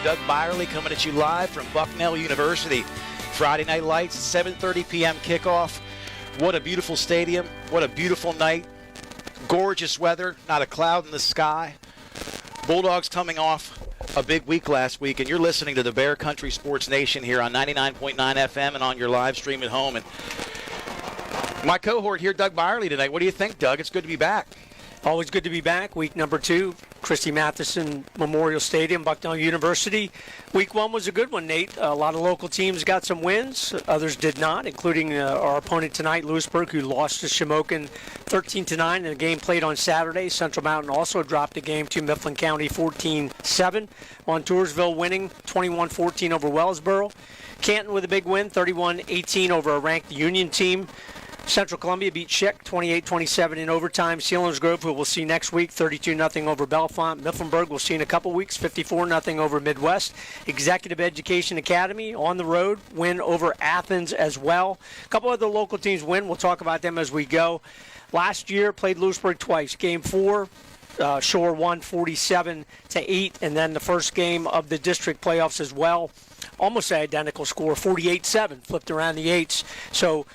Doug Byerly coming at you live from Bucknell University. Friday Night Lights, 7:30 p.m. kickoff. What a beautiful stadium. What a beautiful night. Gorgeous weather, not a cloud in the sky. Bulldogs coming off a big week last week, and you're listening to the Bear Country Sports Nation here on 99.9 FM and on your live stream at home. And my cohort here, Doug Byerly, tonight. What do you think, Doug? It's good to be back. Always good to be back. Week number 2, Christy Matheson Memorial Stadium, Bucknell University. Week 1 was a good one, Nate. A lot of local teams got some wins. Others did not, including our opponent tonight, Lewisburg, who lost to Shamokin 13-9 in a game played on Saturday. Central Mountain also dropped a game to Mifflin County 14-7. Montoursville winning 21-14 over Wellsboro. Canton with a big win, 31-18 over a ranked Union team. Central Columbia beat Schick 28-27 in overtime. Selinsgrove, who we'll see next week, 32-0 over Bellefonte. Mifflinburg we'll see in a couple weeks, 54-0 over Midwest. Executive Education Academy on the road, win over Athens as well. A couple other local teams win. We'll talk about them as we go. Last year, played Lewisburg twice. Game 4, Shore won 47-8, and then the first game of the district playoffs as well. Almost an identical score, 48-7, flipped around the 8s. So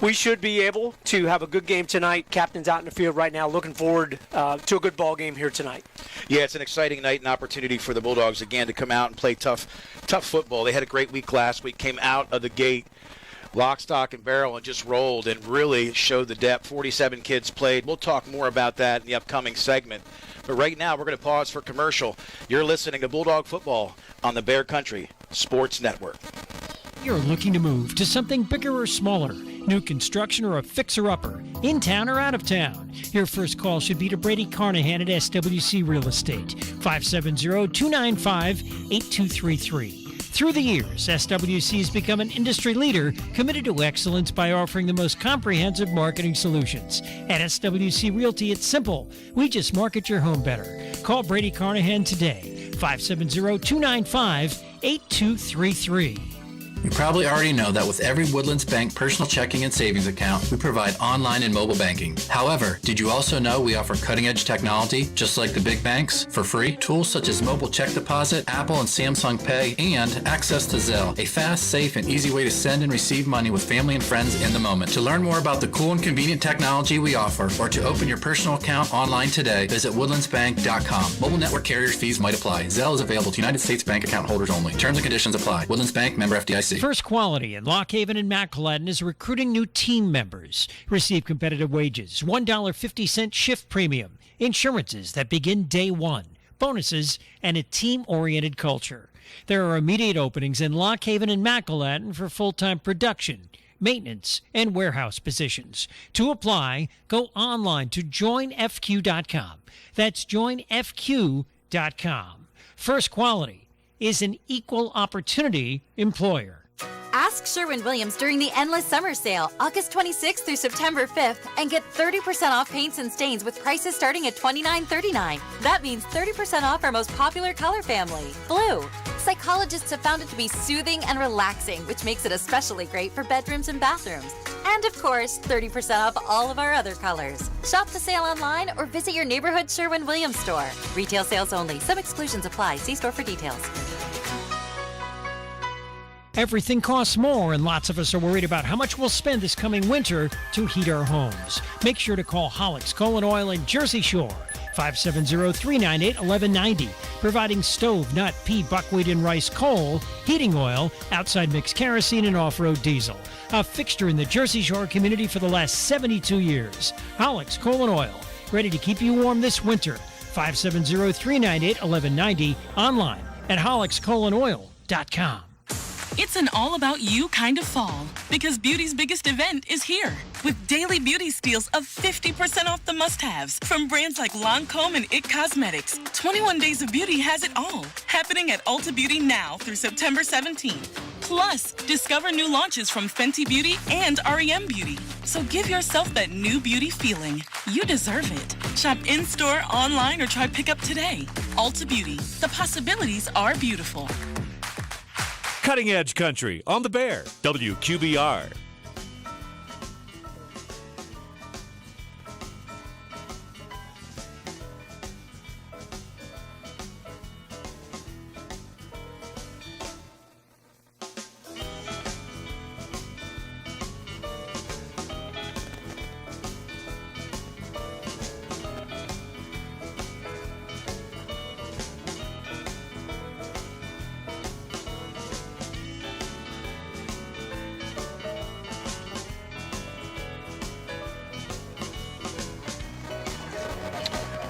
we should be able to have a good game tonight. Captain's out in the field right now. Looking forward to a good ball game here tonight. Yeah, it's an exciting night and opportunity for the Bulldogs again to come out and play tough football. They had a great week last week, came out of the gate lock, stock, and barrel and just rolled and really showed the depth. 47 kids played. We'll talk more about that in the upcoming segment. But right now, we're going to pause for commercial. You're listening to Bulldog Football on the Bear Country Sports Network. You're looking to move to something bigger or smaller, new construction or a fixer-upper, in town or out of town. Your first call should be to Brady Carnahan at SWC Real Estate, 570-295-8233. Through the years, SWC has become an industry leader committed to excellence by offering the most comprehensive marketing solutions. At SWC Realty, it's simple. We just market your home better. Call Brady Carnahan today, 570-295-8233. You probably already know that with every Woodlands Bank personal checking and savings account, we provide online and mobile banking. However, did you also know we offer cutting-edge technology, just like the big banks, for free? Tools such as mobile check deposit, Apple and Samsung Pay, and access to Zelle, a fast, safe, and easy way to send and receive money with family and friends in the moment. To learn more about the cool and convenient technology we offer, or to open your personal account online today, visit woodlandsbank.com. Mobile network carrier fees might apply. Zelle is available to United States Bank account holders only. Terms and conditions apply. Woodlands Bank, member FDIC. First Quality in Lock Haven and McElhatton is recruiting new team members. Receive competitive wages, $1.50 shift premium, insurances that begin day one, bonuses, and a team-oriented culture. There are immediate openings in Lock Haven and McElhatton for full-time production, maintenance, and warehouse positions. To apply, go online to joinfq.com. That's joinfq.com. First Quality is an equal opportunity employer. Ask Sherwin-Williams during the Endless Summer Sale, August 26th through September 5th, and get 30% off paints and stains with prices starting at $29.39. That means 30% off our most popular color family, blue. Psychologists have found it to be soothing and relaxing, which makes it especially great for bedrooms and bathrooms. And of course, 30% off all of our other colors. Shop the sale online or visit your neighborhood Sherwin-Williams store. Retail sales only. Some exclusions apply. See store for details. Everything costs more, and lots of us are worried about how much we'll spend this coming winter to heat our homes. Make sure to call Hollick's Coal & Oil in Jersey Shore, 570-398-1190, providing stove, nut, pea, buckwheat, and rice coal, heating oil, outside mix kerosene, and off-road diesel. A fixture in the Jersey Shore community for the last 72 years. Hollick's Coal & Oil, ready to keep you warm this winter, 570-398-1190, online at hollickscoalonoil.com. It's an all-about-you kind of fall because beauty's biggest event is here with daily beauty steals of 50% off the must-haves from brands like Lancome and IT Cosmetics. 21 Days of Beauty has it all, happening at Ulta Beauty now through September 17th. Plus, discover new launches from Fenty Beauty and REM Beauty. So give yourself that new beauty feeling. You deserve it. Shop in-store, online, or try pickup today. Ulta Beauty. The possibilities are beautiful. Cutting Edge Country on the Bear, WQBR.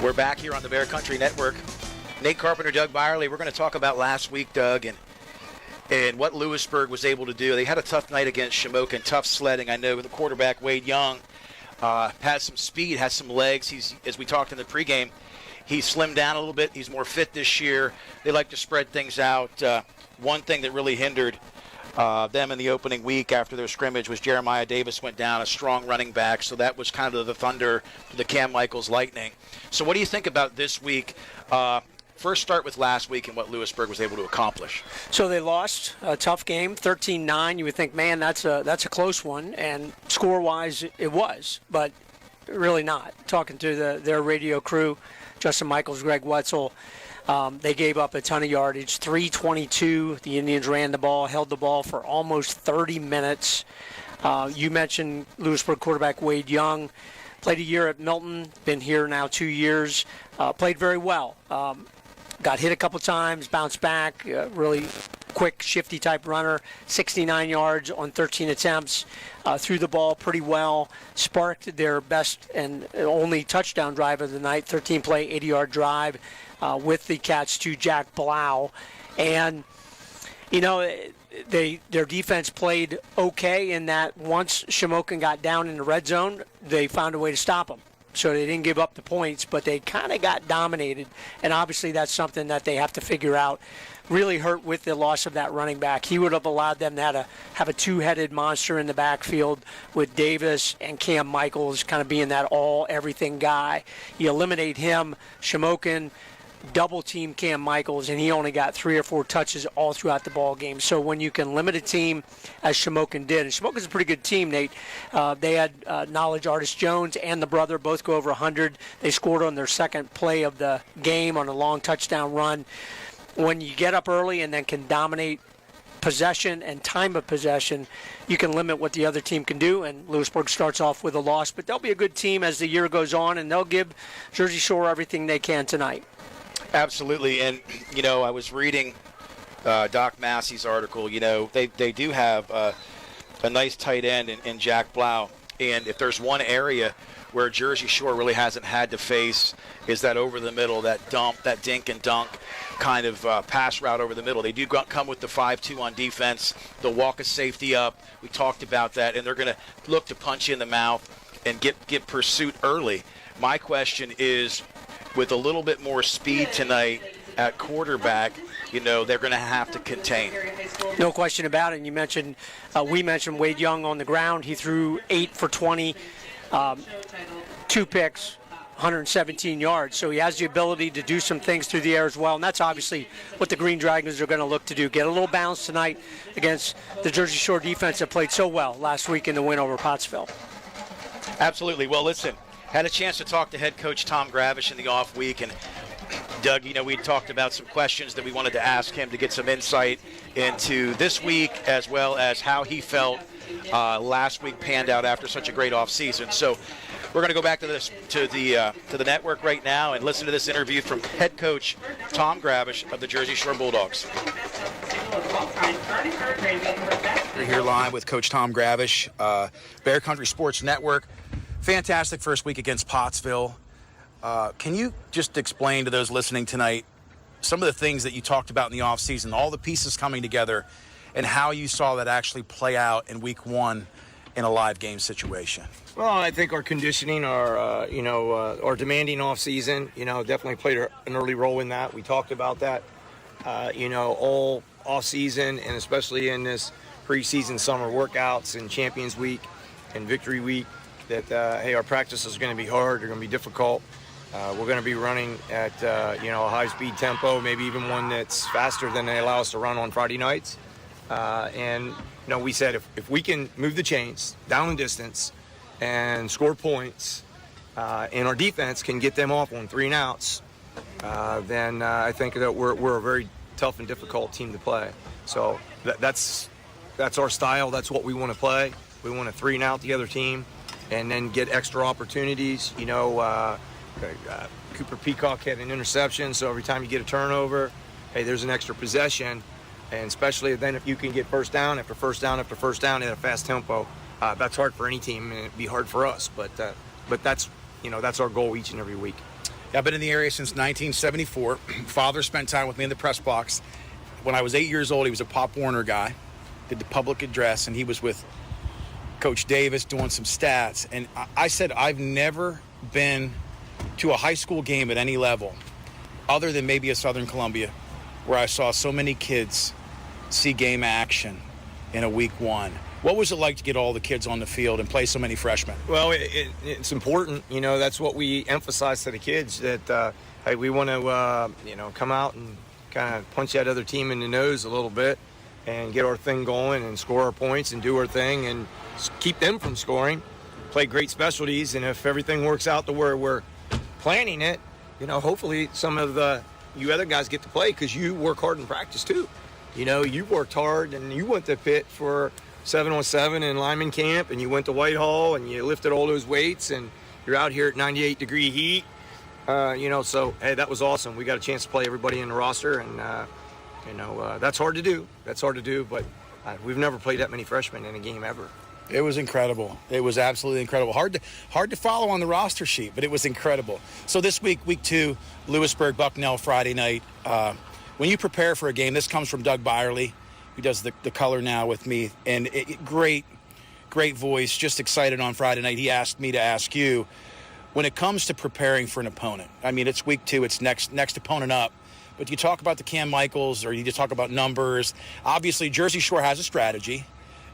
We're back here on the Bear Country Network. Nate Carpenter, Doug Byerly. We're going to talk about last week, Doug, and what Lewisburg was able to do. They had a tough night against Shamokin, tough sledding. I know the quarterback, Wade Young, has some speed, has some legs. He's, as we talked in the pregame, he's slimmed down a little bit. He's more fit this year. They like to spread things out. One thing that really hindered them in the opening week after their scrimmage was Jeremiah Davis went down, a strong running back, so that was kind of the thunder to the Cam Michaels Lightning. So what do you think about this week? First start with last week and what Lewisburg was able to accomplish. So they lost a tough game, 13-9. You would think, man, that's a close one, and score-wise it was, but really not. Talking to their radio crew, Justin Michaels, Greg Wetzel, they gave up a ton of yardage, 322. The Indians ran the ball, held the ball for almost 30 minutes. You mentioned Lewisburg quarterback Wade Young. Played a year at Milton, been here now 2 years. Played very well. Got hit a couple times, bounced back, really quick, shifty type runner, 69 yards on 13 attempts, threw the ball pretty well, sparked their best and only touchdown drive of the night, 13-play, 80-yard drive with the catch to Jack Blau. And, you know, their defense played okay in that once Shamokin got down in the red zone, they found a way to stop them. So they didn't give up the points, but they kind of got dominated. And obviously that's something that they have to figure out. Really hurt with the loss of that running back. He would have allowed them to have a two-headed monster in the backfield with Davis and Cam Michaels kind of being that all-everything guy. You eliminate him, Shamokin, double-team Cam Michaels, and he only got 3 or 4 touches all throughout the ball game. So when you can limit a team, as Shamokin did, and Shamokin's a pretty good team, Nate. They had Knowledge Artist Jones and the brother both go over 100. They scored on their second play of the game on a long touchdown run. When you get up early and then can dominate possession and time of possession, you can limit what the other team can do, and Lewisburg starts off with a loss. But they'll be a good team as the year goes on, and they'll give Jersey Shore everything they can tonight. Absolutely, and, you know, I was reading Doc Massey's article. You know, they do have a nice tight end in Jack Blau, and if there's one area where Jersey Shore really hasn't had to face is that over the middle, that dump, that dink and dunk kind of pass route over the middle. They do come with the 5-2 on defense. They'll walk a safety up. We talked about that, and they're going to look to punch you in the mouth and get pursuit early. My question is, with a little bit more speed tonight at quarterback, you know, they're going to have to contain. No question about it. And you mentioned, we mentioned Wade Young on the ground. He threw 8 for 20, 2 picks, 117 yards. So he has the ability to do some things through the air as well. And that's obviously what the Green Dragons are going to look to do. Get a little balance tonight against the Jersey Shore defense that played so well last week in the win over Pottsville. Absolutely. Well, listen, had a chance to talk to head coach Tom Gravish in the off week, and Doug, you know, we talked about some questions that we wanted to ask him to get some insight into this week, as well as how he felt last week panned out after such a great off season. So we're going to go back to the network right now and listen to this interview from head coach Tom Gravish of the Jersey Shore Bulldogs. We're here live with Coach Tom Gravish, Bear Country Sports Network. Fantastic first week against Pottsville. Can you just explain to those listening tonight some of the things that you talked about in the offseason, all the pieces coming together, and how you saw that actually play out in week 1 in a live game situation? Well, I think our conditioning, our demanding offseason, definitely played an early role in that. We talked about that, all offseason, and especially in this preseason summer workouts and Champions Week and Victory Week, that, our practices are going to be hard. They're going to be difficult. We're going to be running at, a high-speed tempo, maybe even one that's faster than they allow us to run on Friday nights. We said if we can move the chains down in distance and score points, and our defense can get them off on 3 and outs, then I think that we're a very tough and difficult team to play. So that's our style. That's what we want to play. We want to 3 and out the other team, and then get extra opportunities. Cooper Peacock had an interception, so every time you get a turnover, hey, there's an extra possession. And especially then if you can get first down after first down after first down at a fast tempo, that's hard for any team, and it'd be hard for us. But that's our goal each and every week. I've been in the area since 1974. Father spent time with me in the press box. When I was 8 years old, he was a Pop Warner guy, did the public address, and he was with Coach Davis doing some stats. And I said I've never been to a high school game at any level, other than maybe a Southern Columbia, where I saw so many kids see game action in a week one. What was it like to get all the kids on the field and play so many freshmen? Well, it's important. You know, that's what we emphasize to the kids, that hey, we want to come out and kind of punch that other team in the nose a little bit and get our thing going and score our points and do our thing and keep them from scoring, play great specialties. And if everything works out to where we're planning it, you know, hopefully some of you other guys get to play, because you work hard in practice too. You know, you worked hard and you went to Pitt for 7-on-7 in lineman camp, and you went to Whitehall and you lifted all those weights, and you're out here at 98-degree heat. So hey, that was awesome. We got a chance to play everybody in the roster, and that's hard to do. But we've never played that many freshmen in a game ever. It was incredible. It was absolutely incredible. Hard to follow on the roster sheet, but it was incredible. So this week 2, Lewisburg, Bucknell, Friday night. When you prepare for a game, this comes from Doug Byerly, who does the color now with me, and great voice, just excited on Friday night. He asked me to ask you, when it comes to preparing for an opponent, I mean, it's week 2, it's next opponent up, but do you talk about the Cam Michaels, or you just talk about numbers? Obviously, Jersey Shore has a strategy,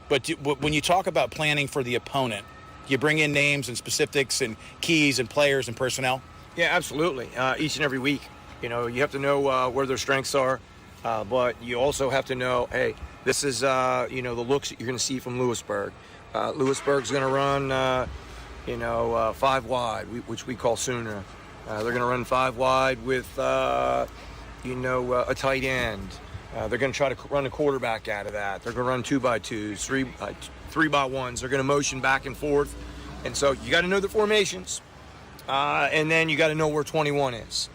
but when you talk about planning for the opponent, you bring in names and specifics and keys and players and personnel? Yeah, absolutely. Each and every week, you have to know where their strengths are, but you also have to know, hey, this is, the looks that you're going to see from Lewisburg. Lewisburg's going to run, 5 wide, which we call Sooner. They're going to run 5 wide with, a tight end. They're going to try to run a quarterback out of that. They're going to run 2x2s, 3x1s. They're going to motion back and forth. And so you got to know the formations. And then you got to know where 21 is.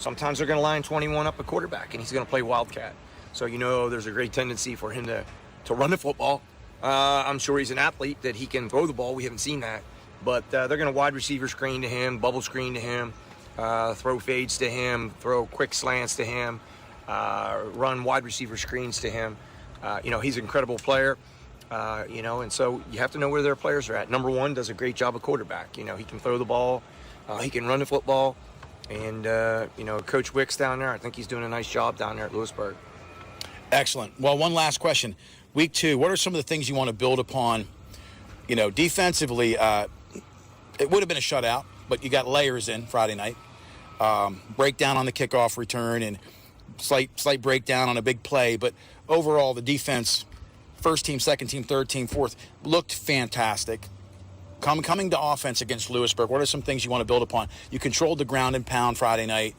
Sometimes they're going to line 21 up a quarterback, and he's going to play Wildcat. So, there's a great tendency for him to run the football. I'm sure he's an athlete that he can throw the ball. We haven't seen that. But they're going to wide receiver screen to him, bubble screen to him, throw fades to him, throw quick slants to him, run wide receiver screens to him. He's an incredible player, and so you have to know where their players are at. Number 1 does a great job of quarterback. He can throw the ball, he can run the football, and, Coach Wicks down there, I think he's doing a nice job down there at Lewisburg. Excellent. Well, one last question. Week 2, what are some of the things you want to build upon? Defensively, it would have been a shutout, but you got layers in Friday night. Breakdown on the kickoff return and slight breakdown on a big play. But overall, the defense, first team, second team, third team, fourth, looked fantastic. Coming to offense against Lewisburg, what are some things you want to build upon? You controlled the ground and pound Friday night.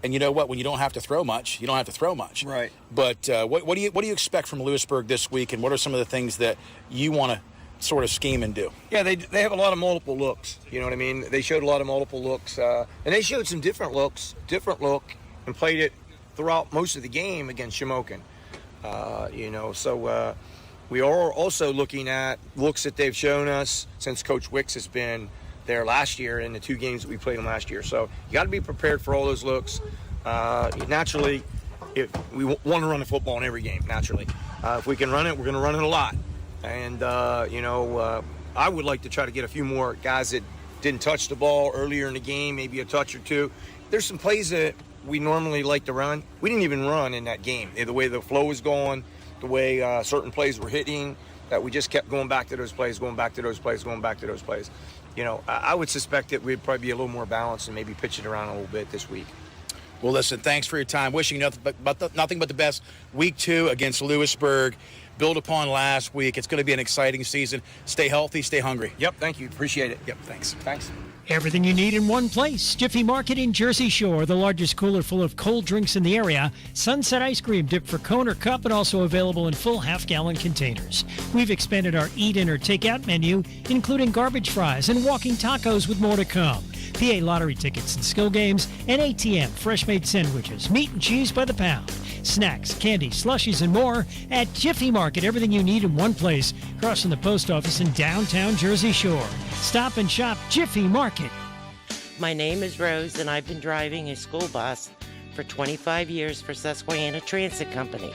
And you know what? When you don't have to throw much, you don't have to throw much. Right. But what do you expect from Lewisburg this week, and what are some of the things that you want to sort of scheme and do? Yeah, they have a lot of multiple looks. You know what I mean? They showed a lot of multiple looks, and they showed some different look, and played it throughout most of the game against Shamokin. So we are also looking at looks that they've shown us since Coach Wicks has been there last year in the 2 games that we played them last year. So you got to be prepared for all those looks. Naturally, if we want to run the football in every game, naturally. If we can run it, we're going to run it a lot. And, I would like to try to get a few more guys that didn't touch the ball earlier in the game, maybe a touch or two. There's some plays that we normally like to run. We didn't even run in that game. The way the flow was going, the way certain plays were hitting, that we just kept going back to those plays, going back to those plays, going back to those plays. I would suspect that we'd probably be a little more balanced and maybe pitch it around a little bit this week. Well, listen, thanks for your time. Wishing nothing but the best. Week 2 against Lewisburg. Build upon last week. It's going to be an exciting season. Stay healthy, stay hungry. Yep, thank you. Appreciate it. Yep, thanks. Everything you need in one place. Jiffy Market in Jersey Shore, the largest cooler full of cold drinks in the area. Sunset ice cream dipped for cone or cup and also available in full half-gallon containers. We've expanded our eat-in or take-out menu, including garbage fries and walking tacos with more to come. PA lottery tickets and skill games, and ATM fresh-made sandwiches, meat and cheese by the pound. Snacks, candy, slushies, and more at Jiffy Market. Everything you need in one place, across from the post office in downtown Jersey Shore. Stop and shop Jiffy Market. My name is Rose, and I've been driving a school bus for 25 years for Susquehanna Transit Company.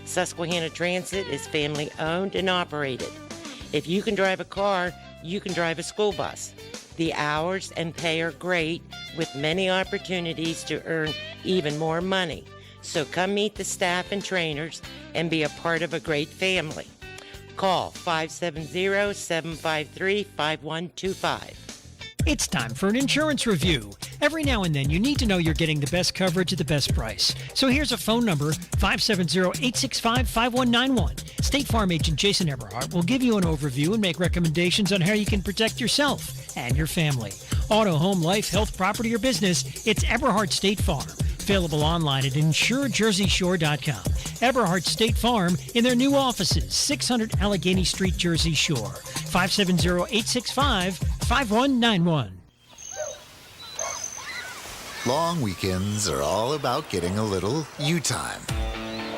Susquehanna Transit is family-owned and operated. If you can drive a car, you can drive a school bus. The hours and pay are great, with many opportunities to earn even more money. So come meet the staff and trainers and be a part of a great family. Call 570-753-5125. It's time for an insurance review. Every now and then, you need to know you're getting the best coverage at the best price. So here's a phone number, 570-865-5191. State Farm agent Jason Eberhardt will give you an overview and make recommendations on how you can protect yourself and your family. Auto, home, life, health, property, or business, it's Eberhardt State Farm. Available online at InsureJerseyShore.com. Eberhardt State Farm in their new offices, 600 Allegheny Street, Jersey Shore. 570-865-5191. Long weekends are all about getting a little you time.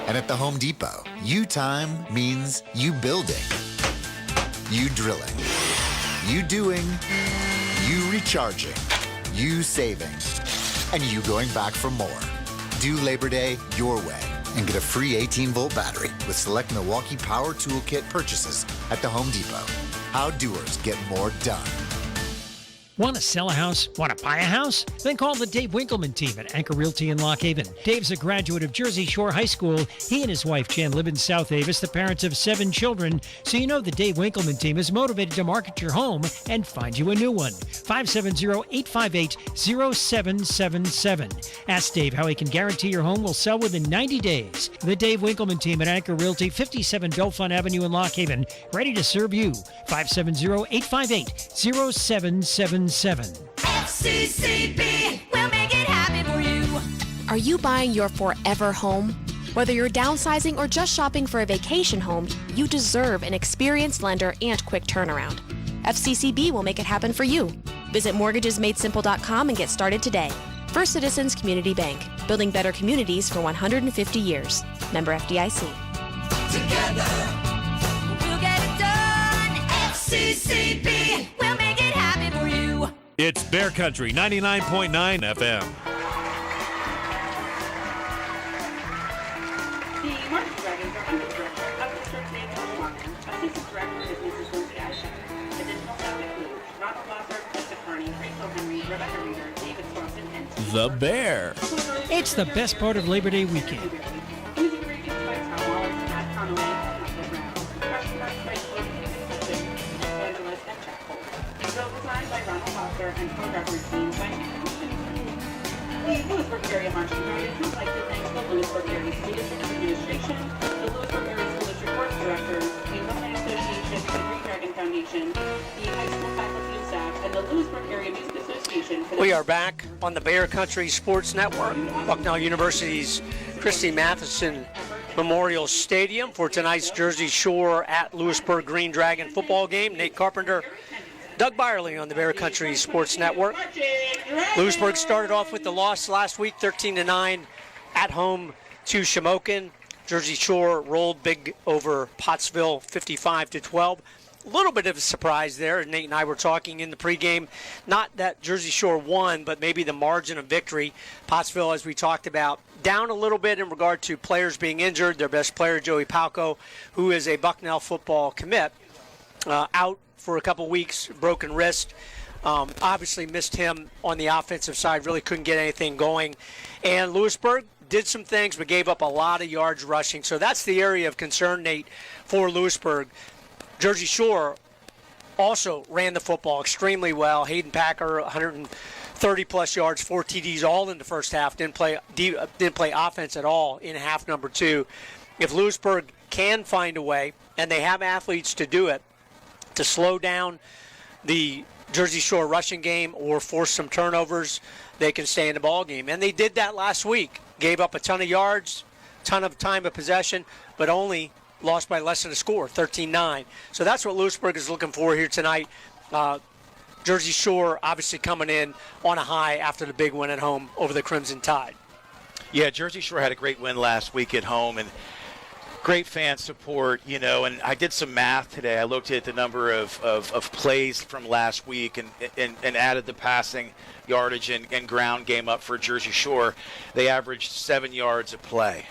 And at the Home Depot, you time means you building, you drilling, you doing, you recharging, you saving, and you going back for more. Do Labor Day your way and get a free 18-volt battery with select Milwaukee Power Toolkit purchases at the Home Depot. How doers get more done. Want to sell a house? Want to buy a house? Then call the Dave Winkleman team at Anchor Realty in Lock Haven. Dave's a graduate of Jersey Shore High School. He and his wife Jan live in South Avis, the parents of 7 children. So you know the Dave Winkleman team is motivated to market your home and find you a new one. 570-858-0777. Ask Dave how he can guarantee your home will sell within 90 days. The Dave Winkleman team at Anchor Realty, 57 Belfont Avenue in Lock Haven, ready to serve you. 570-858-0777. FCCB, we'll make it happen for you. Are you buying your forever home? Whether you're downsizing or just shopping for a vacation home, you deserve an experienced lender and quick turnaround. FCCB will make it happen for you. Visit mortgagesmadesimple.com and get started today. First Citizens Community Bank, building better communities for 150 years. Member FDIC. Together, we'll get it done. FCCB, we'll make it happen for you. It's Bear Country 99.9 FM. The Marching Dragons are under direction of Mr. Nathan Morgan, Assistant Director of Business Association. Additional staff include Ronald Losser, Krista Carney, Rachel Henry, Rebecca Reeder, David Swanson, and The Bear. It's the best part of Labor Day weekend. Music arrangements by Tom Wallace, Matt Conway, Michael Brown. Production by Chloe Hutton, Angeles, and Jack Cole. Show designed by Ronald Losser and choreography team by Nick Christian. The Lewisburg Area Marching Dragons would like to thank the Lewisburg Area School District Administration, the Lewisburg Area School District Board of Directors, the Alumni Association, the Green Dragon Foundation, the high school faculty and staff, and the Lewisburg Area Music Association. We are back on the Bear Country Sports Network, Bucknell University's Christy Matheson Memorial Stadium for tonight's Jersey Shore at Lewisburg Green Dragon football game. Nate Carpenter, Doug Byerly on the Bear Country Sports Network. Lewisburg started off with the loss last week, 13-9 at home to Shamokin. Jersey Shore rolled big over Pottsville, 55-12. A little bit of a surprise there. Nate and I were talking in the pregame. Not that Jersey Shore won, but maybe the margin of victory. Pottsville, as we talked about, down a little bit in regard to players being injured. Their best player, Joey Palco, who is a Bucknell football commit, out for a couple weeks, broken wrist. Obviously missed him on the offensive side, really couldn't get anything going. And Lewisburg did some things but gave up a lot of yards rushing. So that's the area of concern, Nate, for Lewisburg. Jersey Shore also ran the football extremely well. Hayden Packer, 130-plus yards, 4 TDs, all in the first half. Didn't play offense at all in half number 2. If Lewisburg can find a way, and they have athletes to do it, to slow down the Jersey Shore rushing game or force some turnovers, they can stay in the ball game. And they did that last week. Gave up a ton of yards, ton of time of possession, but only lost by less than a score, 13-9. So that's what Lewisburg is looking for here tonight. Jersey Shore obviously coming in on a high after the big win at home over the Crimson Tide. Yeah, Jersey Shore had a great win last week at home, and Great fan support, and I did some math today. I looked at the number of plays from last week and added the passing yardage and ground game up for Jersey Shore. They averaged 7 yards a play.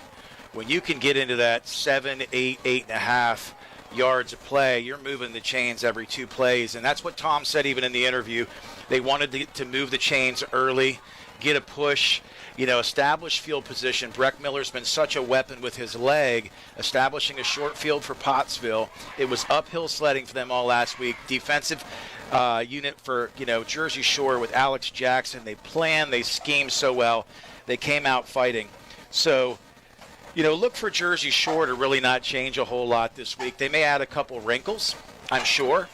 When you can get into that 7, 8, 8.5 yards a play, you're moving the chains every 2 plays. And that's what Tom said even in the interview. They wanted to move the chains early, get a push, establish field position. Breck Miller's been such a weapon with his leg, establishing a short field for Pottsville. It was uphill sledding for them all last week. Defensive unit for, Jersey Shore with Alex Jackson. They planned, they schemed so well. They came out fighting. So, look for Jersey Shore to really not change a whole lot this week. They may add a couple wrinkles, I'm sure.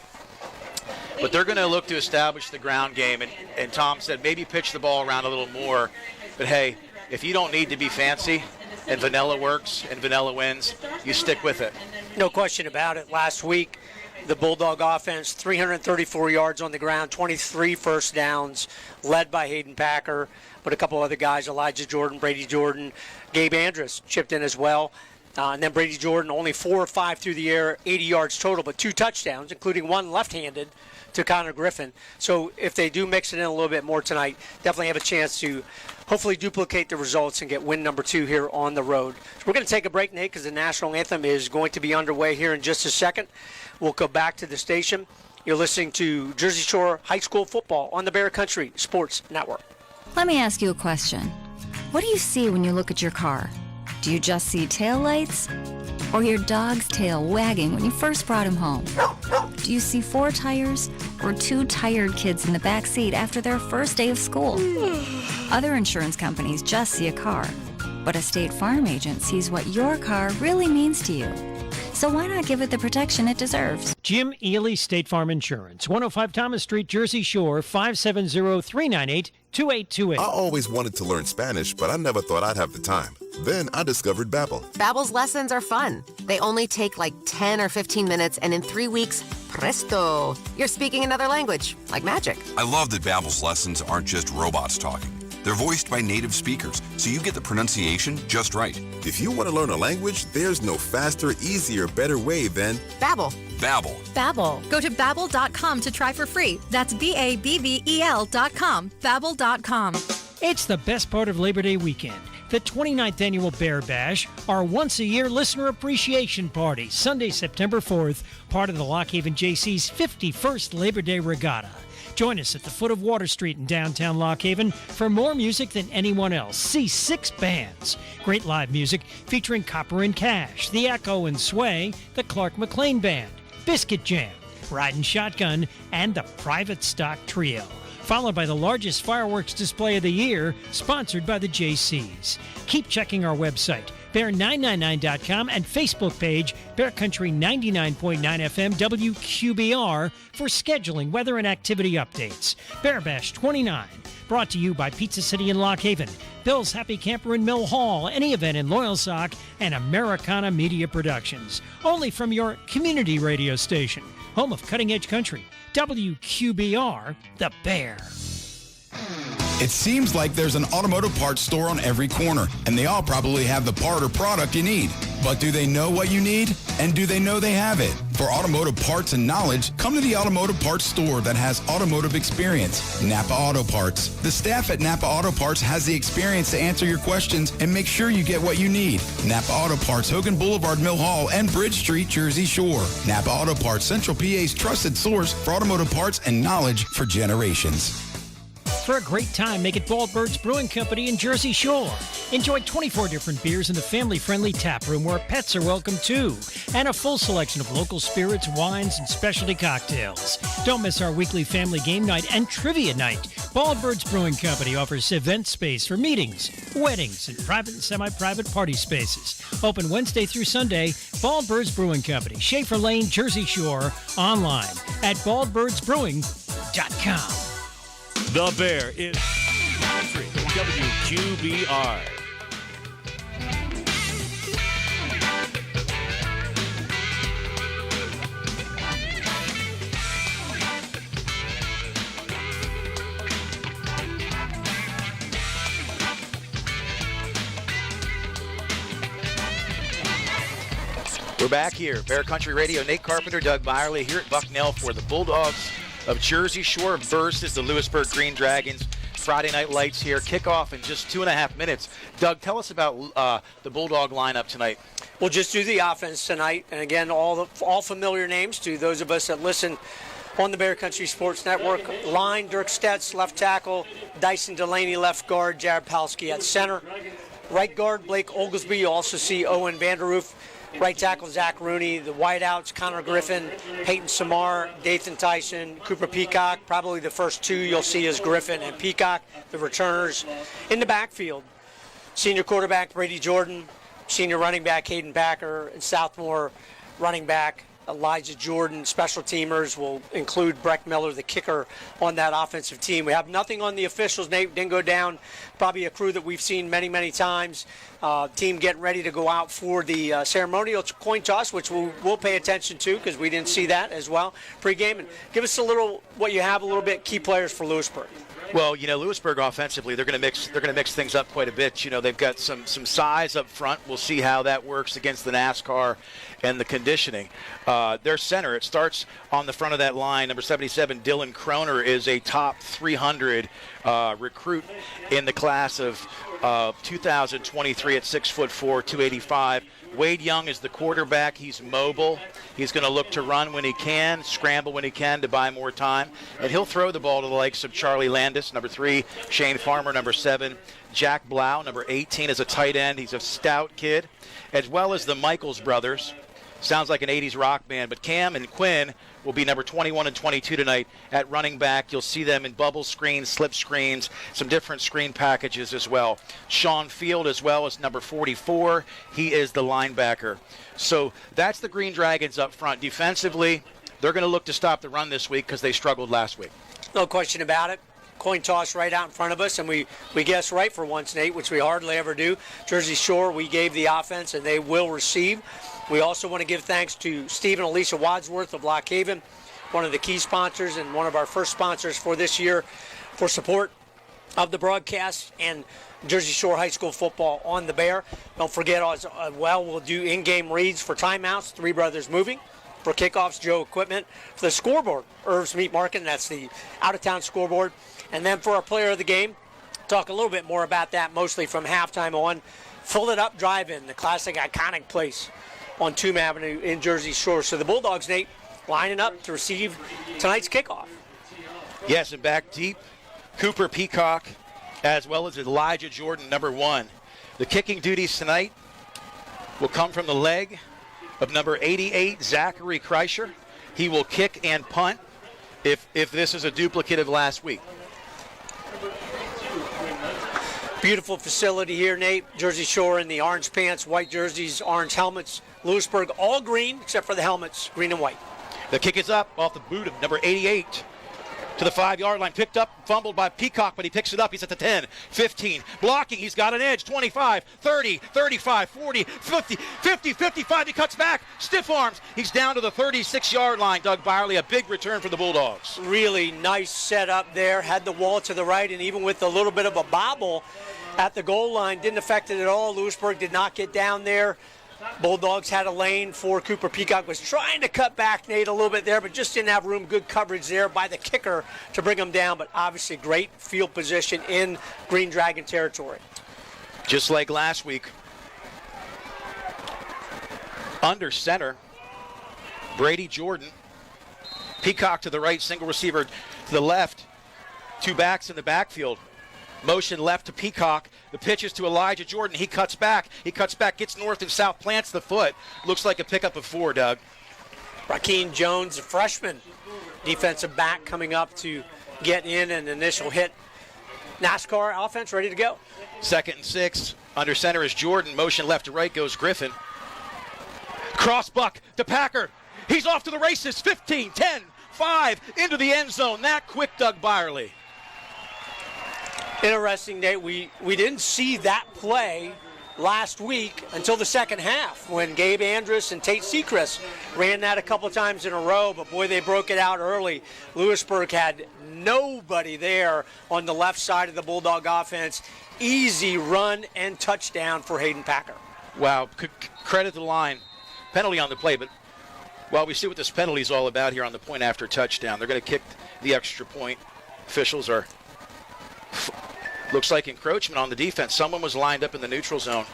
But they're going to look to establish the ground game. And Tom said maybe pitch the ball around a little more. But, hey, if you don't need to be fancy and vanilla works and vanilla wins, you stick with it. No question about it. Last week, the Bulldog offense, 334 yards on the ground, 23 first downs, led by Hayden Packer, but a couple other guys, Elijah Jordan, Brady Jordan, Gabe Andrus chipped in as well. And then Brady Jordan, only 4 or 5 through the air, 80 yards total, but 2 touchdowns, including 1 left-handed to Connor Griffin. So if they do mix it in a little bit more tonight, definitely have a chance to hopefully duplicate the results and get win number 2 here on the road. So we're going to take a break, Nate, because the national anthem is going to be underway here in just a second. We'll go back to the station. You're listening to Jersey Shore High School football on the Bear Country Sports Network. Let me ask you a question. What do you see when you look at your car? Do you just see taillights? Or your dog's tail wagging when you first brought him home? Do you see 4 tires or 2 tired kids in the back seat after their first day of school? Other insurance companies just see a car, but a State Farm agent sees what your car really means to you. So why not give it the protection it deserves? Jim Ely, State Farm Insurance, 105 Thomas Street, Jersey Shore, 570-398-2828. I always wanted to learn Spanish, but I never thought I'd have the time. Then I discovered Babbel. Babbel's lessons are fun. They only take like 10 or 15 minutes, and in 3 weeks, presto, you're speaking another language, like magic. I love that Babbel's lessons aren't just robots talking. They're voiced by native speakers, so you get the pronunciation just right. If you want to learn a language, there's no faster, easier, better way than Babbel. Babbel. Babbel. Go to Babbel.com to try for free. That's BABBEL.com. Babbel.com. It's the best part of Labor Day weekend. The 29th Annual Bear Bash, our once-a-year listener appreciation party, Sunday, September 4th, part of the Lock Haven JC's 51st Labor Day Regatta. Join us at the foot of Water Street in downtown Lock Haven for more music than anyone else. See 6 bands. Great live music featuring Copper and Cash, The Echo and Sway, the Clark McLean Band, Biscuit Jam, Riding Shotgun, and the Private Stock Trio. Followed by the largest fireworks display of the year, sponsored by the JCs. Keep checking our website, bear999.com, and Facebook page, Bear Country 99.9 FM WQBR, for scheduling, weather, and activity updates. Bear Bash 29, brought to you by Pizza City in Lock Haven, Bill's Happy Camper in Mill Hall, Any Event in Loyalsock, and Americana Media Productions. Only from your community radio station, home of Cutting Edge Country, WQBR, The Bear. It seems like there's an automotive parts store on every corner, and they all probably have the part or product you need. But do they know what you need? And do they know they have it? For automotive parts and knowledge, come to the automotive parts store that has automotive experience, Napa Auto Parts. The staff at Napa Auto Parts has the experience to answer your questions and make sure you get what you need. Napa Auto Parts, Hogan Boulevard, Mill Hall, and Bridge Street, Jersey Shore. Napa Auto Parts, Central PA's trusted source for automotive parts and knowledge for generations. For a great time, make it Baldbird's Brewing Company in Jersey Shore. Enjoy 24 different beers in the family-friendly tap room where pets are welcome too, and a full selection of local spirits, wines, and specialty cocktails. Don't miss our weekly family game night and trivia night. Baldbird's Brewing Company offers event space for meetings, weddings, and private and semi-private party spaces. Open Wednesday through Sunday, Baldbird's Brewing Company, Schaefer Lane, Jersey Shore, online at baldbirdsbrewing.com. The Bear is WQBR. We're back here. Bear Country Radio, Nate Carpenter, Doug Byerly here at Bucknell for the Bulldogs of Jersey Shore versus the Lewisburg Green Dragons. Friday Night Lights here. Kickoff in just 2.5 minutes. Doug, tell us about the Bulldog lineup tonight. We'll just do the offense tonight. And again, all familiar names to those of us that listen on the Bear Country Sports Network. Line, Dirk Stetz, left tackle. Dyson Delaney, left guard. Jared Palski at center. Right guard, Blake Oglesby. You also see Owen Vanderhoof. Right tackle, Zach Rooney. The wideouts, Connor Griffin, Peyton Samar, Dathan Tyson, Cooper Peacock. Probably the first two you'll see is Griffin and Peacock, the returners. In the backfield, senior quarterback Brady Jordan, senior running back Hayden Packer, and sophomore running back Elijah Jordan. Special teamers will include Breck Miller, the kicker, on that offensive team. We have nothing on the officials. Nate didn't go down. Probably a crew that we've seen many, many times. Team getting ready to go out for the ceremonial coin toss, which we'll pay attention to because we didn't see that as well pregame. And give us a little what you have a little bit key players for Lewisburg. Well, Lewisburg offensively, they're going to mix things up quite a bit. They've got some size up front. We'll see how that works against the NASCAR and the conditioning. Their center, it starts on the front of that line. Number 77, Dylan Kroner, is a top 300 recruit in the class of 2023 at 6'4", 285. Wade Young is the quarterback. He's mobile. He's going to look to run when he can, scramble when he can to buy more time. And he'll throw the ball to the likes of Charlie Landis, number 3, Shane Farmer, number 7, Jack Blau, number 18, is a tight end. He's a stout kid, as well as the Michaels brothers. Sounds like an 80s rock band, but Cam and Quinn will be number 21 and 22 tonight at running back. You'll see them in bubble screens, slip screens, some different screen packages as well. Sean Field as well as number 44. He is the linebacker. So that's the Green Dragons up front. Defensively, they're going to look to stop the run this week because they struggled last week. No question about it. Coin toss right out in front of us, and we guessed right for once, Nate, which we hardly ever do. Jersey Shore, we gave the offense, and they will receive. We also want to give thanks to Steve and Alicia Wadsworth of Lock Haven, one of the key sponsors and one of our first sponsors for this year, for support of the broadcast and Jersey Shore High School football on the Bear. Don't forget as well, we'll do in-game reads for timeouts, Three Brothers Moving. For kickoffs, Joe Equipment. For the scoreboard, Irv's Meat Market, and that's the out-of-town scoreboard. And then for our player of the game, talk a little bit more about that, mostly from halftime on. Fill It Up Drive-In, the classic, iconic place on Tomb Avenue in Jersey Shore. So the Bulldogs, Nate, lining up to receive tonight's kickoff. Yes, and back deep, Cooper Peacock, as well as Elijah Jordan, number 1. The kicking duties tonight will come from the leg of number 88, Zachary Kreischer. He will kick and punt if this is a duplicate of last week. Beautiful facility here, Nate. Jersey Shore in the orange pants, white jerseys, orange helmets. Lewisburg all green except for the helmets, green and white. The kick is up off the boot of number 88 to the 5-yard line. Picked up, fumbled by Peacock, but he picks it up. He's at the 10, 15. Blocking, he's got an edge. 25, 30, 35, 40, 50, 50, 55. He cuts back. Stiff arms. He's down to the 36-yard line. Doug Byerly, a big return for the Bulldogs. Really nice setup there. Had the wall to the right, and even with a little bit of a bobble at the goal line, didn't affect it at all. Lewisburg did not get down there. Bulldogs had a lane for Cooper Peacock. Was trying to cut back, Nate, a little bit there, but just didn't have room. Good coverage there by the kicker to bring him down, but obviously great field position in Green Dragon territory. Just like last week. Under center, Brady Jordan. Peacock to the right, single receiver to the left. 2 backs in the backfield. Motion left to Peacock. The pitch is to Elijah Jordan. He cuts back. Gets north and south, plants the foot. Looks like a pickup of 4, Doug. Rakeem Jones, a freshman defensive back, coming up to get in an initial hit. NASCAR offense ready to go. 2nd and 6. Under center is Jordan. Motion left to right goes Griffin. Cross buck to Packer. He's off to the races. 15, 10, 5, into the end zone. That quick, Doug Byerly. Interesting, Nate. We didn't see that play last week until the second half when Gabe Andrus and Tate Sechrist ran that a couple times in a row, but boy, they broke it out early. Lewisburg had nobody there on the left side of the Bulldog offense. Easy run and touchdown for Hayden Packer. Wow, credit the line. penalty on the play, but while we see what this penalty is all about here on the point after touchdown, they're going to kick the extra point. Officials are, looks like encroachment on the defense. Someone was lined up in the neutral zone.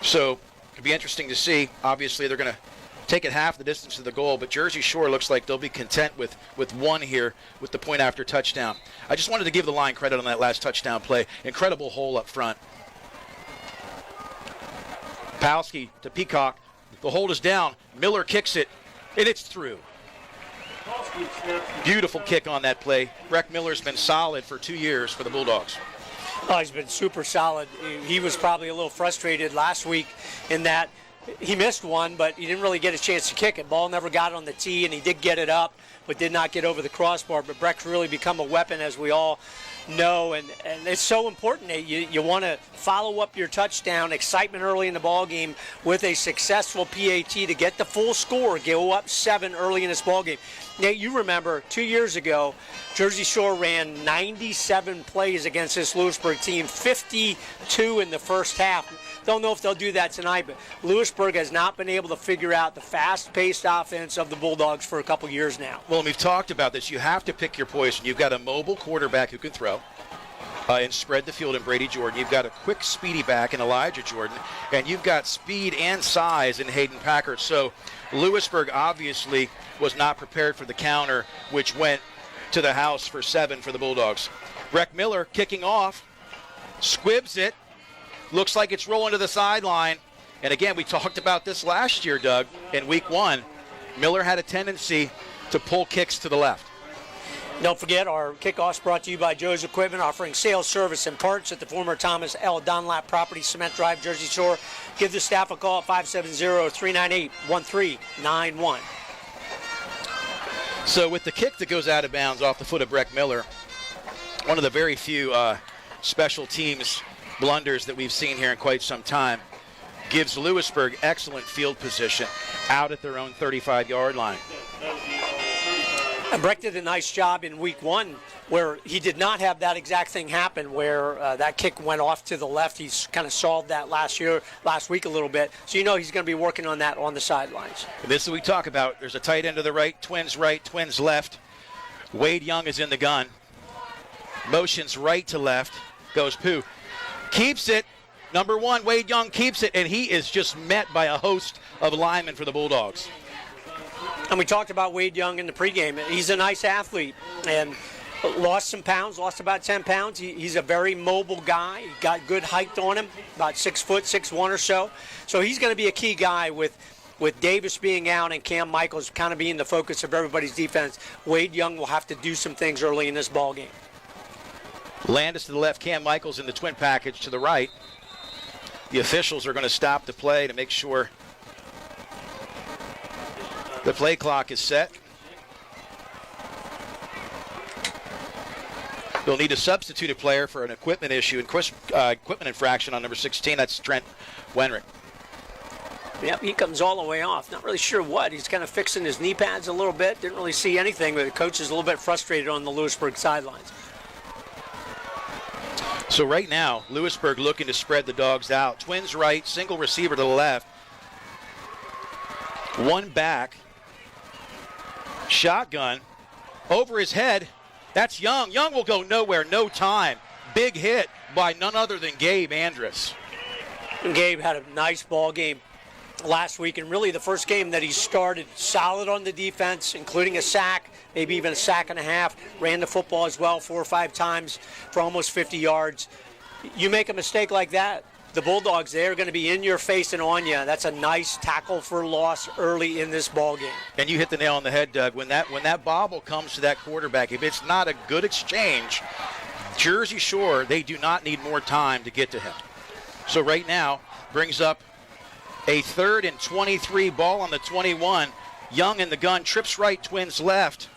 So it'll be interesting to see. Obviously, they're going to take it half the distance to the goal, but Jersey Shore looks like they'll be content with one here with the point after touchdown. I just wanted to give the line credit on that last touchdown play. Incredible hole up front. Palski to Peacock. The hold is down. Miller kicks it, and it's through. Beautiful kick on that play. Breck Miller's been solid for 2 years for the Bulldogs. Oh, he's been super solid. He was probably a little frustrated last week in that he missed one, but he didn't really get a chance to kick it. Ball never got on the tee, and he did get it up, but did not get over the crossbar. But Breck's really become a weapon, as we all know, and it's so important that you want to follow up your touchdown, excitement early in the ball game with a successful PAT to get the full score, go up 7 early in this ball game. Nate, you remember 2 years ago, Jersey Shore ran 97 plays against this Lewisburg team, 52 in the first half. Don't know if they'll do that tonight, but Lewisburg has not been able to figure out the fast-paced offense of the Bulldogs for a couple years now. Well, and we've talked about this. You have to pick your poison. You've got a mobile quarterback who can throw and spread the field in Brady Jordan. You've got a quick, speedy back in Elijah Jordan, and you've got speed and size in Hayden Packard. So Lewisburg obviously was not prepared for the counter, which went to the house for 7 for the Bulldogs. Breck Miller kicking off, squibs it. Looks like it's rolling to the sideline. And again, we talked about this last year, Doug, in week 1. Miller had a tendency to pull kicks to the left. Don't forget, our kickoff's brought to you by Joe's Equipment, offering sales, service, and parts at the former Thomas L. Dunlap Property, Cement Drive, Jersey Shore. Give the staff a call at 570-398-1391. So with the kick that goes out of bounds off the foot of Breck Miller, one of the very few special teams blunders that we've seen here in quite some time, gives Lewisburg excellent field position out at their own 35-yard line. Breck did a nice job in week 1 where he did not have that exact thing happen where that kick went off to the left. He's kind of solved that last week a little bit. So you know he's going to be working on that on the sidelines. This is what we talk about. There's a tight end to the right, twins left. Wade Young is in the gun. Motions right to left. Goes Pooh. Keeps it. Number 1, Wade Young keeps it, and he is just met by a host of linemen for the Bulldogs. And we talked about Wade Young in the pregame. He's a nice athlete and lost some pounds, lost about 10 pounds. He's a very mobile guy. He got good height on him, about 6 foot, 6'1" or so. So he's going to be a key guy with Davis being out and Cam Michaels kind of being the focus of everybody's defense. Wade Young will have to do some things early in this ball game. Landis to the left, Cam Michaels in the twin package to the right. The officials are going to stop the play to make sure the play clock is set. They'll need a substituted player for an equipment issue and equipment infraction on number 16. That's Trent Wenrick. Yep, he comes all the way off. Not really sure what. He's kind of fixing his knee pads a little bit. Didn't really see anything, but the coach is a little bit frustrated on the Lewisburg sidelines. So right now, Lewisburg looking to spread the Dogs out. Twins right, single receiver to the left. One back. Shotgun. Over his head. That's Young. Young will go nowhere, no time. Big hit by none other than Gabe Andrus. Gabe had a nice ball game last week, and really the first game that he started solid on the defense, including a sack, maybe even a sack and a half. Ran the football as well 4 or 5 times for almost 50 yards. You make a mistake like that, the Bulldogs, they're going to be in your face and on you. That's a nice tackle for loss early in this ball game. And you hit the nail on the head, Doug. When that bobble comes to that quarterback, if it's not a good exchange, Jersey Shore, they do not need more time to get to him. So right now, brings up a 3rd and 23, ball on the 21. Young in the gun, trips right, twins left.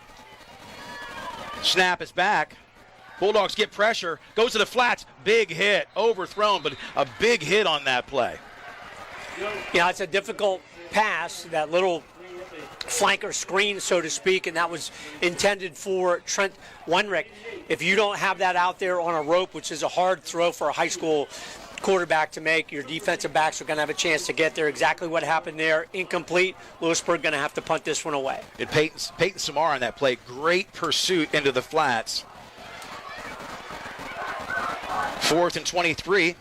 Snap is back. Bulldogs get pressure, goes to the flats, big hit, overthrown, but a big hit on that play. Yeah, it's a difficult pass, that little flanker screen, so to speak, and that was intended for Trent Wenrick. If you don't have that out there on a rope, which is a hard throw for a high school quarterback to make. Your defensive backs are going to have a chance to get there. Exactly what happened there. Incomplete. Lewisburg going to have to punt this one away. And Peyton Samar on that play. Great pursuit into the flats. 4th and 23.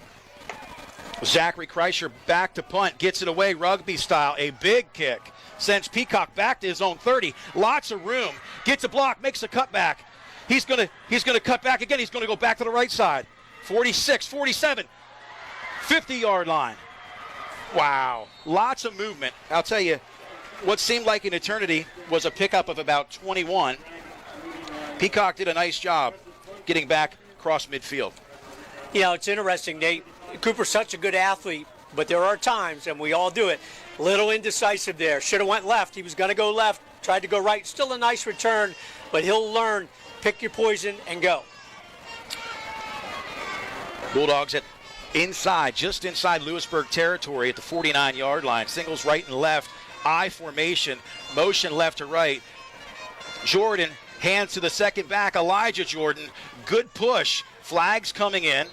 Zachary Kreischer back to punt. Gets it away rugby style. A big kick. Sends Peacock back to his own 30. Lots of room. Gets a block. Makes a cutback. He's gonna cut back again. He's gonna go back to the right side. 46, 47, 50-yard line. Wow. Lots of movement. I'll tell you, what seemed like an eternity was a pickup of about 21. Peacock did a nice job getting back across midfield. You know, it's interesting, Nate. Cooper's such a good athlete, but there are times, and we all do it, little indecisive there. Should have went left. He was going to go left, tried to go right. Still a nice return, but he'll learn. Pick your poison and go. Bulldogs just inside Lewisburg territory at the 49-yard line. Singles right and left. I formation. Motion left to right. Jordan hands to the second back. Elijah Jordan. Good push. Flags coming in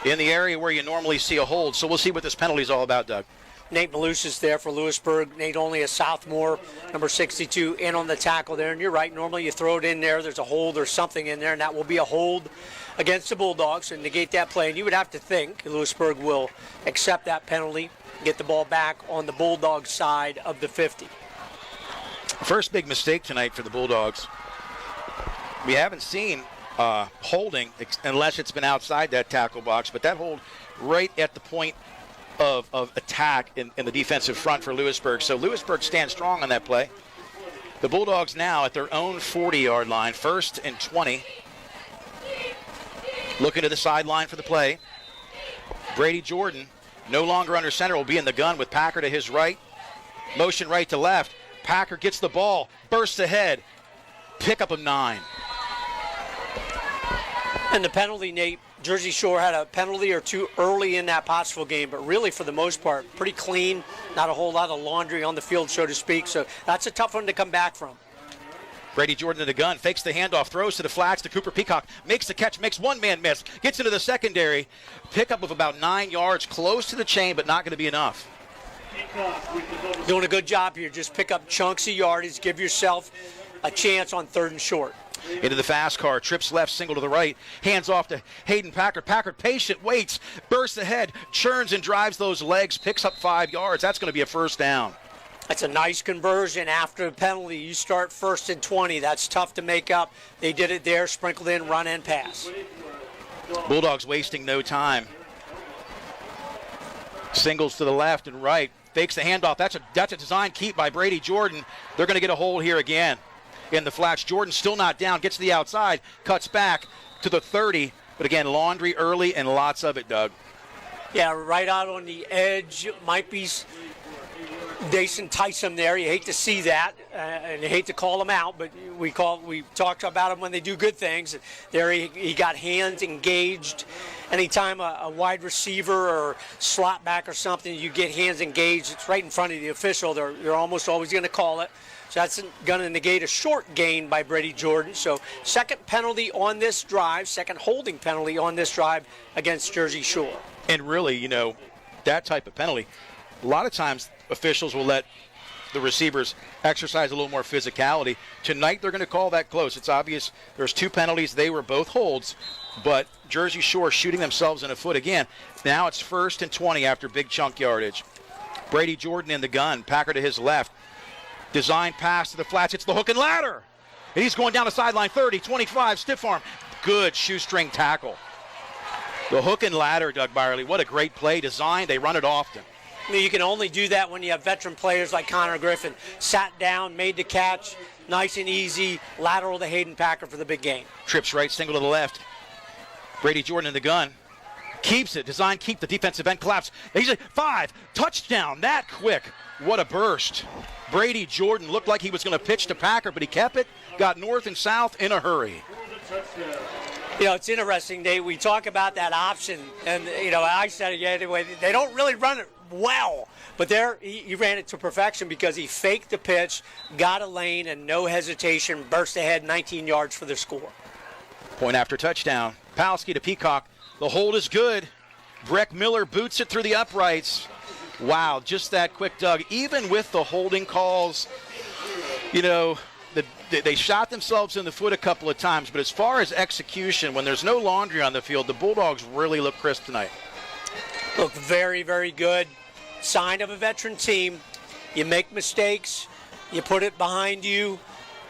the area where you normally see a hold. So we'll see what this penalty is all about, Doug. Nate Malus is there for Lewisburg. Nate only a sophomore, number 62, in on the tackle there. And you're right, normally you throw it in there, there's a hold or something in there, and that will be a hold against the Bulldogs and negate that play. And you would have to think Lewisburg will accept that penalty, get the ball back on the Bulldogs side of the 50. First big mistake tonight for the Bulldogs. We haven't seen holding unless it's been outside that tackle box, but that hold right at the point of attack in the defensive front for Lewisburg. So Lewisburg stands strong on that play. The Bulldogs now at their own 40-yard line, 1st and 20. Looking to the sideline for the play. Brady Jordan, no longer under center, will be in the gun with Packer to his right. Motion right to left. Packer gets the ball, bursts ahead. Pickup of 9. And the penalty, Nate, Jersey Shore had a penalty or two early in that Pottsville game, but really for the most part, pretty clean, not a whole lot of laundry on the field, so to speak. So that's a tough one to come back from. Brady Jordan in the gun, fakes the handoff, throws to the flats to Cooper Peacock, makes the catch, makes one man miss, gets into the secondary. Pickup of about 9 yards, close to the chain, but not going to be enough. Doing a good job here. Just pick up chunks of yardage, give yourself a chance on 3rd and short. Into the fast car, trips left, single to the right, hands off to Hayden Packard. Packard patient, waits, bursts ahead, churns and drives those legs, picks up 5 yards. That's going to be a first down. That's a nice conversion after the penalty. You start 1st and 20. That's tough to make up. They did it there, sprinkled in, run and pass. Bulldogs wasting no time. Singles to the left and right, fakes the handoff. That's a design keep by Brady Jordan. They're going to get a hold here again. In the flats, Jordan still not down, gets to the outside, cuts back to the 30, but again, laundry early and lots of it, Doug. Yeah, right out on the edge, might be Dason Tyson there. You hate to see that, and you hate to call him out, but we talked about him when they do good things. There he got hands engaged. Anytime a wide receiver or slot back or something, you get hands engaged, it's right in front of the official. They're almost always going to call it. So that's going to negate a short gain by Brady Jordan. So second penalty on this drive, second holding penalty on this drive against Jersey Shore. And really, that type of penalty, a lot of times officials will let the receivers exercise a little more physicality. Tonight they're going to call that close. It's obvious there's 2 penalties. They were both holds, but Jersey Shore shooting themselves in the foot again. Now it's 1st and 20 after big chunk yardage. Brady Jordan in the gun, Packer to his left. Design pass to the flats. It's the hook and ladder. And he's going down the sideline, 30, 25, stiff arm. Good shoestring tackle. The hook and ladder, Doug Byerly. What a great play. Design, they run it often. I mean, you can only do that when you have veteran players like Connor Griffin. Sat down, made the catch, nice and easy, lateral to Hayden Packer for the big game. Trips right, single to the left. Brady Jordan in the gun. Keeps it. Design keep. The defensive end collapse. He's a 5. Touchdown. That quick. What a burst. Brady Jordan looked like he was going to pitch to Packer, but he kept it. Got north and south in a hurry. It's interesting, Nate. We talk about that option, and, I said it anyway. They don't really run it well. But there, he ran it to perfection because he faked the pitch, got a lane, and no hesitation, burst ahead 19 yards for the score. Point after touchdown. Palski to Peacock. The hold is good. Breck Miller boots it through the uprights. Wow, just that quick, Doug. Even with the holding calls, you know, they shot themselves in the foot a couple of times, but as far as execution, when there's no laundry on the field, the Bulldogs really look crisp tonight. Look very, very good. Sign of a veteran team. You make mistakes, you put it behind you,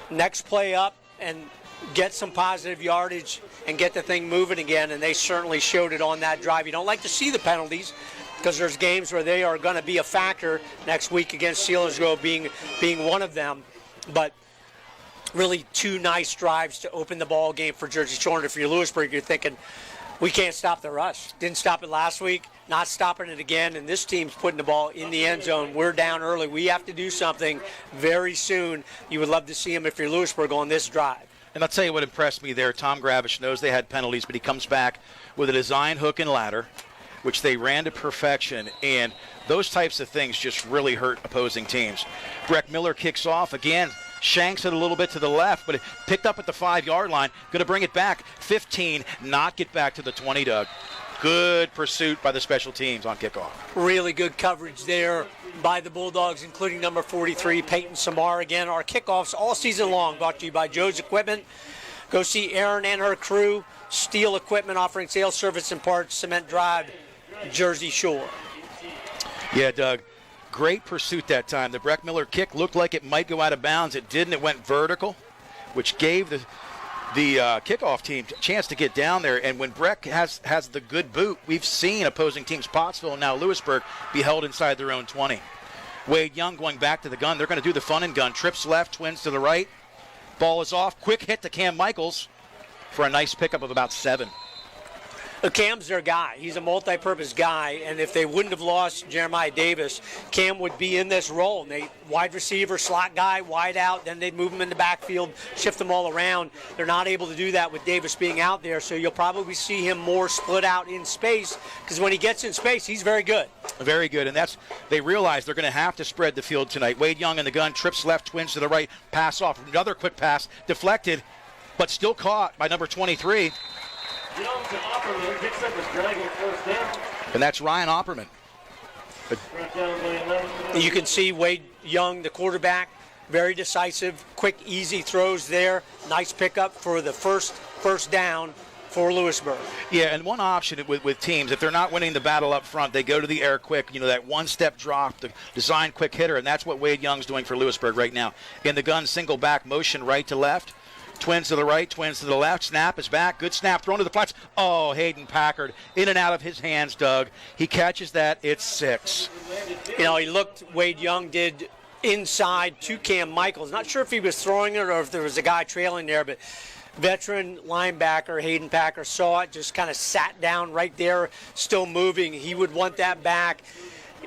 next play up, and get some positive yardage and get the thing moving again, and they certainly showed it on that drive. You don't like to see the penalties because there's games where they are going to be a factor, next week against Selinsgrove being one of them. But really two nice drives to open the ball game for Jersey Shore. And if you're Lewisburg, you're thinking, we can't stop the rush. Didn't stop it last week, not stopping it again, and this team's putting the ball in the end zone. We're down early. We have to do something very soon. You would love to see them if you're Lewisburg on this drive. And I'll tell you what impressed me there. Tom Gravish knows they had penalties, but he comes back with a design hook and ladder, which they ran to perfection, and those types of things just really hurt opposing teams. Breck Miller kicks off again, shanks it a little bit to the left, but it picked up at the 5-yard line. Going to bring it back 15, not get back to the 20, Doug. Good pursuit by the special teams on kickoff. Really good coverage there by the Bulldogs, including number 43, Peyton Samar. Again, our kickoffs all season long brought to you by Joe's Equipment. Go see Erin and her crew. Steel Equipment offering sales, service, and parts. Cement Drive, Jersey Shore. Yeah, Doug. Great pursuit that time. The Breck Miller kick looked like it might go out of bounds. It didn't. It went vertical, which gave the kickoff team a chance to get down there. And when Breck has the good boot, we've seen opposing teams, Pottsville and now Lewisburg, be held inside their own 20. Wade Young going back to the gun. They're going to do the fun and gun. Trips left, twins to the right. Ball is off. Quick hit to Cam Michaels for a nice pickup of about 7. Cam's their guy. He's a multi-purpose guy, and if they wouldn't have lost Jeremiah Davis, Cam would be in this role. And they wide receiver, slot guy, wide out, then they'd move him in the backfield, shift them all around. They're not able to do that with Davis being out there, so you'll probably see him more split out in space, because when he gets in space, he's very good. Very good, and they realize they're going to have to spread the field tonight. Wade Young in the gun, trips left, twins to the right, pass off. Another quick pass, deflected, but still caught by number 23. And that's Ryan Opperman. You can see Wade Young, the quarterback, very decisive, quick, easy throws there. Nice pickup for the first down for Lewisburg. Yeah, and one option with teams, if they're not winning the battle up front, they go to the air quick, that one-step drop, the design quick hitter, and that's what Wade Young's doing for Lewisburg right now. In the gun, single back motion right to left. Twins to the right, twins to the left. Snap is back. Good snap thrown to the flats. Oh, Hayden Packard in and out of his hands, Doug. He catches that. It's 6. Wade Young did inside to Cam Michaels. Not sure if he was throwing it or if there was a guy trailing there, but veteran linebacker Hayden Packard saw it, just kind of sat down right there, still moving. He would want that back.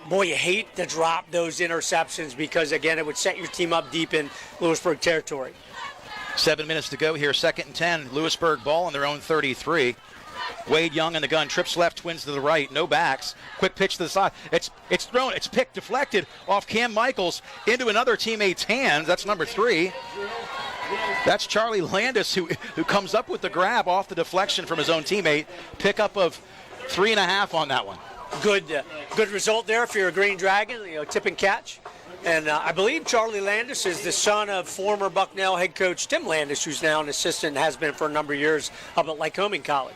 Boy, you hate to drop those interceptions because, again, it would set your team up deep in Lewisburg territory. 7 minutes to go here, 2nd and 10. Lewisburg ball on their own 33. Wade Young in the gun, trips left, twins to the right, no backs. Quick pitch to the side. It's thrown, it's picked, deflected off Cam Michaels into another teammate's hands. That's number 3. That's Charlie Landis who comes up with the grab off the deflection from his own teammate. Pickup of 3.5 on that one. Good result there if you're a Green Dragon, tip and catch. And I believe Charlie Landis is the son of former Bucknell head coach Tim Landis, who's now an assistant and has been for a number of years up at Lycoming College.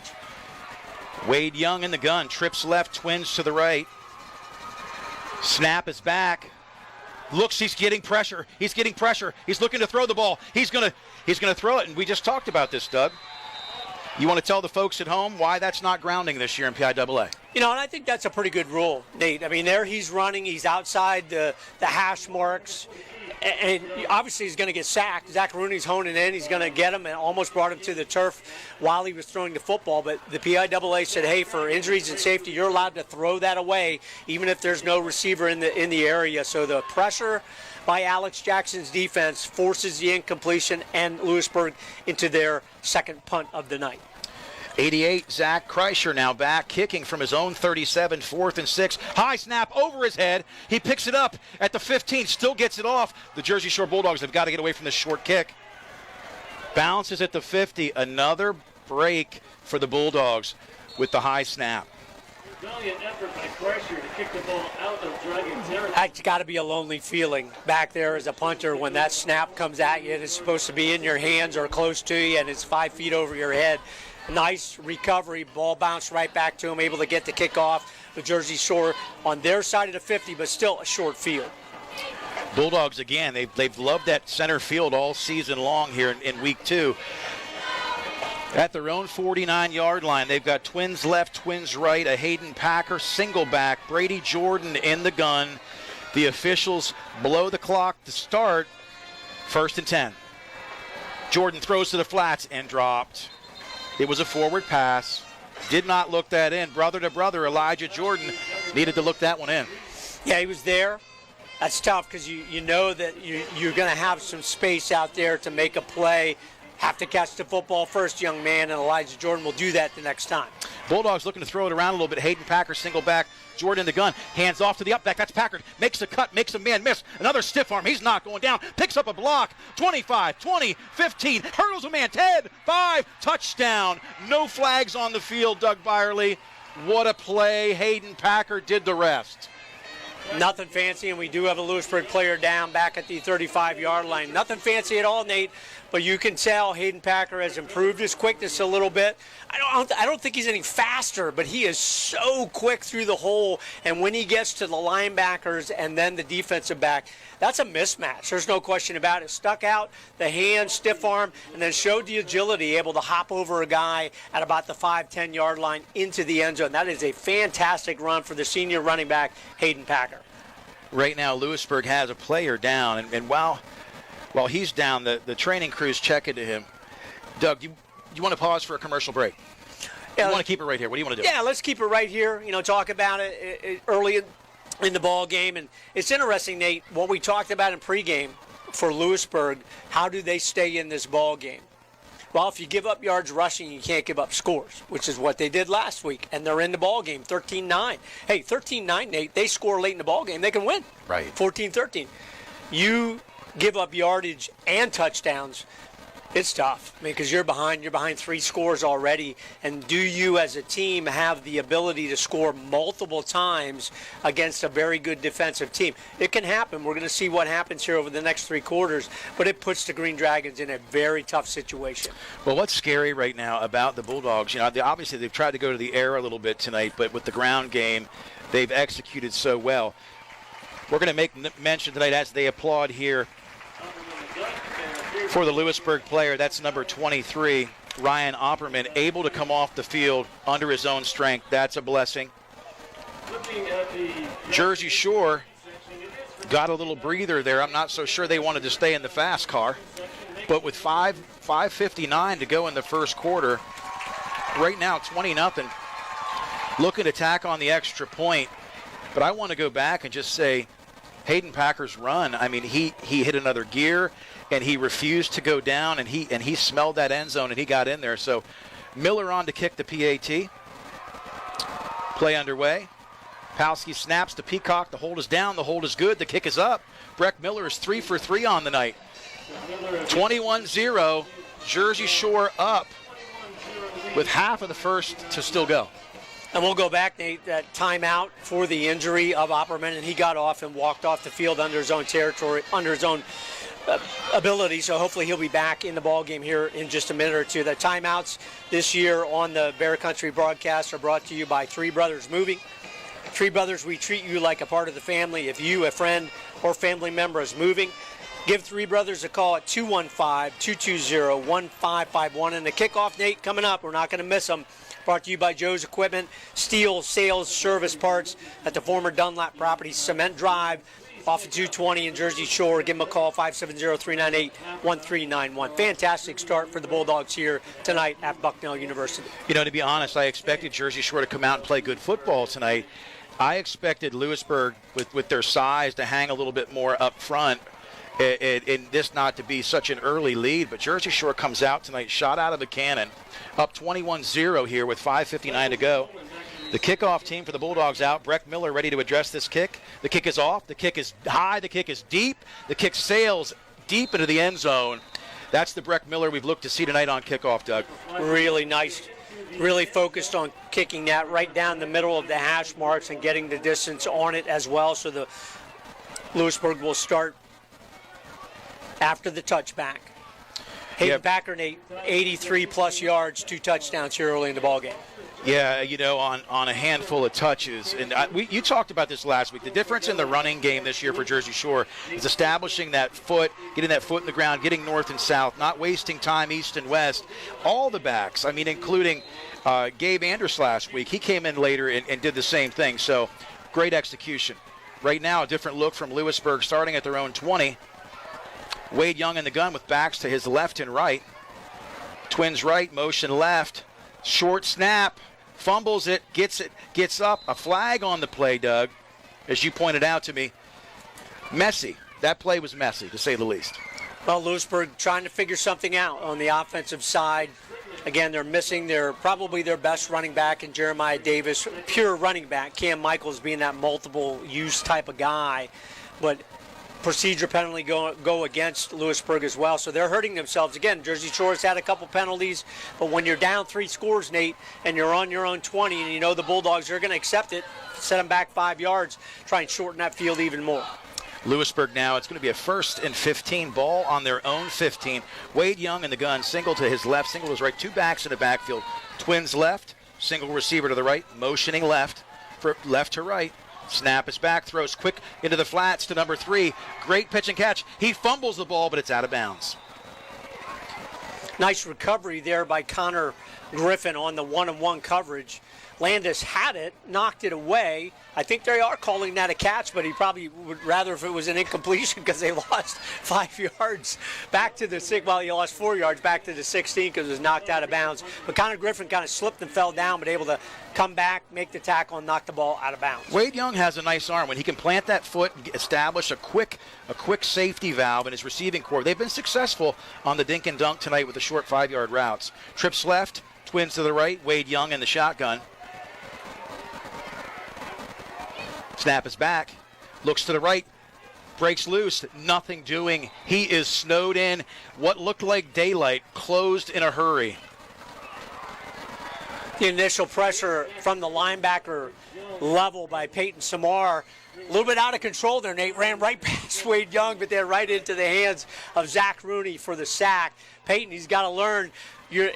Wade Young in the gun, trips left, twins to the right. Snap is back. Looks, he's getting pressure. He's looking to throw the ball. He's gonna throw it, and we just talked about this, Doug. You want to tell the folks at home why that's not grounding this year in PIAA? And I think that's a pretty good rule, Nate. I mean, there he's running. He's outside the hash marks. And obviously he's going to get sacked. Zach Rooney's honing in. He's going to get him and almost brought him to the turf while he was throwing the football. But the PIAA said, hey, for injuries and safety, you're allowed to throw that away even if there's no receiver in the area. So the pressure by Alex Jackson's defense forces the incompletion and Lewisburg into their second punt of the night. 88, Zach Kreischer now back, kicking from his own 37, 4th and 6. High snap over his head. He picks it up at the 15, still gets it off. The Jersey Shore Bulldogs have got to get away from this short kick. Bounces at the 50. Another break for the Bulldogs. with the high snap. Valiant effort by Crusher to kick the ball out of Dragon territory. That's got to be a lonely feeling back there as a punter when that snap comes at you and it's supposed to be in your hands or close to you and it's 5 feet over your head. Nice recovery, ball bounced right back to him, able to get the kick off. The Jersey Shore on their side of the 50, but still a short field. Bulldogs, again, they've loved that center field all season long here in week 2. At their own 49-yard line, they've got twins left, twins right, a Hayden Packer single back, Brady Jordan in the gun. The officials blow the clock to start. 1st and 10. Jordan throws to the flats and dropped. It was a forward pass. Did not look that in. Brother to brother, Elijah Jordan needed to look that one in. Yeah, he was there. That's tough because you know that you're going to have some space out there to make a play. Have to catch the football first, young man, and Elijah Jordan will do that the next time. Bulldogs looking to throw it around a little bit. Hayden Packer single back. Jordan in the gun. Hands off to the up back. That's Packard. Makes a cut. Makes a man miss. Another stiff arm. He's not going down. Picks up a block. 25, 20, 15. Hurdles a man. 10, 5. Touchdown. No flags on the field, Doug Byerly. What a play. Hayden Packer did the rest. Nothing fancy, and we do have a Lewisburg player down back at the 35-yard line. Nothing fancy at all, Nate, but you can tell Hayden Packer has improved his quickness a little bit. I don't think he's any faster, but he is so quick through the hole, and when he gets to the linebackers and then the defensive back, that's a mismatch. There's no question about it. Stuck out, the hand, stiff arm, and then showed the agility, able to hop over a guy at about the 5-10-yard line into the end zone. That is a fantastic run for the senior running back, Hayden Packer. Right now, Lewisburg has a player down, and while he's down, the training crew's checking to him. Doug, you want to pause for a commercial break? Yeah, you want to keep it right here. What do you want to do? Yeah, let's keep it right here. Talk about it early in the ball game. And it's interesting, Nate, what we talked about in pregame for Lewisburg. How do they stay in this ball game? Well, if you give up yards rushing, you can't give up scores, which is what they did last week, and they're in the ball game, 13-9. Hey, 13-9, Nate, they score late in the ball game, they can win. Right. 14-13. You give up yardage and touchdowns, it's tough. I mean, because you're behind 3 scores already, and do you as a team have the ability to score multiple times against a very good defensive team? It can happen. We're going to see what happens here over the next 3 quarters, but it puts the Green Dragons in a very tough situation. Well, what's scary right now about the Bulldogs, obviously they've tried to go to the air a little bit tonight, but with the ground game, they've executed so well. We're going to make mention tonight as they applaud here for the Lewisburg player. That's number 23, Ryan Opperman, able to come off the field under his own strength. That's a blessing. Jersey Shore got a little breather there. I'm not so sure they wanted to stay in the fast car. But with 5:59 to go in the first quarter, right now 20-0. Looking to tack on the extra point. But I want to go back and just say Hayden Packer's run, I mean, he hit another gear, and he refused to go down, and he smelled that end zone, and he got in there. So Miller on to kick the PAT. Play underway. Palski snaps to Peacock. The hold is down. The hold is good. The kick is up. Breck Miller is 3 for 3 on the night. 21-0. Jersey Shore up with half of the first to still go. And we'll go back, Nate, that timeout for the injury of Opperman, and he got off and walked off the field under his own territory, under his own ability, so hopefully he'll be back in the ball game here in just a minute or two. The timeouts this year on the Bear Country broadcast are brought to you by Three Brothers Moving. Three Brothers, we treat you like a part of the family. If you, a friend, or family member is moving, give Three Brothers a call at 215-220-1551. And the kickoff, Nate, coming up. We're not going to miss them. Brought to you by Joe's Equipment, Steel Sales Service Parts at the former Dunlap property, Cement Drive, off of 220 in Jersey Shore. Give them a call, 570-398-1391. Fantastic start for the Bulldogs here tonight at Bucknell University. To be honest, I expected Jersey Shore to come out and play good football tonight. I expected Lewisburg, with their size, to hang a little bit more up front. And this not to be such an early lead, but Jersey Shore comes out tonight, shot out of the cannon, up 21-0 here with 5:59 to go. The kickoff team for the Bulldogs out. Breck Miller ready to address this kick. The kick is off. The kick is high. The kick is deep. The kick sails deep into the end zone. That's the Breck Miller we've looked to see tonight on kickoff, Doug. Really nice really focused on kicking that right down the middle of the hash marks and getting the distance on it as well. So the Lewisburg will start after the touchback. Hayden Packer, 83 plus yards, 2 touchdowns here early in the ballgame. Yeah, on a handful of touches. And you talked about this last week. The difference in the running game this year for Jersey Shore is establishing that foot, getting that foot in the ground, getting north and south, not wasting time east and west. All the backs, including Gabe Anders last week, he came in later and did the same thing. So great execution. Right now, a different look from Lewisburg starting at their own 20. Wade Young in the gun with backs to his left and right. Twins right, motion left. Short snap, fumbles it, gets up. A flag on the play, Doug, as you pointed out to me. Messy. That play was messy, to say the least. Well, Lewisburg trying to figure something out on the offensive side. Again, they're missing probably their best running back in Jeremiah Davis, pure running back. Cam Michaels being that multiple use type of guy. But procedure penalty go against Lewisburg as well, so they're hurting themselves. Again, Jersey Shore's had a couple penalties, but when you're down 3 scores, Nate, and you're on your own 20, and you know the Bulldogs are going to accept it, set them back 5 yards, try and shorten that field even more. Lewisburg now, it's going to be a 1st and 15, ball on their own 15. Wade Young in the gun, single to his left, single to his right, 2 backs in the backfield. Twins left, single receiver to the right, motioning left to right. Snap is back, throws quick into the flats to number 3. Great pitch and catch. He fumbles the ball, but it's out of bounds. Nice recovery there by Connor Griffin on the 1-on-1 coverage. Landis had it, knocked it away. I think they are calling that a catch, but he probably would rather if it was an incompletion because they lost 5 yards back to the 6. Well, he lost 4 yards back to the 16 because it was knocked out of bounds. But Connor Griffin kind of slipped and fell down, but able to come back, make the tackle, and knock the ball out of bounds. Wade Young has a nice arm. When he can plant that foot and establish a quick safety valve in his receiving core. They've been successful on the dink and dunk tonight with the short 5-yard routes. Trips left, Twins to the right, Wade Young in the shotgun. Snap is back, looks to the right, breaks loose, nothing doing. He is snowed in. What looked like daylight closed in a hurry. The initial pressure from the linebacker level by Peyton Samar. A little bit out of control there, Nate. Ran right past Wade Young, but then right into the hands of Zach Rooney for the sack. Peyton, he's got to learn. You're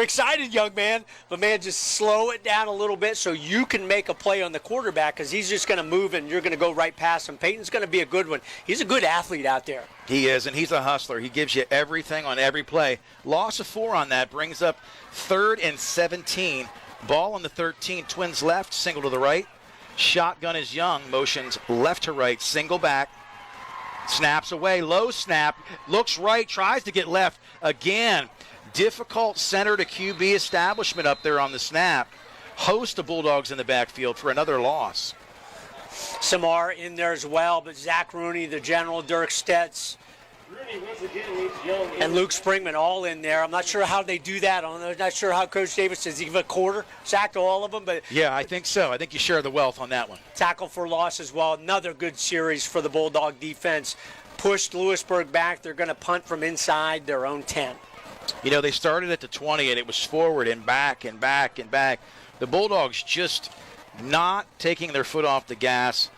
excited, young man, but man, just slow it down a little bit so you can make a play on the quarterback because he's just going to move and you're going to go right past him. Peyton's going to be a good one. He's a good athlete out there. He is, and he's a hustler. He gives you everything on every play. Loss of 4 on that brings up 3rd and 17. Ball on the 13. Twins left, single to the right. Shotgun is Young, motions left to right, single back. Snaps away, low snap, looks right, tries to get left again. Difficult center to QB establishment up there on the snap. Host of Bulldogs in the backfield for another loss. Samar in there as well, but Zach Rooney, the general, Dirk Stetz, and Luke Springman all in there. I'm not sure how they do that. I'm not sure how Coach Davis says he give a quarter sack to all of them, but yeah, I think so. I think you share the wealth on that one. Tackle for loss as well. Another good series for the Bulldog defense. Pushed Lewisburg back. They're going to punt from inside their own 10. You know, they started at the 20, and it was forward and back and back and back. The Bulldogs just not taking their foot off the gas.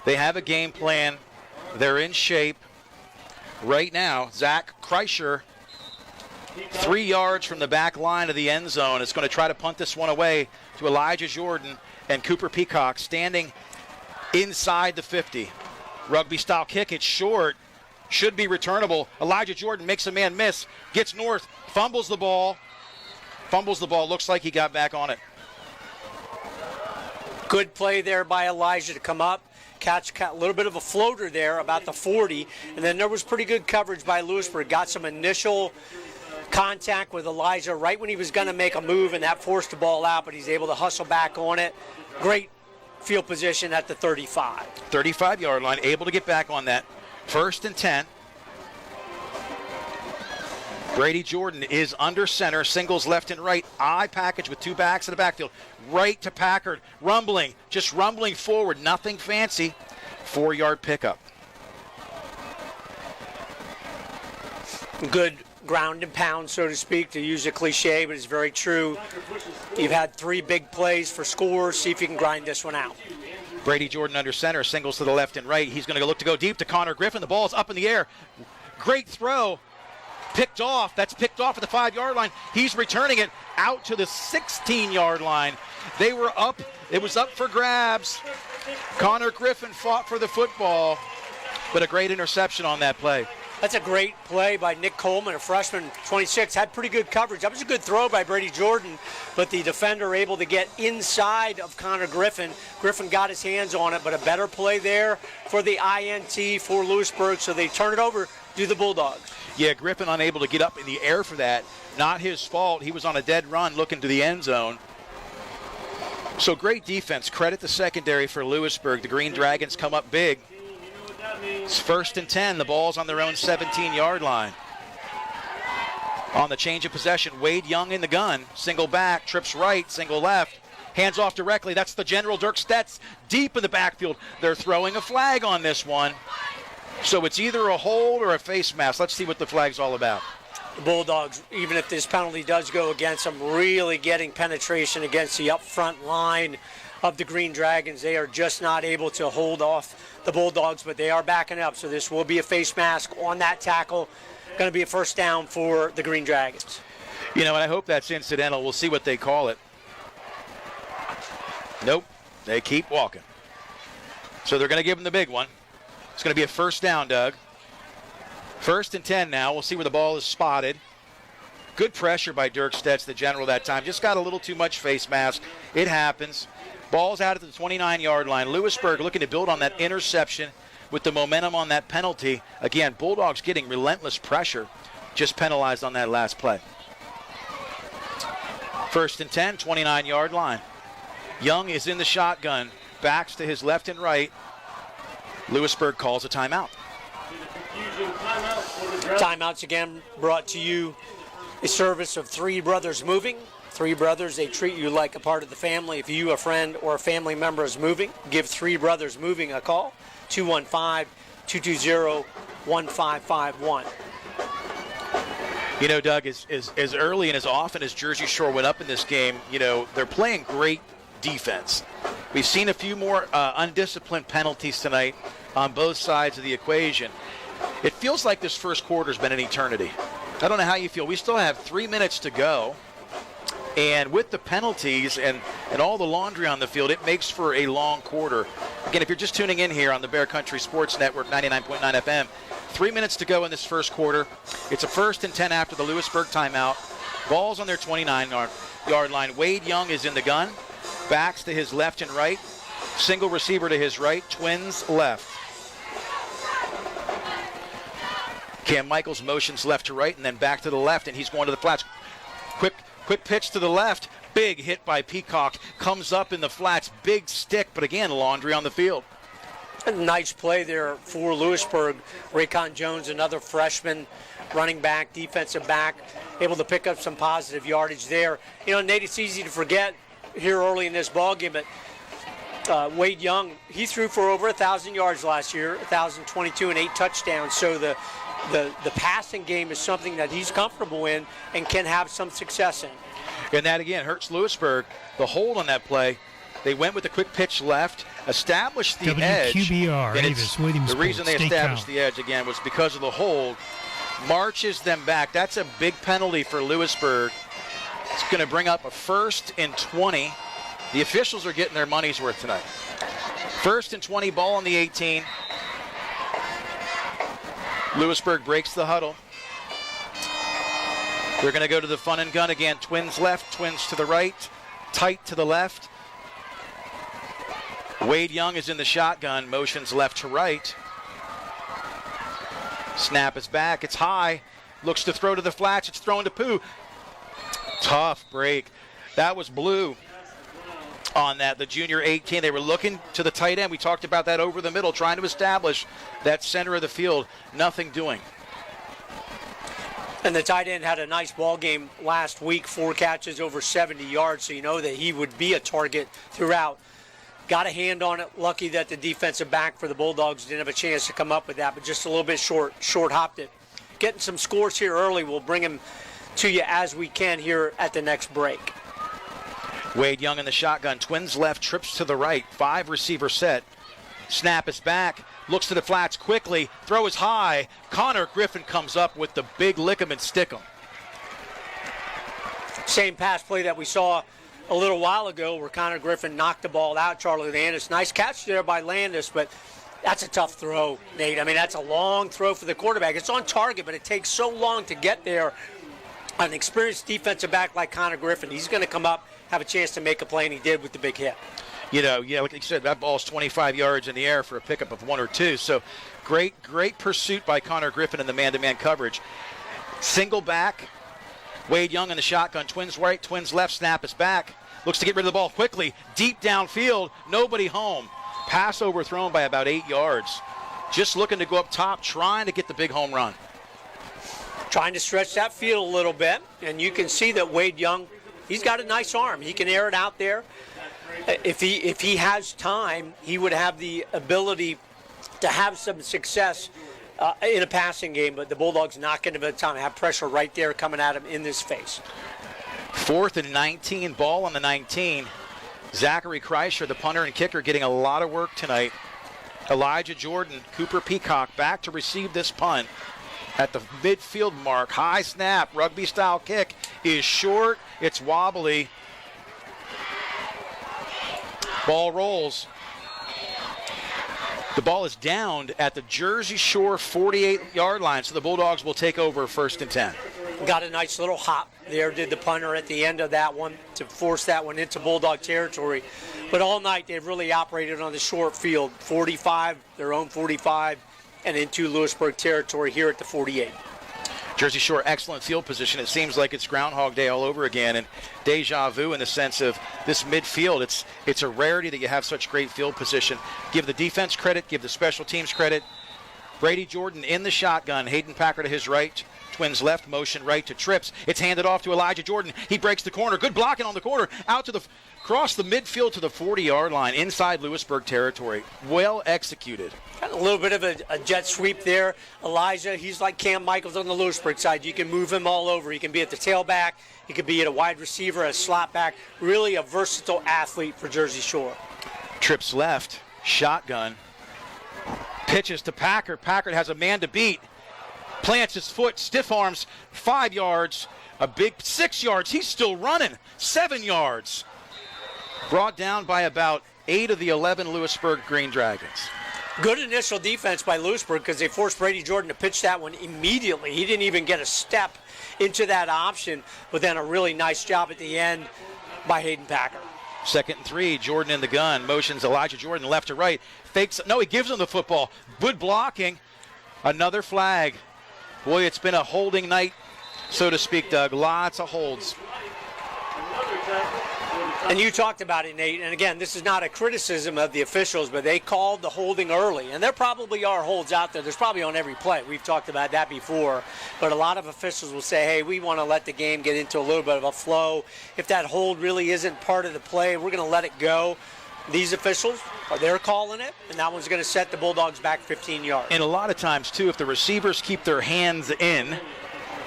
They have a game plan. They're in shape. Right now, Zach Kreischer, 3 yards from the back line of the end zone, is going to try to punt this one away to Elijah Jordan and Cooper Peacock standing inside the 50. Rugby-style kick, it's short. Should be returnable. Elijah Jordan makes a man miss, gets north, fumbles the ball. Looks like he got back on it. Good play there by Elijah to come up, catch a little bit of a floater there about the 40, and then there was pretty good coverage by Lewisburg. Got some initial contact with Elijah right when he was going to make a move, and that forced the ball out, but he's able to hustle back on it. Great field position at the 35. 35-yard line, able to get back on that. 1st and 10. Brady Jordan is under center, singles left and right, eye package with 2 backs in the backfield. Right to Packard, rumbling forward, nothing fancy. 4-yard pickup. Good ground and pound, so to speak, to use a cliche, but it's very true. You've had 3 big plays for scores. See if you can grind this one out. Brady Jordan under center, singles to the left and right. He's going to look to go deep to Connor Griffin. The ball is up in the air. Great throw. Picked off. That's picked off at the 5-yard line. He's returning it out to the 16-yard line. They were up. It was up for grabs. Connor Griffin fought for the football, but a great interception on that play. That's a great play by Nick Coleman, a freshman, 26. Had pretty good coverage. That was a good throw by Brady Jordan, but the defender able to get inside of Connor Griffin. Griffin got his hands on it, but a better play there for the INT for Lewisburg, so they turn it over to the Bulldogs. Yeah, Griffin unable to get up in the air for that. Not his fault. He was on a dead run looking to the end zone. So great defense. Credit the secondary for Lewisburg. The Green Dragons come up big. It's 1st and 10. The ball's on their own 17-yard line. On the change of possession, Wade Young in the gun. Single back, trips right, single left. Hands off directly. That's the general, Dirk Stetz, deep in the backfield. They're throwing a flag on this one. So it's either a hold or a face mask. Let's see what the flag's all about. The Bulldogs, even if this penalty does go against them, really getting penetration against the up front line of the Green Dragons. They are just not able to hold off the Bulldogs, but they are backing up. So this will be a face mask on that tackle. Going to be a first down for the Green Dragons. You know, and I hope that's incidental. We'll see what they call it. Nope. They keep walking. So they're going to give them the big one. It's going to be a first down, Doug. 1st and 10 now. We'll see where the ball is spotted. Good pressure by Dirk Stetz, the general, that time. Just got a little too much face mask. It happens. Ball's out at the 29-yard line. Lewisburg looking to build on that interception with the momentum on that penalty. Again, Bulldogs getting relentless pressure. Just penalized on that last play. 1st and 10, 29-yard line. Young is in the shotgun. Backs to his left and right. Lewisburg calls a timeout. Timeouts again brought to you a service of Three Brothers Moving. Three Brothers, they treat you like a part of the family. If you, a friend, or a family member is moving, give Three Brothers Moving a call, 215-220-1551. You know, Doug, as early and as often as Jersey Shore went up in this game, you know, they're playing great defense. We've seen a few more undisciplined penalties tonight on both sides of the equation. It feels like this first quarter's been an eternity. I don't know how you feel. We still have 3 minutes to go. And with the penalties and all the laundry on the field, it makes for a long quarter. Again, if you're just tuning in here on the Bear Country Sports Network, 99.9 FM, 3 minutes to go in this first quarter. It's a 1st and 10 after the Lewisburg timeout. Ball's on their 29-yard line. Wade Young is in the gun. Backs to his left and right. Single receiver to his right. Twins left. Cam Michaels motions left to right and then back to the left, and he's going to the flats. Quick pitch to the left. Big hit by Peacock. Comes up in the flats. Big stick, but again, laundry on the field. A nice play there for Lewisburg. Raycon Jones, another freshman, running back, defensive back, able to pick up some positive yardage there. You know, Nate, it's easy to forget here early in this ballgame, but Wade Young, he threw for over 1,000 yards last year, 1,022 and 8 touchdowns. So the passing game is something that he's comfortable in and can have some success in. And that, again, hurts Lewisburg. The hold on that play, they went with a quick pitch left, established the edge. WQBR, Avis, Williamsport. The reason they established the edge, again, was because of the hold. Marches them back. That's a big penalty for Lewisburg. It's going to bring up a 1st and 20. The officials are getting their money's worth tonight. 1st and 20, ball on the 18. Lewisburg breaks the huddle. They're going to go to the fun and gun again. Twins left, twins to the right, tight to the left. Wade Young is in the shotgun, motions left to right. Snap is back, it's high. Looks to throw to the flats, it's thrown to Pooh. Tough break. That was Blue on that, the junior 18. They were looking to the tight end. We talked about that over the middle, trying to establish that center of the field. Nothing doing. And the tight end had a nice ball game last week, 4 catches, over 70 yards, so you know that he would be a target throughout. Got a hand on it. Lucky that the defensive back for the Bulldogs didn't have a chance to come up with that, but just a little bit short hopped it. getting some scores here early. We'll bring them to you as we can here at the next break. Wade Young in the shotgun. Twins left, trips to the right. 5 receiver set. Snap is back. Looks to the flats quickly. Throw is high. Connor Griffin comes up with the big lick 'em and stick 'em. Same pass play that we saw a little while ago where Connor Griffin knocked the ball out. Charlie Landis. Nice catch there by Landis, but that's a tough throw, Nate. I mean, that's a long throw for the quarterback. It's on target, but it takes so long to get there. An experienced defensive back like Connor Griffin, he's going to come up, have a chance to make a play, and he did with the big hit. You know, yeah, like you said, that ball's 25 yards in the air for a pickup of 1 or 2. So great pursuit by Connor Griffin in the man-to-man coverage. Single back. Wade Young in the shotgun. Twins right, Twins left. Snap is back. Looks to get rid of the ball quickly. Deep downfield. Nobody home. Pass overthrown by about 8 yards. Just looking to go up top, trying to get the big home run. Trying to stretch that field a little bit, and you can see that Wade Young, he's got a nice arm. He can air it out there. If he has time, he would have the ability to have some success in a passing game, but the Bulldogs not going to have time. Have pressure right there coming at him in this face. 4th and 19, ball on the 19. Zachary Kreischer, the punter and kicker, getting a lot of work tonight. Elijah Jordan, Cooper Peacock back to receive this punt at the midfield mark. High snap, rugby-style kick is short. It's wobbly. Ball rolls. The ball is downed at the Jersey Shore 48-yard line, so the Bulldogs will take over 1st and 10. Got a nice little hop there, did the punter at the end of that one to force that one into Bulldog territory. But all night they've really operated on the short field, 45, their own 45, and into Lewisburg territory here at the 48. Jersey Shore, excellent field position. It seems like it's Groundhog Day all over again, and deja vu in the sense of this midfield. It's a rarity that you have such great field position. Give the defense credit, give the special teams credit. Brady Jordan in the shotgun. Hayden Packer to his right. Twins left, motion right to Trips. It's handed off to Elijah Jordan. He breaks the corner. Good blocking on the corner. Out to the across the midfield to the 40-yard line inside Lewisburg territory. Well executed. Got a little bit of a jet sweep there. Elijah, he's like Cam Michaels on the Lewisburg side. You can move him all over. He can be at the tailback. He could be at a wide receiver, a slot back. Really a versatile athlete for Jersey Shore. Trips left, shotgun. Pitches to Packard. Packard has a man to beat. Plants his foot, stiff arms, 5 yards. A big 6 yards. He's still running. 7 yards. Brought down by about 8 of the 11 Lewisburg Green Dragons. Good initial defense by Lewisburg because they forced Brady Jordan to pitch that one immediately. He didn't even get a step into that option, but then a really nice job at the end by Hayden Packer. 2nd and 3, Jordan in the gun. Motions Elijah Jordan left to right. Fakes. No, he gives him the football. Good blocking. Another flag. Boy, it's been a holding night, so to speak, Doug. Lots of holds. And you talked about it, Nate. And again, this is not a criticism of the officials, but they called the holding early. And there probably are holds out there. There's probably on every play. We've talked about that before. But a lot of officials will say, hey, we want to let the game get into a little bit of a flow. If that hold really isn't part of the play, we're going to let it go. These officials, they're calling it, and that one's going to set the Bulldogs back 15 yards. And a lot of times, too, if the receivers keep their hands in,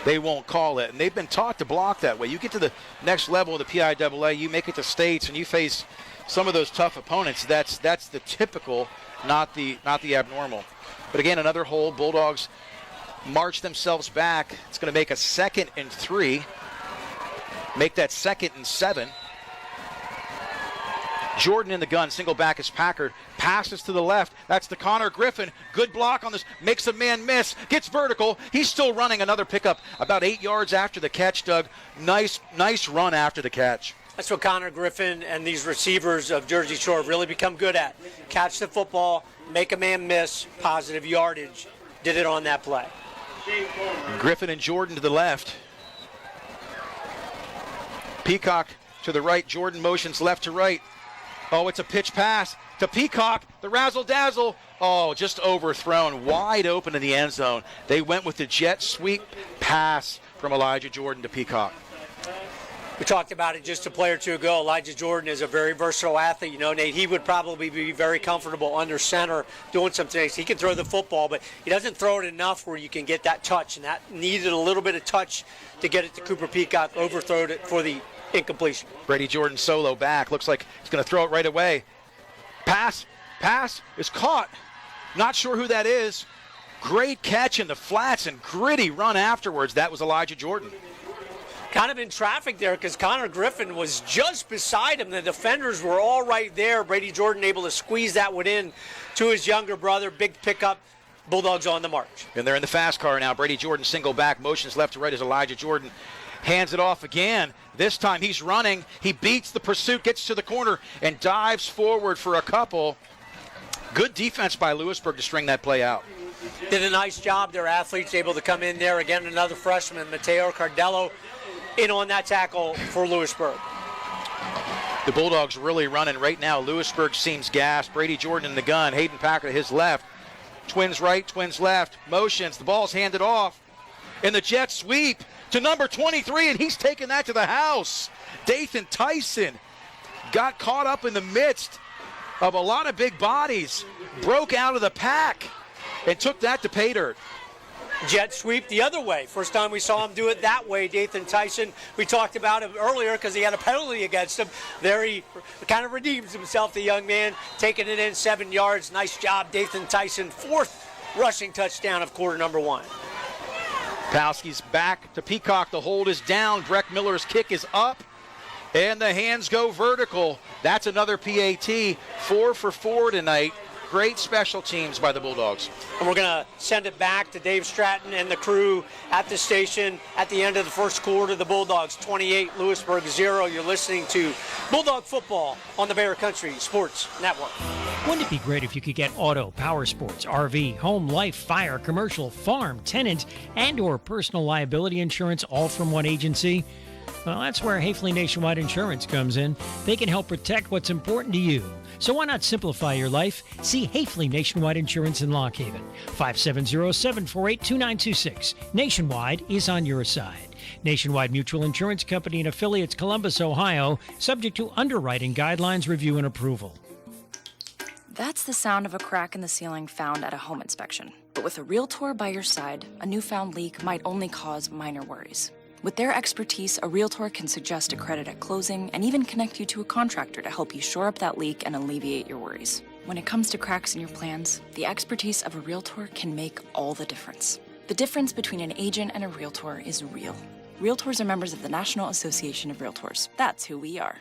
they won't call it. And they've been taught to block that way. You get to the next level of the PIAA, you make it to states, and you face some of those tough opponents. That's the typical, not the abnormal. But again, another hold. Bulldogs march themselves back. It's going to make a 2nd and 3. Make that 2nd and 7. Jordan in the gun, single back is Packard. Passes to the left. That's the Connor Griffin. Good block on this. Makes a man miss. Gets vertical. He's still running. Another pickup about 8 yards after the catch, Doug. Nice run after the catch. That's what Connor Griffin and these receivers of Jersey Shore have really become good at. Catch the football, make a man miss, positive yardage. Did it on that play. Griffin and Jordan to the left. Peacock to the right. Jordan motions left to right. Oh, it's a pitch pass to Peacock. The razzle-dazzle. Oh, just overthrown. Wide open in the end zone. They went with the jet sweep pass from Elijah Jordan to Peacock. We talked about it just a play or two ago. Elijah Jordan is a very versatile athlete. You know, Nate, he would probably be very comfortable under center doing some things. He can throw the football, but he doesn't throw it enough where you can get that touch, and that needed a little bit of touch to get it to Cooper Peacock, overthrowed it for the incompletion. Brady Jordan solo back. Looks like he's going to throw it right away. Pass is caught. Not sure who that is. Great catch in the flats and gritty run afterwards. That was Elijah Jordan. Kind of in traffic there because Connor Griffin was just beside him. The defenders were all right there. Brady Jordan able to squeeze that one in to his younger brother. Big pickup. Bulldogs on the march. And they're in the fast car now. Brady Jordan single back. Motions left to right as Elijah Jordan hands it off again. This time he's running. He beats the pursuit, gets to the corner, and dives forward for a couple. Good defense by Lewisburg to string that play out. Did a nice job. Their athletes able to come in there. Again, another freshman, Mateo Cardello, in on that tackle for Lewisburg. The Bulldogs really running right now. Lewisburg seems gassed. Brady Jordan in the gun. Hayden Packer to his left. Twins right, twins left. Motions. The ball's handed off. And the Jets sweep to number 23, and he's taking that to the house. Dathan Tyson got caught up in the midst of a lot of big bodies. Broke out of the pack and took that to pay dirt. Jet sweep the other way. First time we saw him do it that way, Dathan Tyson. We talked about him earlier because he had a penalty against him. There he kind of redeems himself, the young man, taking it in 7 yards. Nice job, Dathan Tyson. 4th rushing touchdown of quarter number 1. Palski's back to Peacock. The hold is down. Breck Miller's kick is up. And the hands go vertical. That's another PAT. 4 for 4 tonight. Great special teams by the Bulldogs. And we're going to send it back to Dave Stratton and the crew at the station at the end of the first quarter. The Bulldogs 28, Lewisburg 0. You're listening to Bulldog Football on the Bear Country Sports Network. Wouldn't it be great if you could get auto, power sports, RV, home, life, fire, commercial, farm, tenant, and or personal liability insurance all from one agency? Well, that's where Hafley Nationwide Insurance comes in. They can help protect what's important to you. So why not simplify your life? See Hafley Nationwide Insurance in Lock Haven. 570-748-2926. Nationwide is on your side. Nationwide Mutual Insurance Company and affiliates, Columbus, Ohio, subject to underwriting guidelines, review, and approval. That's the sound of a crack in the ceiling found at a home inspection. But with a Realtor by your side, a newfound leak might only cause minor worries. With their expertise, a Realtor can suggest a credit at closing and even connect you to a contractor to help you shore up that leak and alleviate your worries. When it comes to cracks in your plans, the expertise of a Realtor can make all the difference. The difference between an agent and a Realtor is real. Realtors are members of the National Association of Realtors. That's who we are.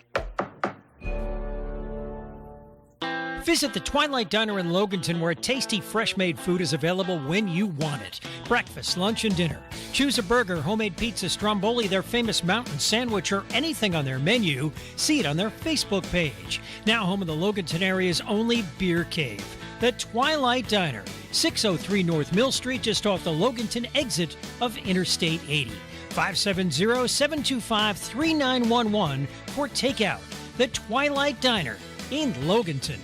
Visit the Twilight Diner in Loganton, where tasty, fresh-made food is available when you want it. Breakfast, lunch, and dinner. Choose a burger, homemade pizza, stromboli, their famous mountain sandwich, or anything on their menu. See it on their Facebook page. Now home of the Loganton area's only beer cave. The Twilight Diner, 603 North Mill Street, just off the Loganton exit of Interstate 80. 570-725-3911 for takeout. The Twilight Diner in Loganton.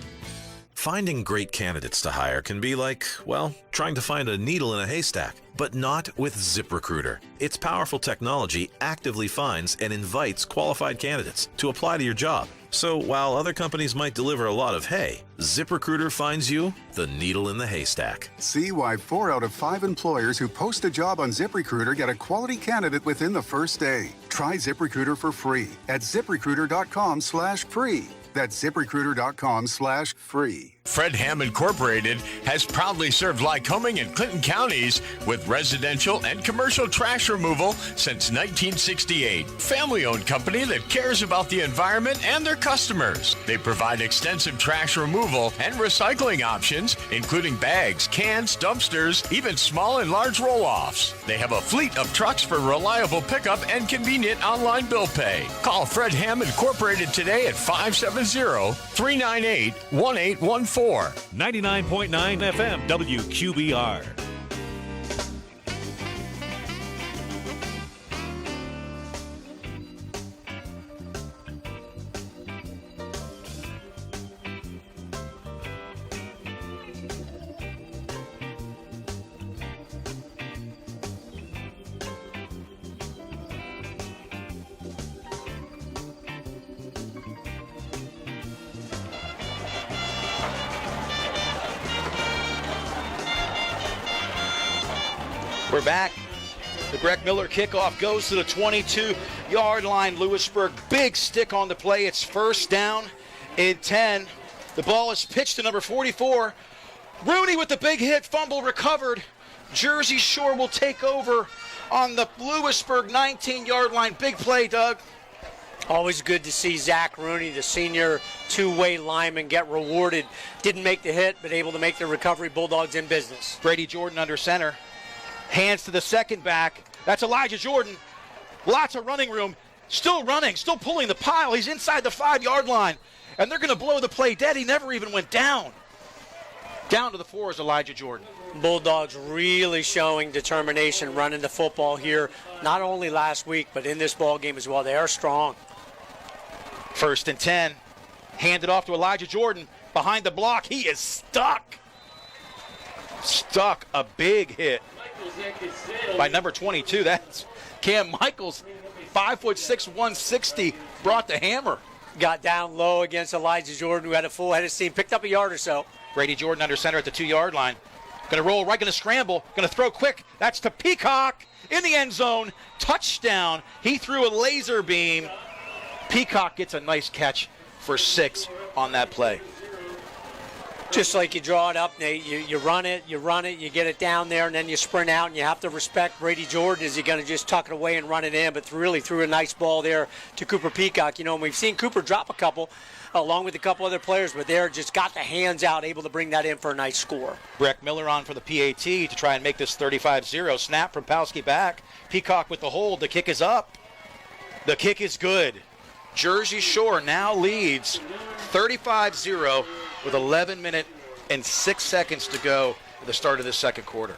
Finding great candidates to hire can be like, well, trying to find a needle in a haystack, but not with ZipRecruiter. Its powerful technology actively finds and invites qualified candidates to apply to your job. So while other companies might deliver a lot of hay, ZipRecruiter finds you the needle in the haystack. See why 4 out of 5 employers who post a job on ZipRecruiter get a quality candidate within the first day. Try ZipRecruiter for free at ZipRecruiter.com/free. That's ZipRecruiter.com/free. Fred Ham Incorporated has proudly served Lycoming and Clinton counties with residential and commercial trash removal since 1968. Family-owned company that cares about the environment and their customers. They provide extensive trash removal and recycling options, including bags, cans, dumpsters, even small and large roll-offs. They have a fleet of trucks for reliable pickup and convenient online bill pay. Call Fred Ham Incorporated today at 570-398-1814. 99.9 FM WQBR. We're back. The Greg Miller kickoff goes to the 22-yard line. Lewisburg, big stick on the play. It's first down and 10. The ball is pitched to number 44. Rooney with the big hit, fumble recovered. Jersey Shore will take over on the Lewisburg 19-yard line. Big play, Doug. Always good to see Zach Rooney, the senior two-way lineman, get rewarded. Didn't make the hit, but able to make the recovery. Bulldogs in business. Brady Jordan under center. Hands to the second back. That's Elijah Jordan. Lots of running room. Still running, still pulling the pile. He's inside the 5-yard line. And they're going to blow the play dead. He never even went down. Down to the 4 is Elijah Jordan. Bulldogs really showing determination running the football here, not only last week, but in this ball game as well. They are strong. First and 10. Handed off to Elijah Jordan. Behind the block, he is stuck. Stuck. A big hit by number 22. That's Cam Michaels, 5'6", 160, brought the hammer. Got down low against Elijah Jordan, who had a full head of steam, picked up a yard or so. Brady Jordan under center at the 2-yard line. Going to roll right, going to scramble, going to throw quick. That's to Peacock in the end zone. Touchdown. He threw a laser beam. Peacock gets a nice catch for 6 on that play. Just like you draw it up, Nate, you run it, you get it down there, and then you sprint out, and you have to respect Brady Jordan. Is he going to just tuck it away and run it in? But really threw a nice ball there to Cooper Peacock. You know, and we've seen Cooper drop a couple along with a couple other players, but they're just got the hands out, able to bring that in for a nice score. Breck Miller on for the PAT to try and make this 35-0. Snap from Powski back. Peacock with the hold. The kick is up. The kick is good. Jersey Shore now leads 35-0 with 11 minutes and 6 seconds to go at the start of the second quarter.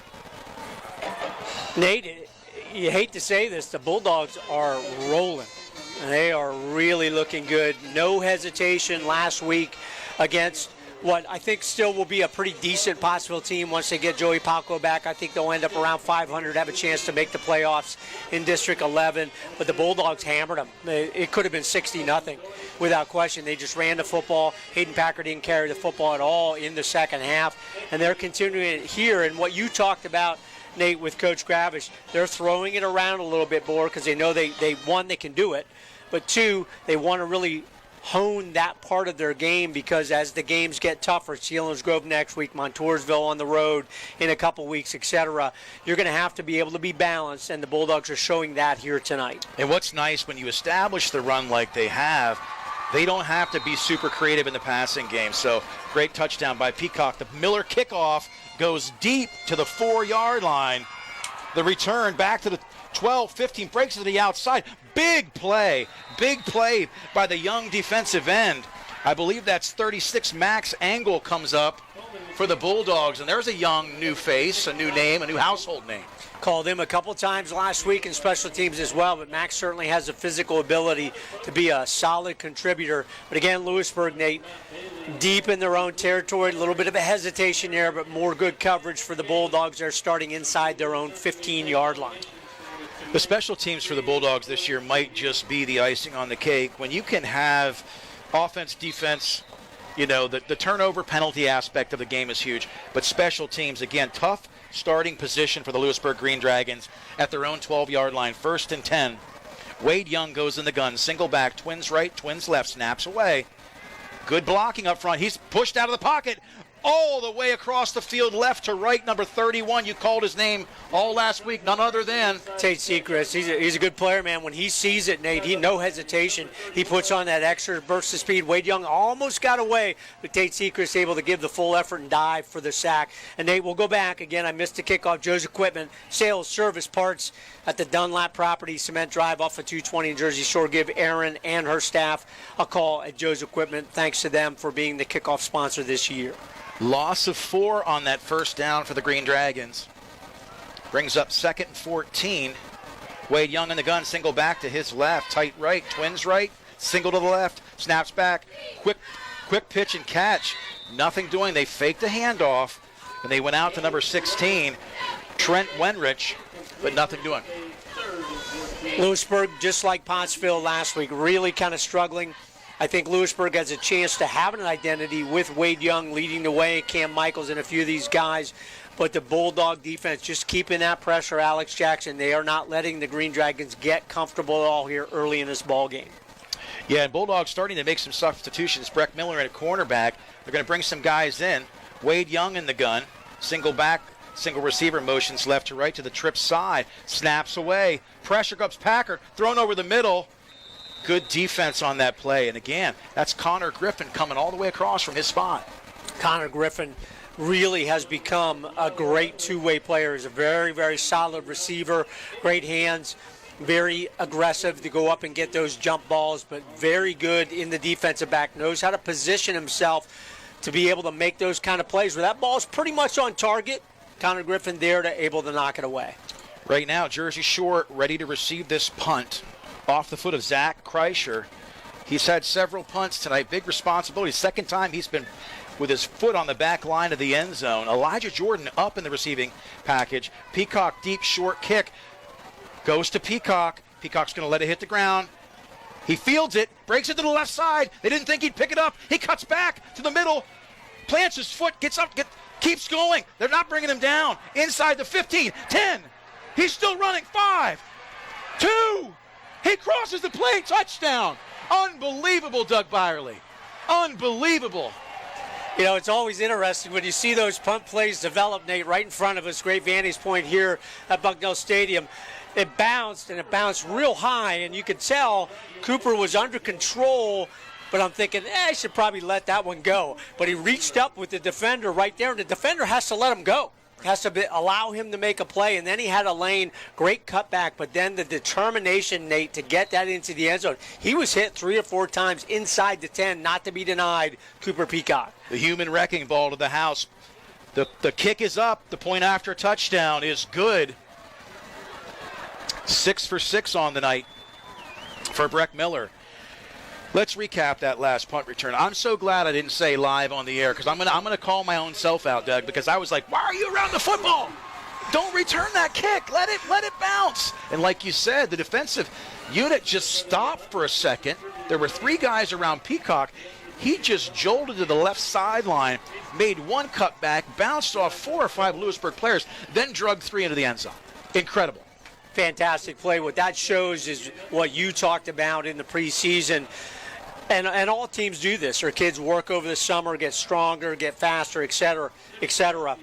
Nate, you hate to say this, the Bulldogs are rolling. They are really looking good. No hesitation last week against what I think still will be a pretty decent Pottsville team once they get Joey Palco back. I think they'll end up around 500, have a chance to make the playoffs in District 11. But the Bulldogs hammered them. It could have been 60-0 without question. They just ran the football. Hayden Packer didn't carry the football at all in the second half. And they're continuing it here. And what you talked about, Nate, with Coach Gravish, they're throwing it around a little bit more because they know they one, they can do it. But two, they want to really hone that part of their game because as the games get tougher, Selinsgrove next week, Montoursville on the road in a couple weeks, etc., you're going to have to be able to be balanced, and the Bulldogs are showing that here tonight. And what's nice, when you establish the run like they have, they don't have to be super creative in the passing game. So great touchdown by Peacock. The Miller kickoff goes deep to the 4-yard line. The return back to the 12, 15, breaks to the outside. Big play by the young defensive end. I believe that's 36. Max Angle comes up for the Bulldogs, and there's a young new face, a new name, a new household name. Called him a couple times last week in special teams as well, but Max certainly has the physical ability to be a solid contributor. But again, Lewisburg, Nate, deep in their own territory, a little bit of a hesitation there, but more good coverage for the Bulldogs. They're starting inside their own 15-yard line. The special teams for the Bulldogs this year might just be the icing on the cake. When you can have offense, defense, you know, the turnover penalty aspect of the game is huge. But special teams, again, tough starting position for the Lewisburg Green Dragons at their own 12-yard line. First and 10. Wade Young goes in the gun. Single back, twins right, twins left, snaps away. Good blocking up front. He's pushed out of the pocket. All the way across the field, left to right, number 31. You called his name all last week, none other than Tate Sechrist. He's a good player, man. When he sees it, Nate, he no hesitation. He puts on that extra burst of speed. Wade Young almost got away, but Tate Sechrist able to give the full effort and dive for the sack. And Nate, we'll go back again. I missed the kickoff. Joe's Equipment, sales, service, parts at the Dunlap property, Cement Drive off of 220 in Jersey Shore. Give Erin and her staff a call at Joe's Equipment. Thanks to them for being the kickoff sponsor this year. Loss of 4 on that first down for the Green Dragons. Brings up 2nd and 14. Wade Young in the gun, single back to his left, tight right, twins right, single to the left, snaps back, quick pitch and catch. Nothing doing. They faked the handoff, and they went out to number 16, Trent Wenrich, but nothing doing. Lewisburg, just like Pottsville last week, really kind of struggling I think Lewisburg has a chance to have an identity with Wade Young leading the way, Cam Michaels, and a few of these guys. But the Bulldog defense just keeping that pressure, Alex Jackson. They are not letting the Green Dragons get comfortable at all here early in this ball game. Yeah, and Bulldogs starting to make some substitutions. Breck Miller at a cornerback. They're going to bring some guys in. Wade Young in the gun. Single back, single receiver motions left to right to the trip side. Snaps away. Pressure comes Packard. Thrown over the middle. Good defense on that play. And again, that's Connor Griffin coming all the way across from his spot. Connor Griffin really has become a great two-way player. He's a very, very solid receiver. Great hands. Very aggressive to go up and get those jump balls, but very good in the defensive back. Knows how to position himself to be able to make those kind of plays where that ball's pretty much on target. Connor Griffin there to able to knock it away. Right now, Jersey Shore ready to receive this punt off the foot of Zach Kreischer. He's had several punts tonight. Big responsibility. Second time he's been with his foot on the back line of the end zone. Elijah Jordan up in the receiving package. Peacock deep short kick. Goes to Peacock. Peacock's going to let it hit the ground. He fields it, breaks it to the left side. They didn't think he'd pick it up. He cuts back to the middle, plants his foot, gets up, keeps going. They're not bringing him down. Inside the 15, 10. He's still running. 5, 2. He crosses the plate. Touchdown. Unbelievable, Doug Byerly. Unbelievable. You know, it's always interesting when you see those punt plays develop, Nate, right in front of us. Great vantage point here at Bucknell Stadium. It bounced, and it bounced real high, and you could tell Cooper was under control, but I'm thinking, I should probably let that one go. But he reached up with the defender right there, and the defender has to let him go. Has to allow him to make a play, and then he had a lane, great cutback, but then the determination, Nate, to get that into the end zone. He was hit 3 or 4 times inside the 10, not to be denied, Cooper Peacock. The human wrecking ball to the house. The kick is up. The point after touchdown is good. 6 for 6 on the night for Breck Miller. Let's recap that last punt return. I'm so glad I didn't say live on the air because I'm gonna call my own self out, Doug, because I was like, why are you around the football? Don't return that kick. Let it bounce. And like you said, the defensive unit just stopped for a second. There were 3 guys around Peacock. He just jolted to the left sideline, made 1 cutback, bounced off 4 or 5 Lewisburg players, then drugged 3 into the end zone. Incredible. Fantastic play. What that shows is what you talked about in the preseason. And all teams do this. Our kids work over the summer, get stronger, get faster, et cetera, et cetera.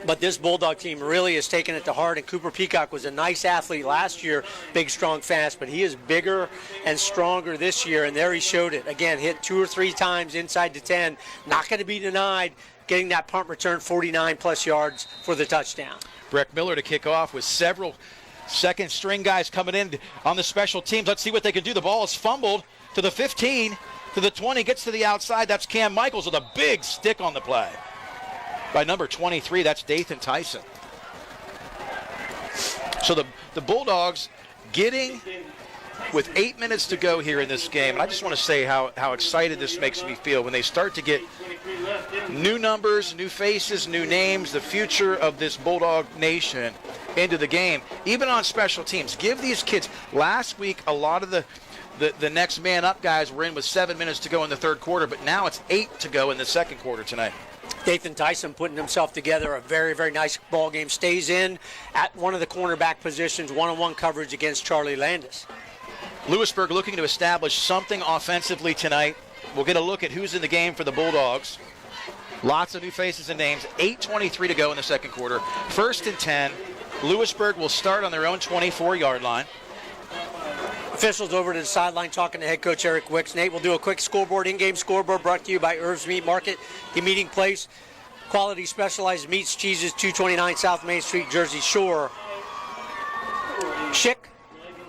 But this Bulldog team really has taken it to heart, and Cooper Peacock was a nice athlete last year, big, strong, fast, but he is bigger and stronger this year, and there he showed it. Again, hit 2 or 3 times inside the 10, not going to be denied, getting that punt return 49-plus yards for the touchdown. Breck Miller to kick off with several second-string guys coming in on the special teams. Let's see what they can do. The ball is fumbled to the 15, to the 20, gets to the outside. That's Cam Michaels with a big stick on the play. By number 23, that's Dathan Tyson. So the Bulldogs getting with 8 minutes to go here in this game. And I just want to say how excited this makes me feel when they start to get new numbers, new faces, new names, the future of this Bulldog Nation into the game, even on special teams. Give these kids, last week a lot of the next man up guys were in with 7 minutes to go in the third quarter, but now it's 8 to go in the second quarter tonight. Dathan Tyson putting himself together, a very, very nice ball game. Stays in at one of the cornerback positions, one-on-one coverage against Charlie Landis. Lewisburg looking to establish something offensively tonight. We'll get a look at who's in the game for the Bulldogs. Lots of new faces and names. 8:23 to go in the second quarter. 1st and 10. Lewisburg will start on their own 24-yard line. Officials over to the sideline talking to head coach Eric Wicks. Nate, we'll do a quick scoreboard, in-game scoreboard brought to you by Irv's Meat Market, the meeting place. Quality specialized meats, cheeses, 229 South Main Street, Jersey Shore. Schick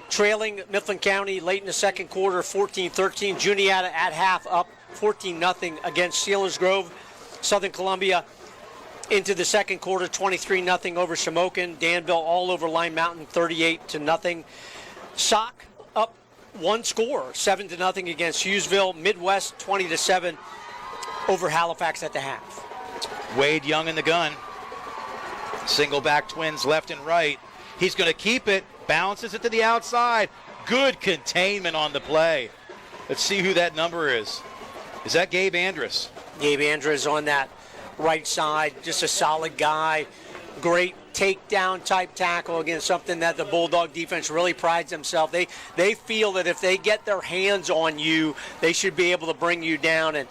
trailing Mifflin County late in the second quarter, 14-13. Juniata at half up 14-0 against Sealers Grove. Southern Columbia into the second quarter, 23-0 over Shamokin. Danville all over Lime Mountain, 38-0. Sock up 1 score, 7-0 against Hughesville. Midwest 20-7 over Halifax at the half. Wade Young in the gun. Single back twins left and right. He's going to keep it. Bounces it to the outside. Good containment on the play. Let's see who that number is. Is that Gabe Andrus? Gabe Andrus on that right side, just a solid guy. Great takedown type tackle, again, something that the Bulldog defense really prides themselves. They feel that if they get their hands on you, they should be able to bring you down, and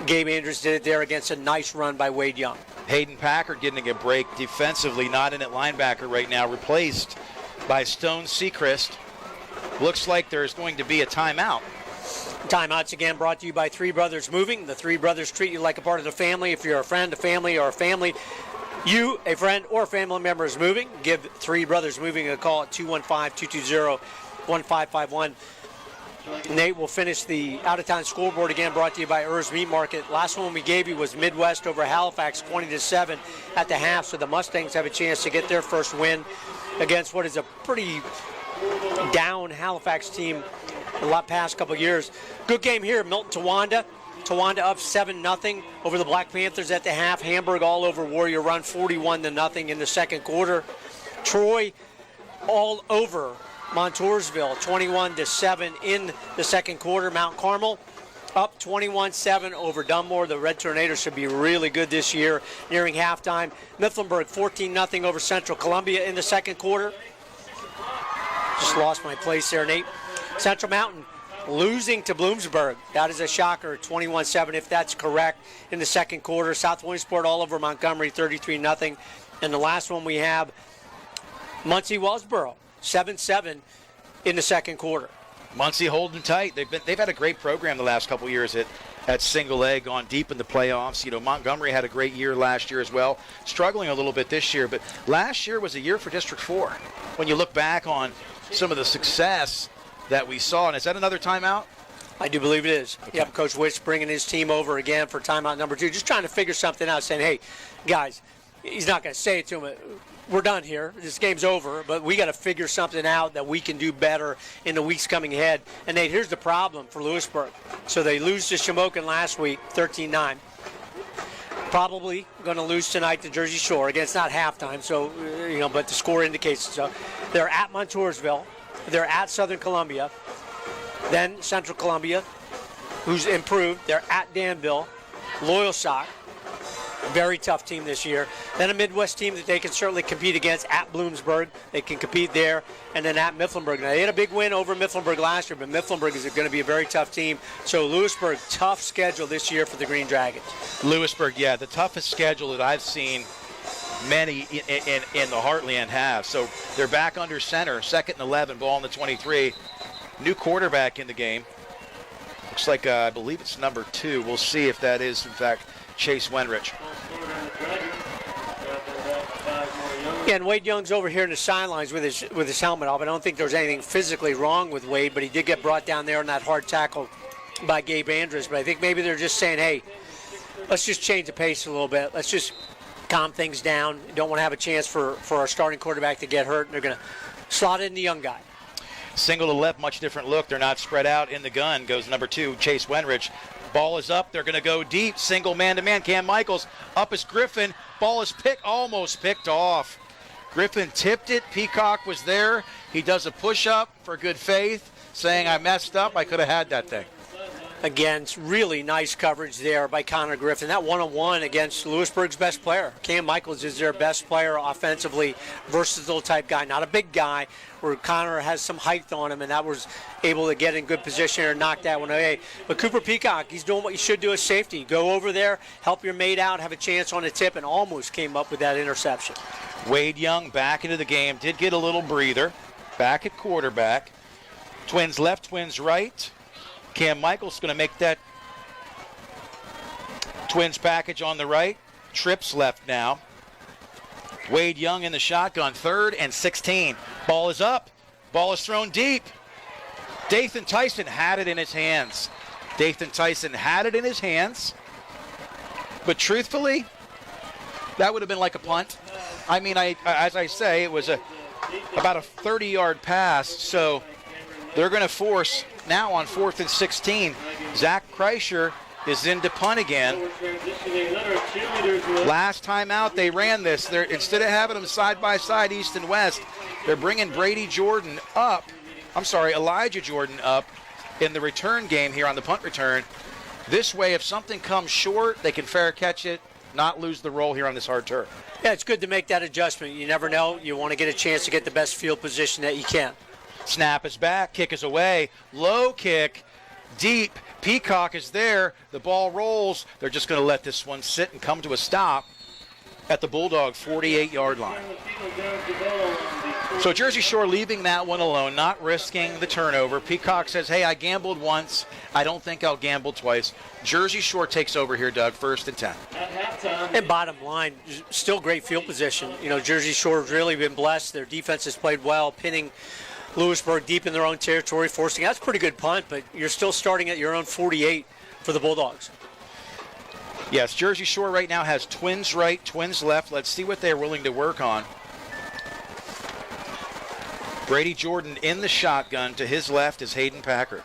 Gabe Andrus did it there against a nice run by Wade Young. Hayden Packard getting a break defensively, not in at linebacker right now, replaced by Stone Sechrist. Looks like there's going to be a timeout. Timeouts again brought to you by Three Brothers Moving. The Three Brothers treat you like a part of the family. If you're a friend, a family, or a family, you, a friend, or a family member is moving, give Three Brothers Moving a call at 215-220-1551. Nate will finish the out-of-town scoreboard again, brought to you by Earls Meat Market. Last one we gave you was Midwest over Halifax, 20-7 at the half, so the Mustangs have a chance to get their first win against what is a pretty down Halifax team the past couple of years. Good game here, Milton Towanda. Towanda up 7-0 over the Black Panthers at the half. Hamburg all over Warrior Run, 41-0 in the second quarter. Troy all over Montoursville, 21-7 in the second quarter. Mount Carmel up 21-7 over Dunmore. The Red Tornadoes should be really good this year, nearing halftime. Mifflinburg 14-0 over Central Columbia in the second quarter. Just lost my place there, Nate. Central Mountain losing to Bloomsburg. That is a shocker, 21-7 if that's correct in the second quarter. South Williamsport all over Montgomery, 33-0. And the last one we have, Muncie Wellsboro, 7-7 in the second quarter. Muncie holding tight. They've had a great program the last couple years at Single A, gone deep in the playoffs. You know, Montgomery had a great year last year as well, struggling a little bit this year. But last year was a year for District 4. When you look back on some of the success that we saw. And is that another timeout? I do believe it is. Okay. Yep, Coach Witt's bringing his team over again for timeout number 2. Just trying to figure something out, saying, hey, guys, he's not going to say it to him. We're done here. This game's over, but we got to figure something out that we can do better in the weeks coming ahead. And, Nate, here's the problem for Lewisburg. So they lose to Shamokin last week, 13-9. Probably going to lose tonight to Jersey Shore. Again, it's not halftime, so, but the score indicates so. They're at Montoursville. They're at Southern Columbia, then Central Columbia, who's improved. They're at Danville, Loyalsock, very tough team this year. Then a Midwest team that they can certainly compete against at Bloomsburg. They can compete there, and then at Mifflinburg. Now, they had a big win over Mifflinburg last year, but Mifflinburg is going to be a very tough team. So Lewisburg, tough schedule this year for the Green Dragons. Lewisburg, yeah, the toughest schedule that I've seen many in the Heartland have. So they're back under center, 2nd and 11, ball on the 23. New quarterback in the game. Looks like, I believe it's number 2. We'll see if that is, in fact, Chase Wenrich. Yeah, and Wade Young's over here in the sidelines with his helmet off. I don't think there's anything physically wrong with Wade, but he did get brought down there on that hard tackle by Gabe Andrus. But I think maybe they're just saying, hey, let's just change the pace a little bit. Let's just calm things down. Don't want to have a chance for our starting quarterback to get hurt. They're going to slot in the young guy. Single to left, much different look. They're not spread out. In the gun goes number 2, Chase Wenrich. Ball is up. They're going to go deep. Single man-to-man. Cam Michaels up is Griffin. Ball is almost picked off. Griffin tipped it. Peacock was there. He does a push-up for good faith, saying, I messed up. I could have had that thing. Again, it's really nice coverage there by Connor Griffin. That one-on-one against Lewisburg's best player. Cam Michaels is their best player offensively, versatile type guy, not a big guy, where Connor has some height on him, and that was able to get in good position and knock that one away. But Cooper Peacock, he's doing what you should do as safety. Go over there, help your mate out, have a chance on a tip, and almost came up with that interception. Wade Young back into the game, did get a little breather, back at quarterback. Twins left, Twins right. Cam Michaels going to make that Twins package on the right. Trips left now. Wade Young in the shotgun, 3rd and 16. Ball is up. Ball is thrown deep. Dathan Tyson had it in his hands. But truthfully, that would have been like a punt. I mean, as I say, it was about a 30-yard pass, so they're going to force now on 4th and 16. Zach Kreischer is in to punt again. Last time out, they ran this. Instead of having them side by side, east and west, they're bringing Elijah Jordan up in the return game here on the punt return. This way, if something comes short, they can fair catch it, not lose the roll here on this hard turf. Yeah, it's good to make that adjustment. You never know. You want to get a chance to get the best field position that you can. Snap is back, kick is away, low kick, deep. Peacock is there. The ball rolls. They're just going to let this one sit and come to a stop at the Bulldog 48-yard line. So Jersey Shore leaving that one alone, not risking the turnover. Peacock says, hey, I gambled once. I don't think I'll gamble twice. Jersey Shore takes over here, Doug, 1st and 10. And bottom line, still great field position. You know, Jersey Shore's really been blessed. Their defense has played well, pinning Lewisburg deep in their own territory, forcing. That's a pretty good punt, but you're still starting at your own 48 for the Bulldogs. Yes, Jersey Shore right now has twins right, twins left. Let's see what they're willing to work on. Brady Jordan in the shotgun. To his left is Hayden Packard.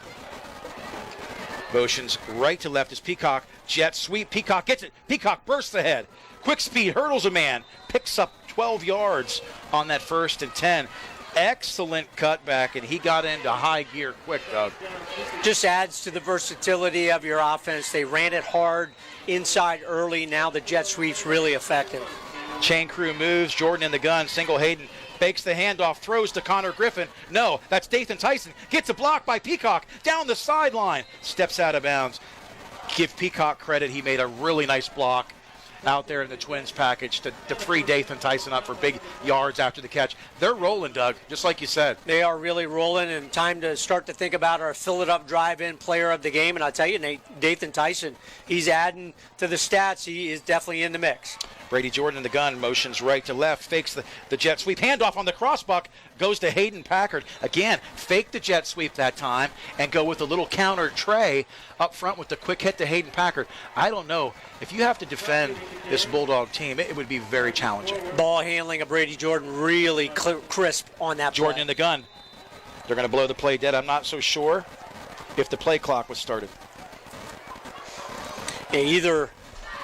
Motions right to left is Peacock. Jet sweep. Peacock gets it. Peacock bursts ahead. Quick speed, hurdles a man. Picks up 12 yards on that 1st and 10. Excellent cutback, and he got into high gear quick, Doug. Just adds to the versatility of your offense. They ran it hard inside early. Now the jet sweep's really effective. Chain crew moves. Jordan in the gun. Single Hayden. Fakes the handoff. Throws to Connor Griffin. No, that's Dathan Tyson. Gets a block by Peacock. Down the sideline. Steps out of bounds. Give Peacock credit. He made a really nice block out there in the Twins package to free Dathan Tyson up for big yards after the catch. They're rolling, Doug, just like you said. They are really rolling, and time to start to think about our fill-it-up drive-in player of the game. And I'll tell you, Nate, Dathan Tyson, he's adding to the stats. He is definitely in the mix. Brady Jordan in the gun, motions right to left, fakes the jet sweep, handoff on the crossbuck, goes to Hayden Packard. Again, fake the jet sweep that time and go with a little counter tray up front with the quick hit to Hayden Packard. I don't know. If you have to defend this Bulldog team, it would be very challenging. Ball handling of Brady Jordan really crisp on that Jordan play. in the gun. They're going to blow the play dead. I'm not so sure if the play clock was started. Yeah, either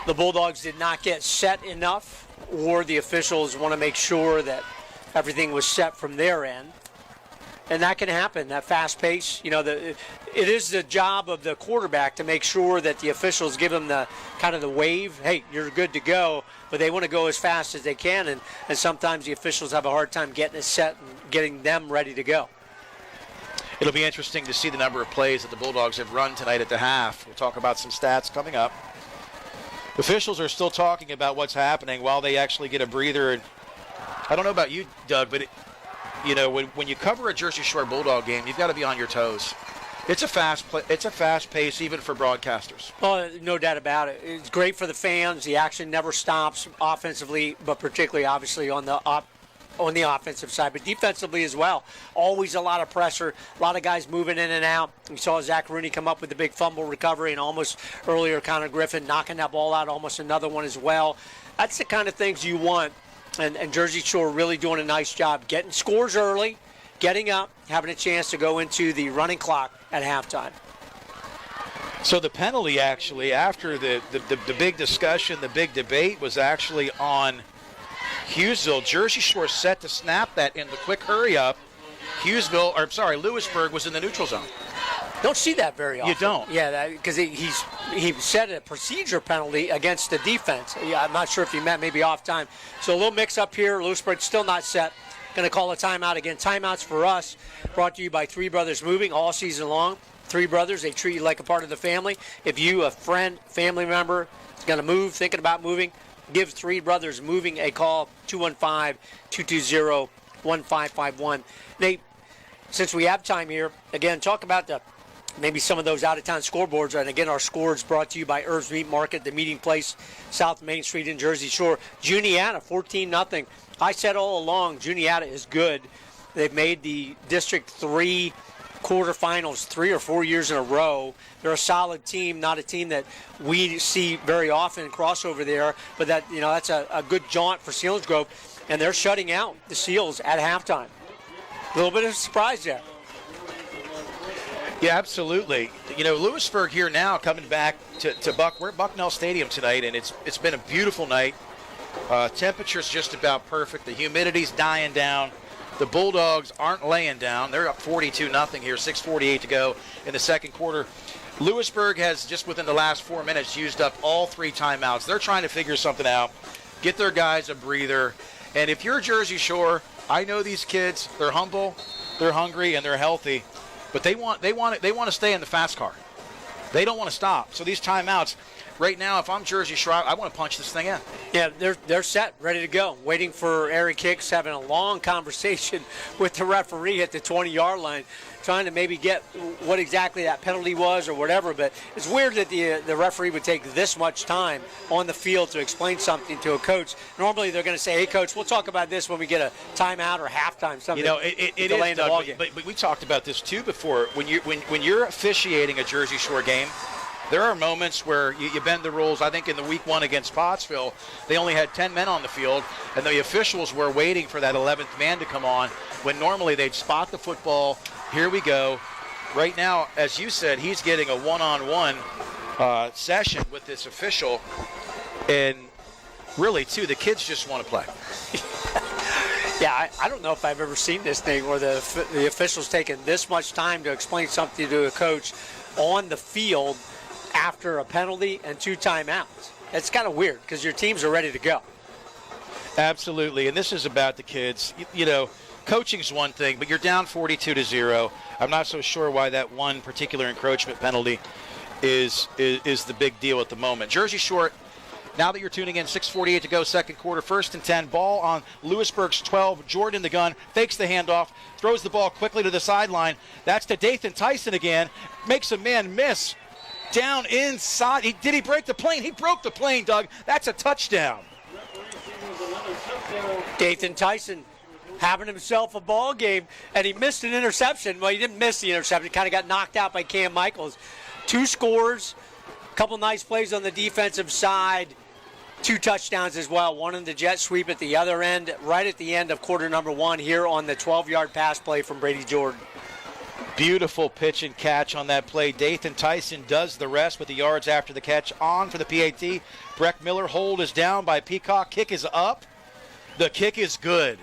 the Bulldogs did not get set enough, or the officials want to make sure that everything was set from their end. And that can happen, that fast pace. You know, it is the job of the quarterback to make sure that the officials give him the kind of the wave, hey, you're good to go, but they want to go as fast as they can, and sometimes the officials have a hard time getting it set and getting them ready to go. It'll be interesting to see the number of plays that the Bulldogs have run tonight at the half. We'll talk about some stats coming up. Officials are still talking about what's happening while they actually get a breather. And I don't know about you, Doug, but when you cover a Jersey Shore Bulldog game, you've got to be on your toes. It's a fast pace, even for broadcasters. Oh, no doubt about it. It's great for the fans. The action never stops offensively, but particularly, obviously, on the offensive side, but defensively as well. Always a lot of pressure, a lot of guys moving in and out. We saw Zach Rooney come up with the big fumble recovery, and almost earlier Connor Griffin knocking that ball out, almost another one as well. That's the kind of things you want, and Jersey Shore really doing a nice job getting scores early, getting up, having a chance to go into the running clock at halftime. So the penalty actually, after the big discussion, the big debate, was actually on Hughesville. Jersey Shore set to snap that in the quick hurry up. Lewisburg was in the neutral zone. Don't see that very often. You don't. Yeah, because he set a procedure penalty against the defense. Yeah, I'm not sure if he meant maybe off time. So a little mix up here. Lewisburg still not set. Going to call a timeout again. Timeouts for us brought to you by Three Brothers Moving all season long. Three Brothers, they treat you like a part of the family. If you, a friend, family member, is going to move, thinking about moving, give Three Brothers Moving a call, 215-220-1551. Nate, since we have time here, again, talk about maybe some of those out-of-town scoreboards. And again, our scores brought to you by Herb's Meat Market, the meeting place, South Main Street in Jersey Shore. Juniata, 14-0. I said all along, Juniata is good. They've made the District 3 quarterfinals 3 or 4 years in a row. They're a solid team, not a team that we see very often crossover there, but that's a good jaunt for Selinsgrove, and they're shutting out the Seals at halftime. A little bit of a surprise there. Yeah, absolutely. Lewisburg here now coming back to Buck. We're at Bucknell Stadium tonight, and it's been a beautiful night. Temperature's just about perfect. The humidity's dying down. The Bulldogs aren't laying down. They're up 42-0 here, 6:48 to go in the second quarter. Lewisburg has, just within the last 4 minutes, used up all 3 timeouts. They're trying to figure something out, get their guys a breather. And if you're Jersey Shore, I know these kids, they're humble, they're hungry, and they're healthy, but they want to stay in the fast car. They don't want to stop. So these timeouts, right now, if I'm Jersey Shore, I want to punch this thing in. Yeah, they're set, ready to go, waiting for Eric Hicks, having a long conversation with the referee at the 20-yard line, trying to maybe get what exactly that penalty was or whatever. But it's weird that the referee would take this much time on the field to explain something to a coach. Normally they're going to say, hey, coach, we'll talk about this when we get a timeout or halftime, something. You know, it is, Doug, but we talked about this too before. When you're officiating a Jersey Shore game, there are moments where you bend the rules. I think in the week 1 against Pottsville, they only had 10 men on the field, and the officials were waiting for that 11th man to come on, when normally they'd spot the football. Here we go. Right now, as you said, he's getting a one-on-one session with this official, and really, too, the kids just want to play. Yeah, I don't know if I've ever seen this thing where the official's taking this much time to explain something to a coach on the field after a penalty and 2 timeouts. It's kind of weird because your teams are ready to go. Absolutely, and this is about the kids. You know, coaching's one thing, but you're down 42-0. I'm not so sure why that one particular encroachment penalty is the big deal at the moment. Jersey Shore, now that you're tuning in, 6:48 to go, second quarter, 1st and 10. Ball on Lewisburg's 12. Jordan the gun, fakes the handoff, throws the ball quickly to the sideline. That's to Dathan Tyson again. Makes a man miss. Down inside. Did he break the plane? He broke the plane, Doug. That's a touchdown. Dathan Tyson having himself a ball game, and he missed an interception. Well, he didn't miss the interception. He kind of got knocked out by Cam Michaels. 2 scores, a couple nice plays on the defensive side, 2 touchdowns as well. One in the jet sweep at the other end, right at the end of quarter number 1 here on the 12-yard pass play from Brady Jordan. Beautiful pitch and catch on that play. Dathan Tyson does the rest with the yards after the catch. On for the PAT. Breck Miller, hold is down by Peacock. Kick is up. The kick is good.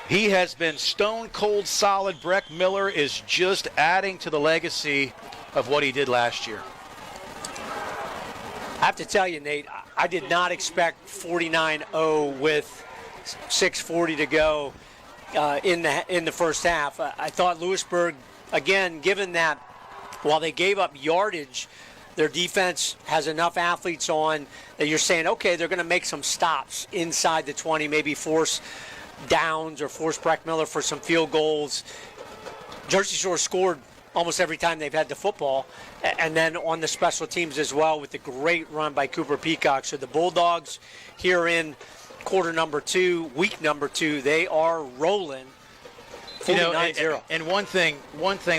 He has been stone cold solid. Breck Miller is just adding to the legacy of what he did last year. I have to tell you, Nate, I did not expect 49-0 with 6:40 to go in the first half. I thought Lewisburg, again, given that while they gave up yardage, their defense has enough athletes on that you're saying, okay, they're going to make some stops inside the 20, maybe force downs or force Breck Miller for some field goals. Jersey Shore scored almost every time they've had the football, and then on the special teams as well with the great run by Cooper Peacock. So the Bulldogs here in quarter number 2, week number 2, they are rolling 49-0. And one thing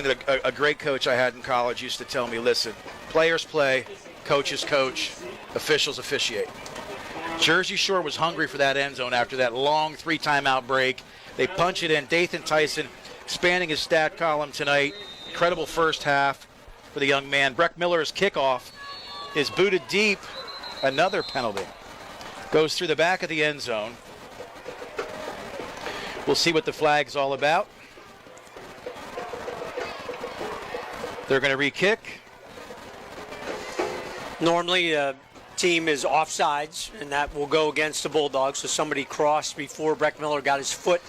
that a great coach I had in college used to tell me, listen, players play, coaches coach, officials officiate. Jersey Shore was hungry for that end zone after that long 3-timeout break. They punch it in. Dathan Tyson expanding his stat column tonight. Incredible first half for the young man. Breck Miller's kickoff is booted deep. Another penalty. Goes through the back of the end zone. We'll see what the flag's all about. They're going to re-kick. Normally, team is offsides, and that will go against the Bulldogs. So somebody crossed before Breck Miller got his foot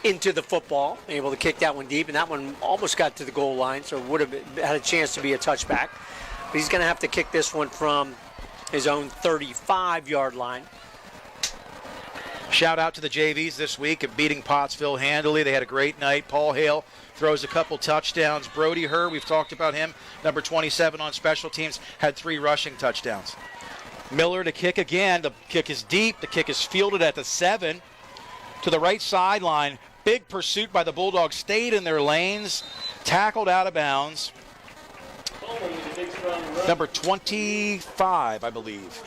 into the football, able to kick that one deep, and that one almost got to the goal line, so would have had a chance to be a touchback. But he's going to have to kick this one from his own 35-yard line. Shout out to the JVs this week of beating Pottsville handily. They had a great night. Paul Hale throws a couple touchdowns. Brody Herr, we've talked about him, number 27 on special teams, had 3 rushing touchdowns. Miller to kick again. The kick is deep. The kick is fielded at the 7 to the right sideline. Big pursuit by the Bulldogs. Stayed in their lanes. Tackled out of bounds. Number 25, I believe.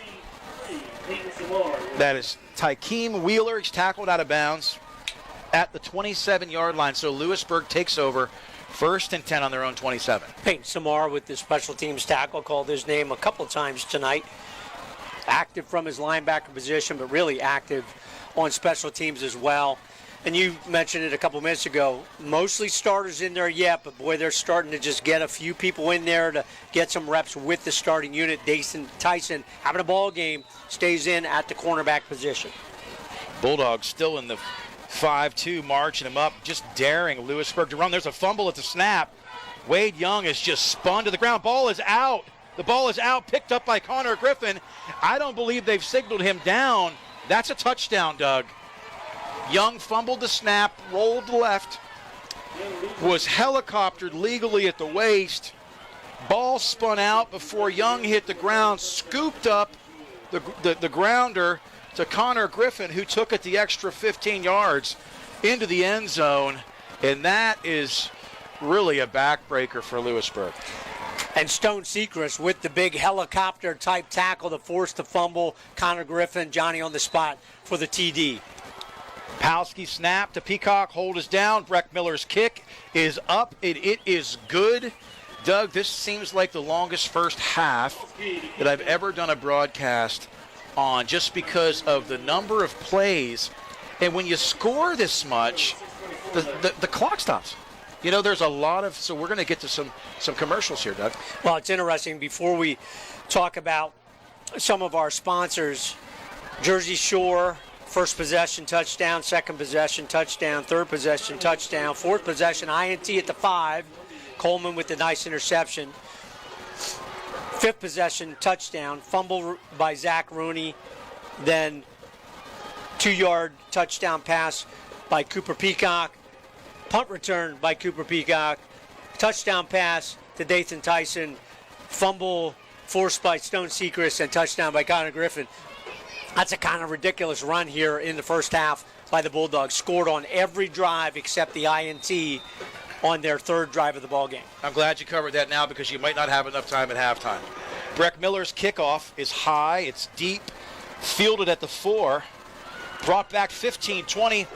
That is Tykeem Wheeler. He's tackled out of bounds at the 27-yard line. So Lewisburg takes over, 1st and 10 on their own 27. Peyton Samar with the special teams tackle, called his name a couple times tonight. Active from his linebacker position, but really active on special teams as well. And you mentioned it a couple minutes ago, mostly starters in there yet, but boy, they're starting to just get a few people in there to get some reps with the starting unit. Dathan Tyson having a ball game, stays in at the cornerback position. Bulldogs still in the 5-2, marching him up, just daring Lewisburg to run. There's a fumble at the snap. Wade Young is just spun to the ground. Ball is out. The ball is out, picked up by Connor Griffin. I don't believe they've signaled him down. That's a touchdown, Doug. Young fumbled the snap, rolled left, was helicoptered legally at the waist. Ball spun out before Young hit the ground, scooped up the grounder to Connor Griffin, who took it the extra 15 yards into the end zone. And that is really a backbreaker for Lewisburg. And Stone Sechrist with the big helicopter-type tackle to force the fumble. Connor Griffin, Johnny on the spot for the TD. Palski snap to Peacock, hold is down. Breck Miller's kick is up, and it is good. Doug, this seems like the longest first half that I've ever done a broadcast on, just because of the number of plays. And when you score this much, the clock stops. You know, there's a lot of, so we're going to get to some commercials here, Doug. Well, it's interesting. Before we talk about some of our sponsors, Jersey Shore, first possession touchdown, second possession touchdown, third possession touchdown, fourth possession INT at the 5. Coleman with the nice interception. Fifth possession touchdown, fumble by Zach Rooney, then 2-yard touchdown pass by Cooper Peacock. Punt return by Cooper Peacock. Touchdown pass to Dathan Tyson. Fumble forced by Stone Sechrist, and touchdown by Connor Griffin. That's a kind of ridiculous run here in the first half by the Bulldogs. Scored on every drive except the INT on their third drive of the ball game. I'm glad you covered that now, because you might not have enough time at halftime. Breck Miller's kickoff is high. It's deep. Fielded at the 4. Brought back 15, 20.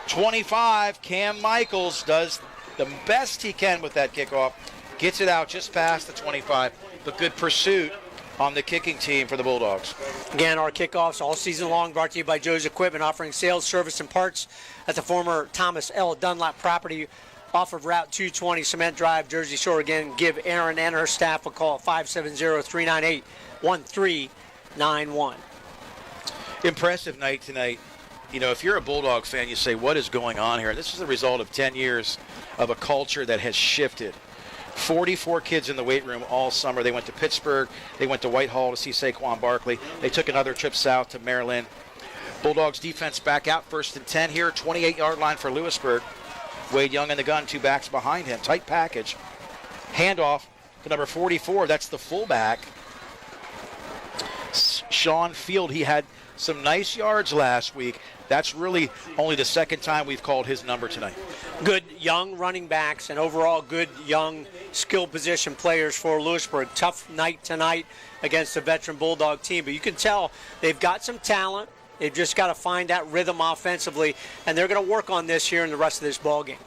25, Cam Michaels does the best he can with that kickoff. Gets it out just past the 25, but good pursuit on the kicking team for the Bulldogs. Again, our kickoffs all season long brought to you by Joe's Equipment, offering sales, service, and parts at the former Thomas L. Dunlap property off of Route 220 Cement Drive, Jersey Shore. Again, give Erin and her staff a call at 570-398-1391. Impressive night tonight. You know, if you're a Bulldog fan, you say, what is going on here? This is the result of 10 years of a culture that has shifted. 44 kids in the weight room all summer. They went to Pittsburgh. They went to Whitehall to see Saquon Barkley. They took another trip south to Maryland. Bulldogs defense back out, 1st and 10 here. 28-yard line for Lewisburg. Wade Young in the gun, 2 backs behind him. Tight package. Handoff to number 44. That's the fullback, Sean Field. He had some nice yards last week. That's really only the second time we've called his number tonight. Good young running backs and overall good young skill position players for Lewisburg. Tough night tonight against a veteran Bulldog team, but you can tell they've got some talent. They've just got to find that rhythm offensively, and they're going to work on this here in the rest of this ball game.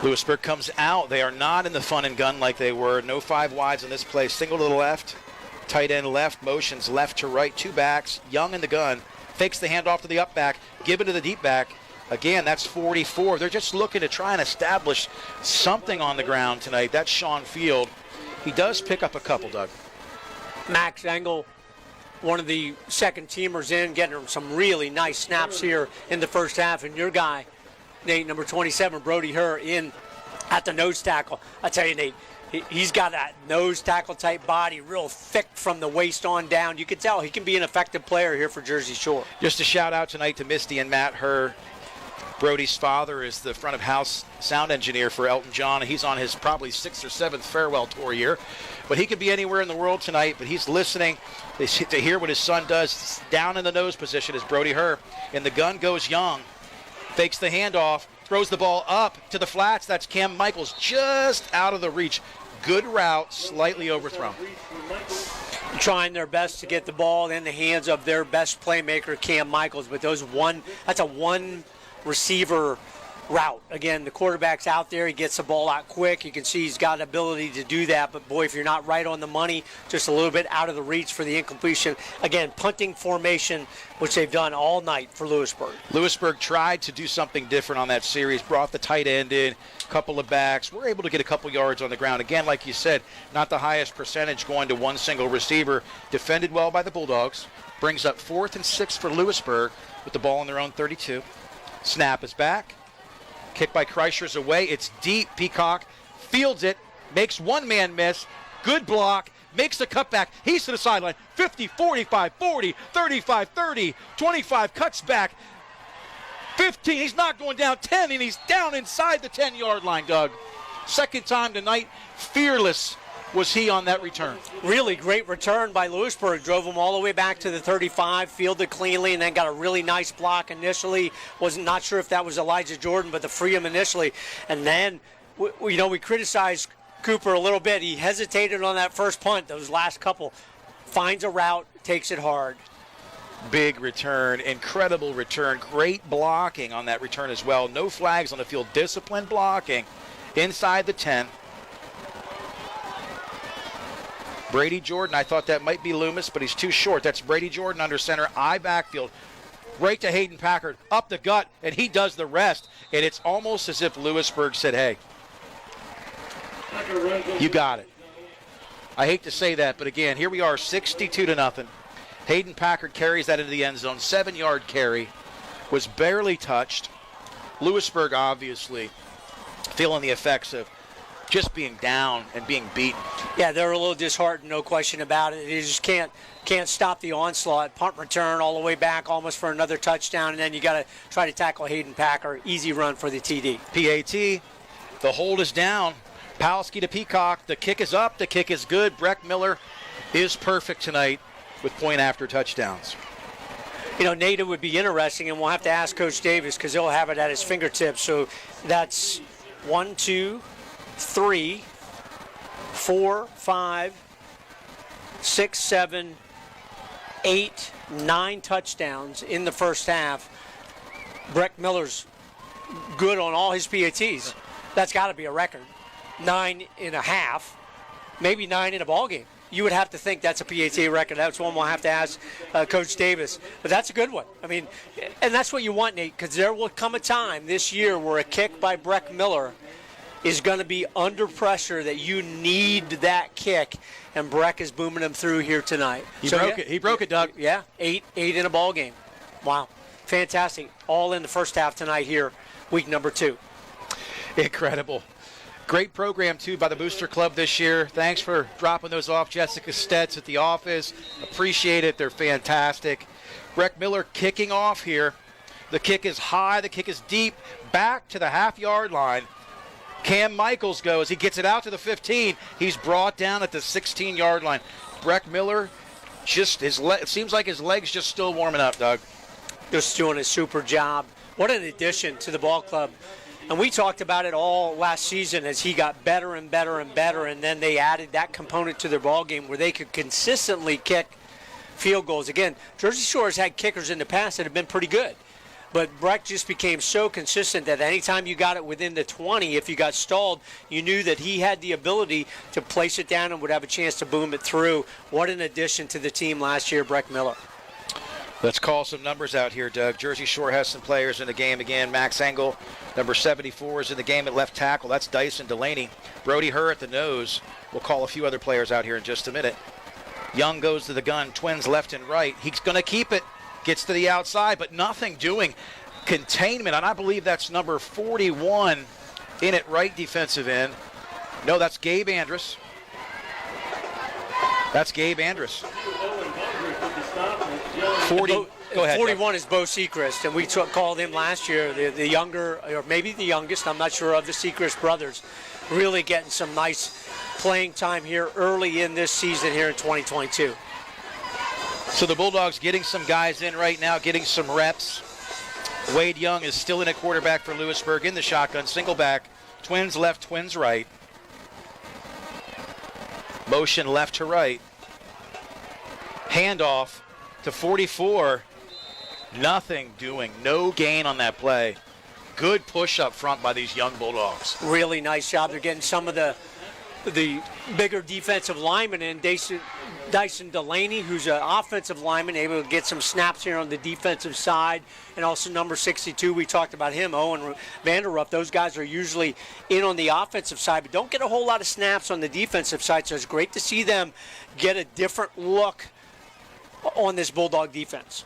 Lewisburg comes out. They are not in the fun and gun like they were. No 5 wides in this play. Single to the left. Tight end left, motions left to right, 2 backs. Young in the gun, fakes the handoff to the up back, give it to the deep back. Again, that's 44. They're just looking to try and establish something on the ground tonight. That's Sean Field. He does pick up a couple, Doug. Max Engel, one of the second teamers in, getting some really nice snaps here in the first half. And your guy, Nate, number 27, Brody Herr, in at the nose tackle. I tell you, Nate, he's got that nose tackle type body, real thick from the waist on down. You can tell he can be an effective player here for Jersey Shore. Just a shout out tonight to Misty and Matt Herr. Brody's father is the front of house sound engineer for Elton John. He's on his probably 6th or 7th farewell tour year. But he could be anywhere in the world tonight, but he's listening to hear what his son does. Down in the nose position is Brody Herr. And the gun goes Young. Fakes the handoff. Throws the ball up to the flats. That's Cam Michaels just out of the reach. Good route, slightly overthrown. Trying their best to get the ball in the hands of their best playmaker, Cam Michaels. But that's a one receiver route. Again, the quarterback's out there. He gets the ball out quick. You can see he's got ability to do that. But, boy, if you're not right on the money, just a little bit out of the reach for the incompletion. Again, punting formation, which they've done all night for Lewisburg. Lewisburg tried to do something different on that series, brought the tight end in, couple of backs. We're able to get a couple yards on the ground. Again, like you said, not the highest percentage going to one single receiver. Defended well by the Bulldogs. Brings up 4th and 6 for Lewisburg with the ball on their own 32. Snap is back. Kick by Kreischer's away. It's deep. Peacock fields it. Makes one man miss. Good block. Makes the cutback. He's to the sideline. 50, 45, 40, 35, 30, 25. Cuts back. 15. He's not going down. 10, and he's down inside the 10-yard line, Doug. Second time tonight. Fearless was he on that return. Really great return by Lewisburg. Drove him all the way back to the 35, fielded cleanly, and then got a really nice block initially. Wasn't not sure if that was Elijah Jordan, but to free him initially. And then, we criticized Cooper a little bit. He hesitated on that first punt, those last couple. Finds a route, takes it hard. Big return, incredible return. Great blocking on that return as well. No flags on the field. Disciplined blocking inside the 10. Brady Jordan, I thought that might be Loomis, but he's too short. That's Brady Jordan under center, I backfield. Right to Hayden Packard, up the gut, and he does the rest. And it's almost as if Lewisburg said, hey, you got it. I hate to say that, but again, here we are, 62-0. Hayden Packard carries that into the end zone. 7-yard carry, was barely touched. Lewisburg, obviously, feeling the effects of just being down and being beaten. Yeah, they're a little disheartened, no question about it. They just can't stop the onslaught. Punt return all the way back almost for another touchdown, and then you got to try to tackle Hayden Packard. Easy run for the TD. PAT, the hold is down. Palski to Peacock. The kick is up. The kick is good. Breck Miller is perfect tonight with point-after touchdowns. Nate, it would be interesting, and we'll have to ask Coach Davis because he'll have it at his fingertips. So that's 1, 2, 3, 4, 5, 6, 7, 8, 9 touchdowns in the first half. Breck Miller's good on all his PATs. That's got to be a record. 9.5, maybe 9 in a ball game. You would have to think that's a PAT record. That's one we'll have to ask Coach Davis. But that's a good one. I mean, and that's what you want, Nate, because there will come a time this year where a kick by Breck Miller is going to be under pressure that you need that kick, and Breck is booming them through here tonight. He broke it, Doug. Yeah, 8 in a ball game. Wow. Fantastic. All in the first half tonight here, week number 2. Incredible. Great program, too, by the Booster Club this year. Thanks for dropping those off, Jessica Stetz at the office. Appreciate it. They're fantastic. Breck Miller kicking off here. The kick is high. The kick is deep. Back to the half-yard line. Cam Michaels goes. He gets it out to the 15. He's brought down at the 16-yard line. Breck Miller, it seems like his leg's just still warming up, Doug. Just doing a super job. What an addition to the ball club. And we talked about it all last season as he got better and better and better, and then they added that component to their ball game where they could consistently kick field goals. Again, Jersey Shore has had kickers in the past that have been pretty good. But Breck just became so consistent that anytime you got it within the 20, if you got stalled, you knew that he had the ability to place it down and would have a chance to boom it through. What an addition to the team last year, Breck Miller. Let's call some numbers out here, Doug. Jersey Shore has some players in the game again. Max Engel, number 74, is in the game at left tackle. That's Dyson Delaney. Brody Herr at the nose. We'll call a few other players out here in just a minute. Young goes to the gun. Twins left and right. He's going to keep it. Gets to the outside, but nothing doing containment. And I believe that's number 41 in at right defensive end. No, that's Gabe Andrus. That's Gabe Andrus. 40. Go ahead. 41 is Bo Sechrist, and we called him last year the younger, or maybe the youngest, I'm not sure, of the Sechrist brothers. Really getting some nice playing time here early in this season here in 2022. So the Bulldogs getting some guys in right now, getting some reps. Wade Young is still in at quarterback for Lewisburg in the shotgun, single back. Twins left, twins right. Motion left to right. Handoff to 44. Nothing doing. No gain on that play. good push up front by these young Bulldogs. Really nice job. They're getting some of the bigger defensive linemen in. Dyson Delaney, who's an offensive lineman, able to get some snaps here on the defensive side, and also number 62, we talked about him, Owen Vanderrup. Those guys are usually in on the offensive side, but don't get a whole lot of snaps on the defensive side, so it's great to see them get a different look on this Bulldog defense.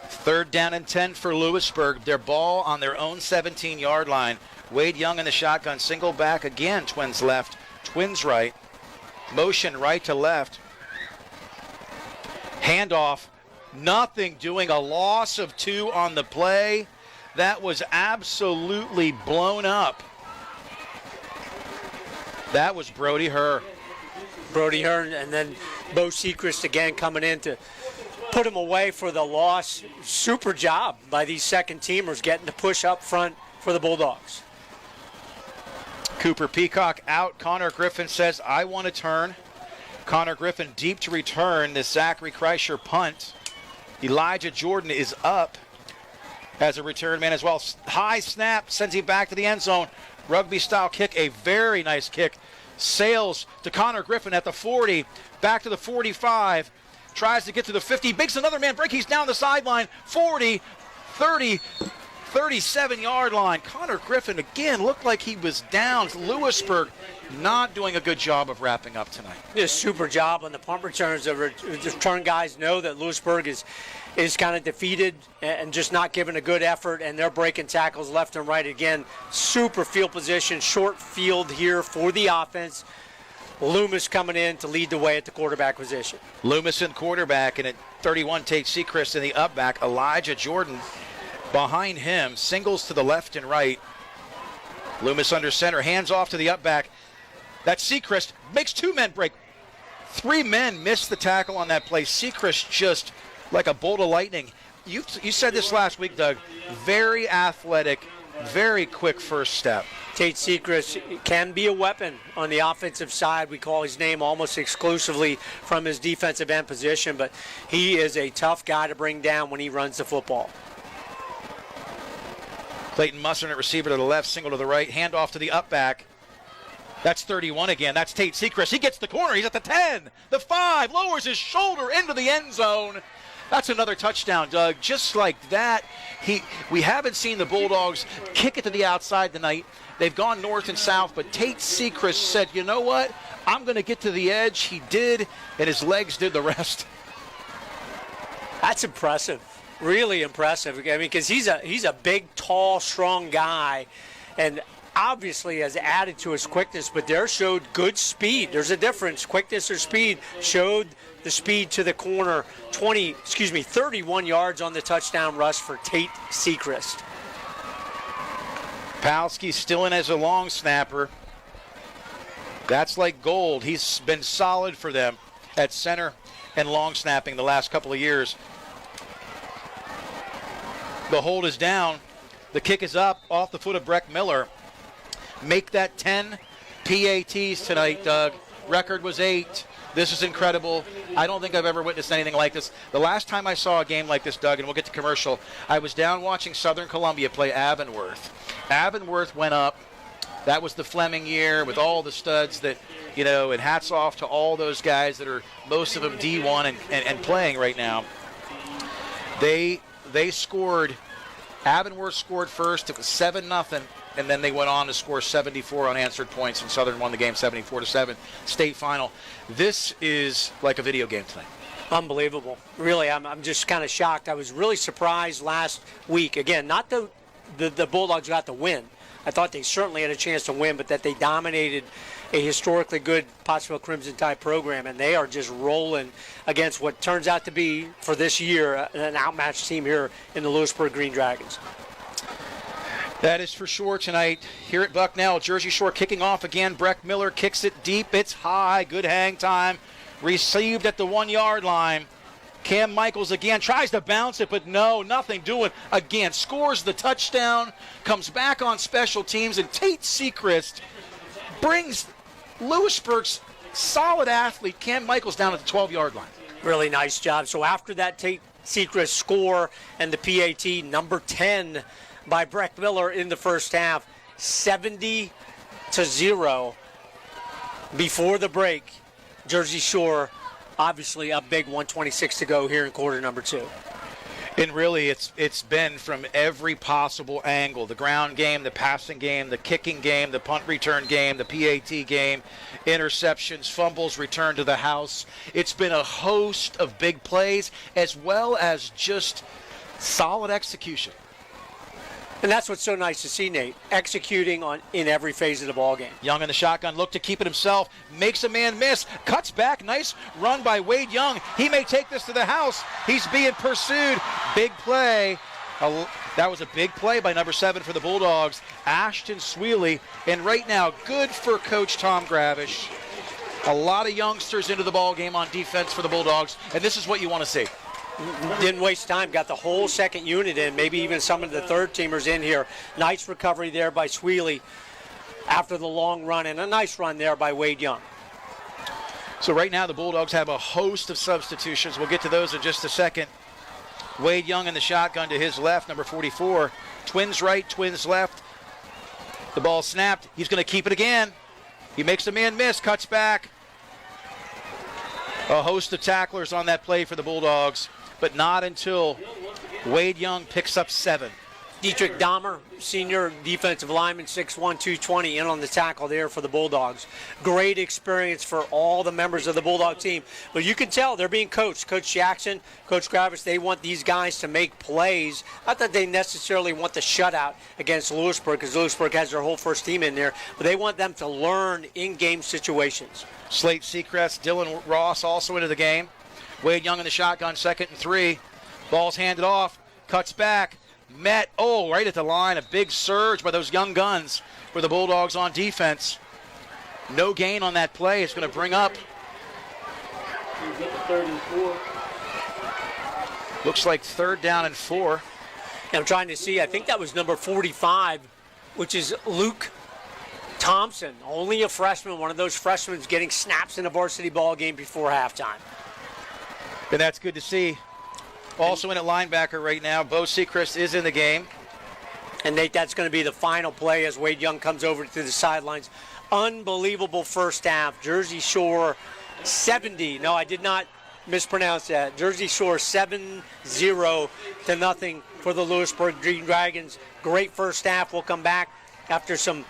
3rd down and 10 for Lewisburg. Their ball on their own 17-yard line. Wade Young in the shotgun, single back again, twins left, twins right, motion right to left. Handoff, nothing doing, a loss of 2 on the play. That was absolutely blown up. That was Brody Herr. Brody Herr, and then Bo Sechrist again coming in to put him away for the loss. Super job by these second-teamers getting to push up front for the Bulldogs. Cooper Peacock out. Connor Griffin says, I want to turn. Connor Griffin deep to return the Zachary Kreischer punt. Elijah Jordan is up as a return man as well. High snap, sends him back to the end zone. Rugby-style kick, a very nice kick. Sails to Connor Griffin at the 40, back to the 45. Tries to get to the 50, makes another man break. He's down the sideline, 40, 30, 37-yard line. Connor Griffin again looked like he was down. Lewisburg not doing a good job of wrapping up tonight. Did a super job on the punt returns. The return guys know that Lewisburg is kind of defeated and just not giving a good effort, and they're breaking tackles left and right again. Super field position, short field here for the offense. Loomis coming in to lead the way at the quarterback position. Loomis in quarterback, and at 31, Tate Sechrist in the up back. Elijah Jordan behind him, singles to the left and right. Loomis under center, hands off to the up back. That's Sechrist, makes 2 men break. 3 men missed the tackle on that play. Sechrist just like a bolt of lightning. You said this last week, Doug. Very athletic, very quick first step. Tate Sechrist can be a weapon on the offensive side. We call his name almost exclusively from his defensive end position, but he is a tough guy to bring down when he runs the football. Clayton Musson at receiver to the left, single to the right, handoff to the up back. That's 31 again. That's Tate Sechrist. He gets the corner. He's at the 10, the 5, lowers his shoulder into the end zone. That's another touchdown, Doug. Just like that, we haven't seen the Bulldogs kick it to the outside tonight. They've gone north and south, but Tate Sechrist said, you know what? I'm going to get to the edge. He did, and his legs did the rest. That's impressive. Really impressive. I mean, because he's a big, tall, strong guy, and obviously has added to his quickness, but there showed good speed. There's a difference. Quickness or speed. Showed the speed to the corner. 31 yards on the touchdown rush for Tate Sechrist. Palski still in as a long snapper. That's like gold. He's been solid for them at center and long snapping the last couple of years. The hold is down. The kick is up off the foot of Breck Miller. Make that 10 PATs tonight, Doug. Record was 8. This is incredible. I don't think I've ever witnessed anything like this. The last time I saw a game like this, Doug, and we'll get to commercial, I was down watching Southern Columbia play Avonworth. Avonworth went up. That was the Fleming year with all the studs that, and hats off to all those guys that are, most of them D1 and playing right now. They scored, Avonworth scored first. It was 7-0. And then they went on to score 74 unanswered points, and Southern won the game 74-7, state final. This is like a video game tonight. Unbelievable. Really, I'm just kind of shocked. I was really surprised last week. Again, not the Bulldogs got the win. I thought they certainly had a chance to win, but that they dominated a historically good Pottsville Crimson Tide program, and they are just rolling against what turns out to be, for this year, an outmatched team here in the Lewisburg Green Dragons. That is for sure tonight. Here at Bucknell, Jersey Shore kicking off again. Breck Miller kicks it deep. It's high. Good hang time. Received at the 1-yard line. Cam Michaels again tries to bounce it, but no, nothing doing. Again, scores the touchdown, comes back on special teams, and Tate Sechrist brings Lewisburg's solid athlete, Cam Michaels, down at the 12-yard line. Really nice job. So after that Tate Sechrist score and the PAT, number 10 by Breck Miller in the first half, 70-0 before the break. Jersey Shore obviously up big, 1:26 to go here in quarter number 2. And really, it's been from every possible angle. The ground game, the passing game, the kicking game, the punt return game, the PAT game, interceptions, fumbles, return to the house. It's been a host of big plays as well as just solid execution. And that's what's so nice to see, Nate, executing in every phase of the ball game. Young in the shotgun, look to keep it himself, makes a man miss, cuts back, nice run by Wade Young. He may take this to the house. He's being pursued. Big play. That was a big play by number 7 for the Bulldogs, Ashton Sweely. And right now, good for Coach Tom Gravish. A lot of youngsters into the ball game on defense for the Bulldogs, and this is what you want to see. Didn't waste time, got the whole second unit in, maybe even some of the third teamers in here. Nice recovery there by Sweely after the long run, and a nice run there by Wade Young. So right now the Bulldogs have a host of substitutions. We'll get to those in just a second. Wade Young in the shotgun to his left, number 44. Twins right, twins left. The ball snapped. He's going to keep it again. He makes a man miss, cuts back. A host of tacklers on that play for the Bulldogs, but not until Wade Young picks up 7. Dietrich Dahmer, senior defensive lineman, 6'1", 220, in on the tackle there for the Bulldogs. Great experience for all the members of the Bulldog team. But you can tell they're being coached. Coach Jackson, Coach Gravis, they want these guys to make plays. Not that they necessarily want the shutout against Lewisburg, because Lewisburg has their whole first team in there, but they want them to learn in-game situations. Slate Seacrest, Dylan Ross also into the game. Wade Young in the shotgun, 2nd and 3. Ball's handed off, cuts back. Met, right at the line, a big surge by those young guns for the Bulldogs on defense. No gain on that play. It's going to bring up. Third and 4. Looks like 3rd down and 4. And I'm trying to see, I think that was number 45, which is Luke Thompson, only a freshman, one of those freshmen getting snaps in a varsity ball game before halftime. And that's good to see. Also in at linebacker right now, Bo Seacrest is in the game. And Nate, that's going to be the final play as Wade Young comes over to the sidelines. Unbelievable first half. Jersey Shore 70. No, I did not mispronounce that. Jersey Shore 7-0 to nothing for the Lewisburg Green Dragons. Great first half. We'll come back after some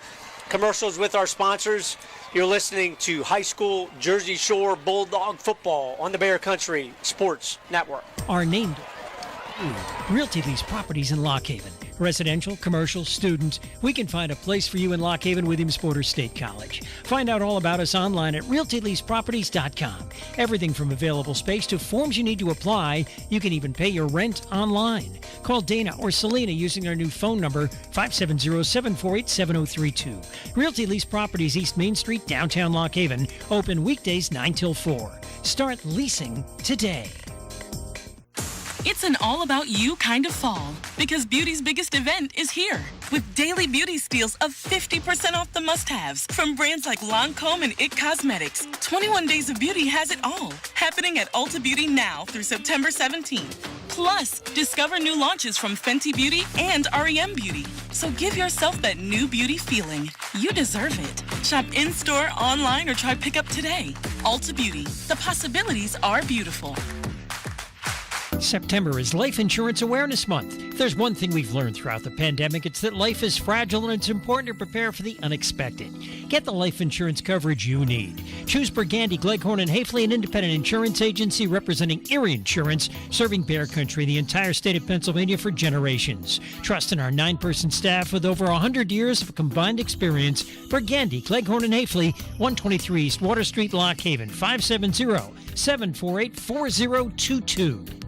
commercials with our sponsors. You're listening to high school Jersey Shore Bulldog football on the Bear Country Sports Network. Are named Realty Lease Properties in Lock Haven. Residential, commercial, student, we can find a place for you in Lock Haven Williams-Porter State College. Find out all about us online at realtyleaseproperties.com. Everything from available space to forms you need to apply. You can even pay your rent online. Call Dana or Selena using their new phone number, 570-748-7032. Realty Lease Properties, East Main Street, downtown Lock Haven. Open weekdays 9 till 4. Start leasing today. It's an all-about-you kind of fall because beauty's biggest event is here with daily beauty steals of 50% off the must-haves from brands like Lancome and IT Cosmetics. 21 Days of Beauty has it all, happening at Ulta Beauty now through September 17th. Plus, discover new launches from Fenty Beauty and REM Beauty. So give yourself that new beauty feeling. You deserve it. Shop in-store, online, or try pickup today. Ulta Beauty. The possibilities are beautiful. September is Life Insurance Awareness Month. If there's one thing we've learned throughout the pandemic, it's that life is fragile and it's important to prepare for the unexpected. Get the life insurance coverage you need. Choose Burgandy, Gleghorn, and Hafley, an independent insurance agency representing Erie Insurance, serving Bear Country, the entire state of Pennsylvania for generations. Trust in our 9-person staff with over 100 years of combined experience. Burgandy, Gleghorn, and Hafley, 123 East Water Street, Lock Haven, 570-748-4022.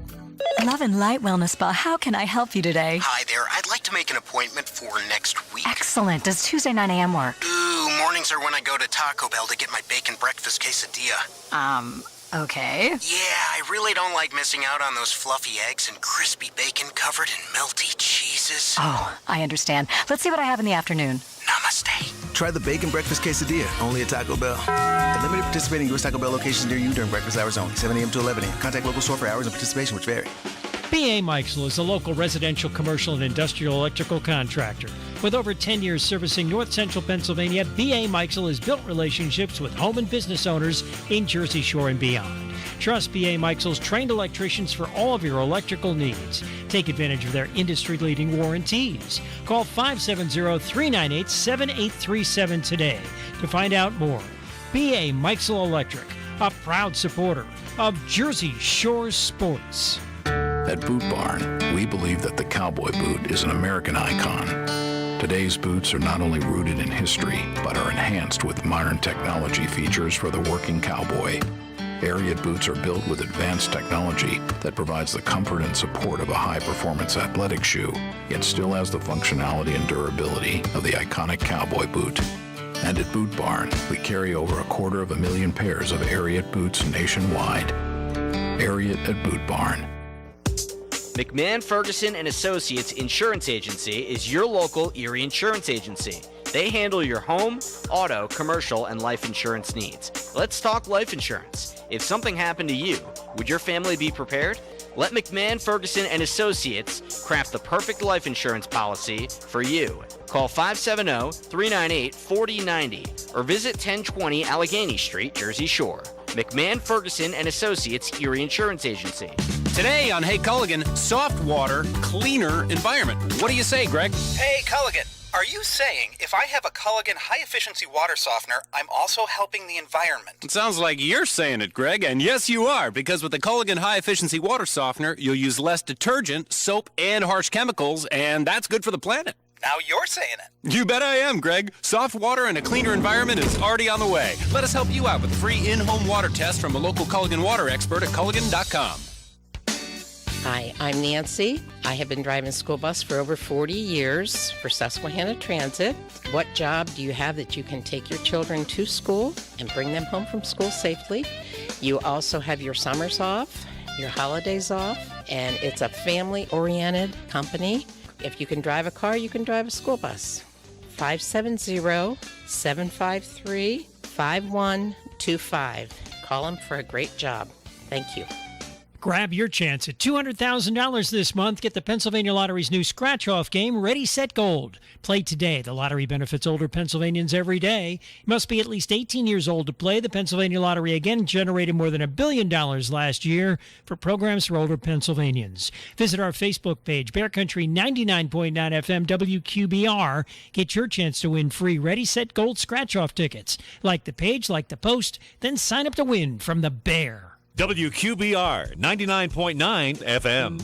Love and Light Wellness Spa, how can I help you today? Hi there. I'd like to make an appointment for next week. Excellent. Does Tuesday 9 a.m. work? Ooh, mornings are when I go to Taco Bell to get my bacon breakfast quesadilla. Okay. Yeah, I really don't like missing out on those fluffy eggs and crispy bacon covered in melty cheeses. Oh, I understand. Let's see what I have in the afternoon. Namaste. Try the bacon breakfast quesadilla, only at Taco Bell. At limited participating U.S. Taco Bell locations near you during breakfast hours only, 7 a.m. to 11 a.m. Contact local store for hours and participation, which vary. B.A. Meixel is a local residential, commercial, and industrial electrical contractor. With over 10 years servicing North Central Pennsylvania, B.A. Meixel has built relationships with home and business owners in Jersey Shore and beyond. Trust B.A. Meixel's trained electricians for all of your electrical needs. Take advantage of their industry-leading warranties. Call 570-398-7837 today to find out more. B.A. Meixel Electric, a proud supporter of Jersey Shore sports. At Boot Barn, we believe that the cowboy boot is an American icon. Today's boots are not only rooted in history, but are enhanced with modern technology features for the working cowboy. Ariat boots are built with advanced technology that provides the comfort and support of a high-performance athletic shoe, yet still has the functionality and durability of the iconic cowboy boot. And at Boot Barn, we carry over 250,000 pairs of Ariat boots nationwide. Ariat at Boot Barn. McMahon, Ferguson & Associates Insurance Agency is your local Erie insurance agency. They handle your home, auto, commercial, and life insurance needs. Let's talk life insurance. If something happened to you, would your family be prepared? Let McMahon, Ferguson & Associates craft the perfect life insurance policy for you. Call 570-398-4090 or visit 1020 Allegheny Street, Jersey Shore. McMahon, Ferguson & Associates Erie Insurance Agency. Today on Hey Culligan, soft water, cleaner environment. What do you say, Greg? Hey Culligan, are you saying if I have a Culligan high-efficiency water softener, I'm also helping the environment? It sounds like you're saying it, Greg, and yes, you are, because with the Culligan high-efficiency water softener, you'll use less detergent, soap, and harsh chemicals, and that's good for the planet. Now you're saying it. You bet I am, Greg. Soft water and a cleaner environment is already on the way. Let us help you out with a free in-home water test from a local Culligan water expert at Culligan.com. Hi, I'm Nancy. I have been driving a school bus for over 40 years for Susquehanna Transit. What job do you have that you can take your children to school and bring them home from school safely? You also have your summers off, your holidays off, and it's a family-oriented company. If you can drive a car, you can drive a school bus. 570-753-5125. Call them for a great job. Thank you. Grab your chance at $200,000 this month. Get the Pennsylvania Lottery's new scratch-off game, Ready, Set, Gold. Play today. The lottery benefits older Pennsylvanians every day. You must be at least 18 years old to play. The Pennsylvania Lottery again generated more than $1 billion last year for programs for older Pennsylvanians. Visit our Facebook page, Bear Country 99.9 FM WQBR. Get your chance to win free Ready, Set, Gold scratch-off tickets. Like the page, like the post, then sign up to win from the Bear. WQBR 99.9 FM.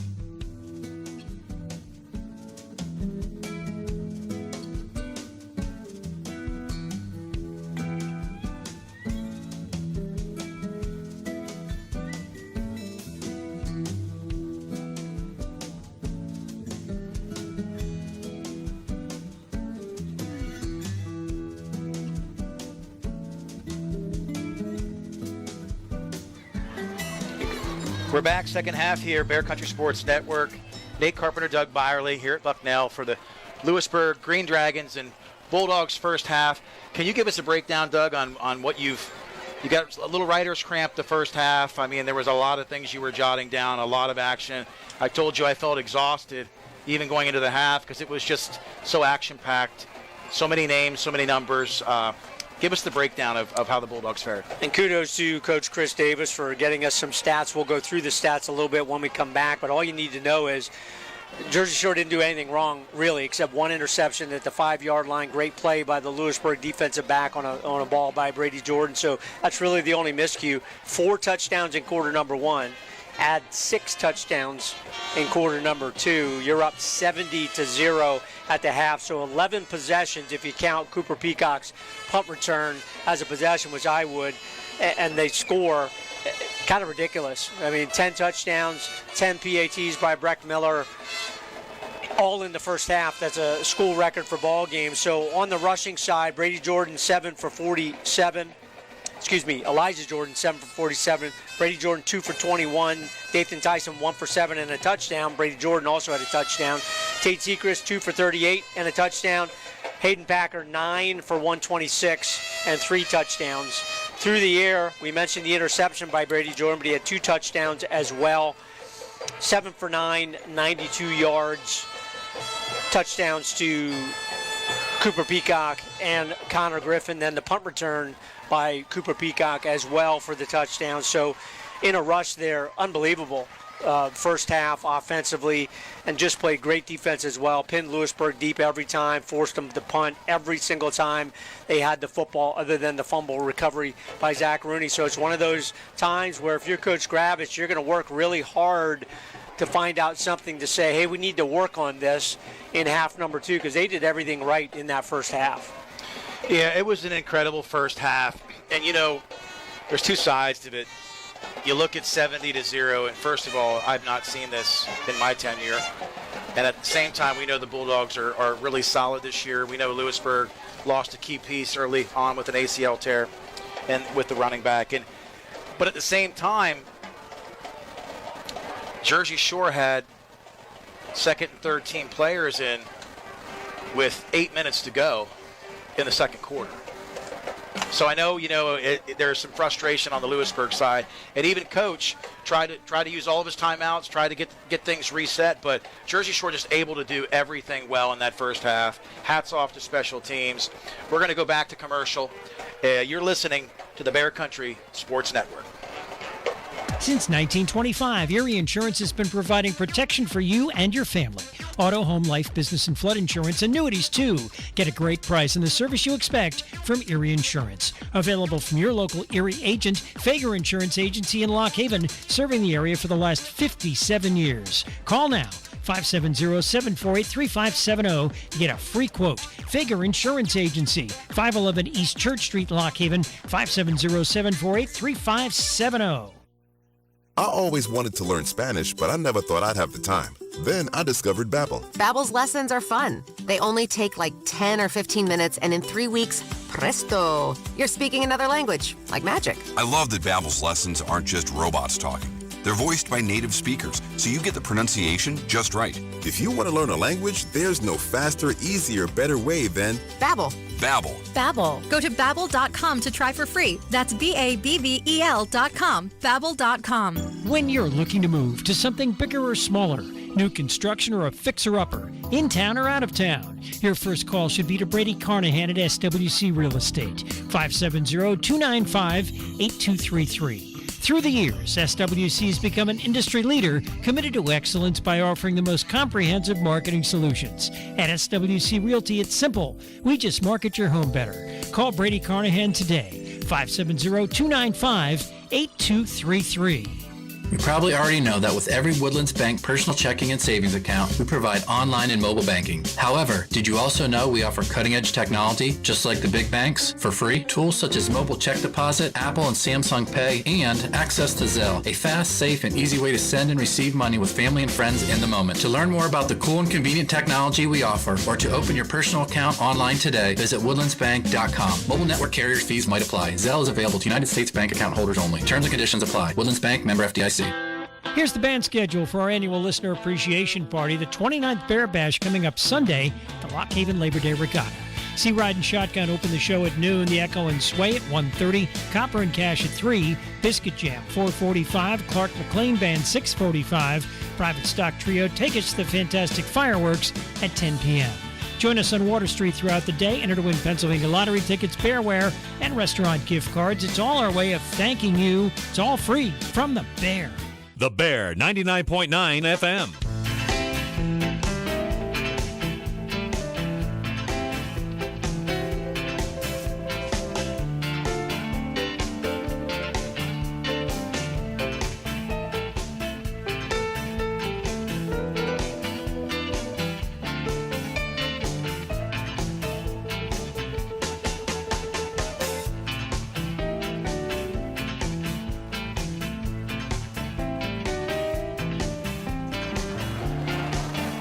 We're back, second half here, Bear Country Sports Network. Nate Carpenter, Doug Byerly here at Bucknell for the Lewisburg Green Dragons and Bulldogs first half. Can you give us a breakdown, Doug, on what you got a little writer's cramp the first half. I mean, there was a lot of things you were jotting down, a lot of action. I told you I felt exhausted even going into the half because it was just so action-packed, so many names, so many numbers. Give us the breakdown of how the Bulldogs fared. And kudos to Coach Chris Davis for getting us some stats. We'll go through the stats a little bit when we come back, but all you need to know is Jersey Shore didn't do anything wrong, really, except one interception at the 5-yard line. Great play by the Lewisburg defensive back on a ball by Brady Jordan. So that's really the only miscue. 4 touchdowns in quarter number 1. Add 6 touchdowns in quarter number 2. You're up 70-0 at the half. So 11 possessions if you count Cooper Peacock's punt return as a possession, which I would, and they score. Kind of ridiculous. I mean, 10 touchdowns, 10 PATs by Breck Miller, all in the first half. That's a school record for ball games. So on the rushing side, Brady Jordan 7 for 47. Elijah Jordan 7 for 47. Brady Jordan 2 for 21. Dathan Tyson 1 for 7 and a touchdown. Brady Jordan also had a touchdown. Tate Sechrist 2 for 38 and a touchdown. Hayden Packer 9 for 126 and 3 touchdowns. Through the air, we mentioned the interception by Brady Jordan, but he had 2 touchdowns as well. 7 for 9, 92 yards, touchdowns to Cooper Peacock and Connor Griffin, then the punt return by Cooper Peacock as well for the touchdown. So in a rush there, unbelievable. First half offensively, and just played great defense as well. Pinned Lewisburg deep every time, forced them to punt every single time they had the football, other than the fumble recovery by Zach Rooney. So it's one of those times where if you're Coach Gravitz, you're going to work really hard to find out something to say, hey, we need to work on this in half number 2, because they did everything right in that first half. Yeah, it was an incredible first half. And, you know, there's two sides to it. You look at 70-0, and first of all, I've not seen this in my tenure. And at the same time, we know the Bulldogs are really solid this year. We know Lewisburg lost a key piece early on with an ACL tear and with the running back. But at the same time, Jersey Shore had second and third team players in with 8 minutes to go in the second quarter. So I know, there's some frustration on the Lewisburg side, and even Coach tried to use all of his timeouts, tried to get things reset, but Jersey Shore just able to do everything well in that first half. Hats off to special teams. We're going to go back to commercial. You're listening to the Bear Country Sports Network. Since 1925, Erie Insurance has been providing protection for you and your family. Auto, home, life, business, and flood insurance, annuities too. Get a great price and the service you expect from Erie Insurance. Available from your local Erie agent, Fager Insurance Agency in Lock Haven, serving the area for the last 57 years. Call now. 570-748-3570 to get a free quote. Fager Insurance Agency, 511 East Church Street, Lock Haven, 570-748-3570. I always wanted to learn Spanish, but I never thought I'd have the time. Then I discovered Babbel. Babbel's lessons are fun. They only take like 10 or 15 minutes, and in 3 weeks, presto, you're speaking another language, like magic. I love that Babbel's lessons aren't just robots talking. They're voiced by native speakers, so you get the pronunciation just right. If you want to learn a language, there's no faster, easier, better way than Babbel. Babbel. Babbel. Go to Babbel.com to try for free. That's BABBEL.com. Babbel.com. When you're looking to move to something bigger or smaller, new construction or a fixer-upper, in town or out of town, your first call should be to Brady Carnahan at SWC Real Estate, 570-295-8233. Through the years, SWC has become an industry leader committed to excellence by offering the most comprehensive marketing solutions. At SWC Realty, it's simple. We just market your home better. Call Brady Carnahan today, 570-295-8233. You probably already know that with every Woodlands Bank personal checking and savings account, we provide online and mobile banking. However, did you also know we offer cutting-edge technology, just like the big banks, for free? Tools such as mobile check deposit, Apple and Samsung Pay, and access to Zelle, a fast, safe, and easy way to send and receive money with family and friends in the moment. To learn more about the cool and convenient technology we offer, or to open your personal account online today, visit woodlandsbank.com. Mobile network carriers fees might apply. Zelle is available to United States Bank account holders only. Terms and conditions apply. Woodlands Bank, member FDIC. Here's the band schedule for our annual Listener Appreciation Party, the 29th Bear Bash, coming up Sunday, the Lock Haven Labor Day Regatta. Sea Ride and Shotgun open the show at noon, the Echo and Sway at 1:30, Copper and Cash at 3, Biscuit Jam 4:45, Clark McLean Band 6:45, Private Stock Trio Take Us to the Fantastic Fireworks at 10 p.m. Join us on Water Street throughout the day. Enter to win Pennsylvania Lottery tickets, bearware, and restaurant gift cards. It's all our way of thanking you. It's all free from the Bear. The Bear, 99.9 FM.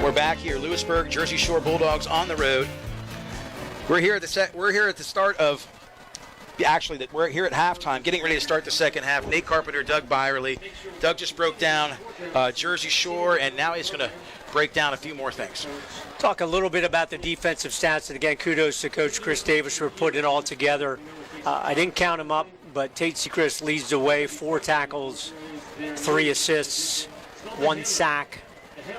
We're back here, Lewisburg, Jersey Shore Bulldogs on the road. We're here at the start of. We're here at halftime, getting ready to start the second half. Nate Carpenter, Doug Byerly. Doug just broke down Jersey Shore, and now he's going to break down a few more things. Talk a little bit about the defensive stats, and again, kudos to Coach Chris Davis for putting it all together. I didn't count him up, but Tate Seacrest leads the way, 4 tackles, 3 assists, 1 sack.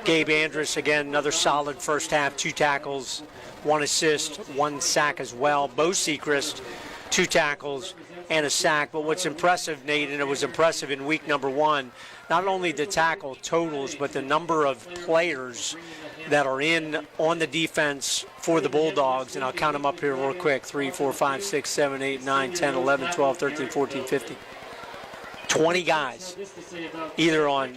Gabe Andrus, again, another solid first half, 2 tackles, 1 assist, 1 sack as well. Bo Sechrist, 2 tackles and a sack. But what's impressive, Nate, and it was impressive in week number 1, not only the tackle totals, but the number of players that are in on the defense for the Bulldogs. And I'll count them up here real quick: 3, 4, 5, 6, 7, 8, 9, 10, 11, 12, 13, 14, 15. 20 guys, either on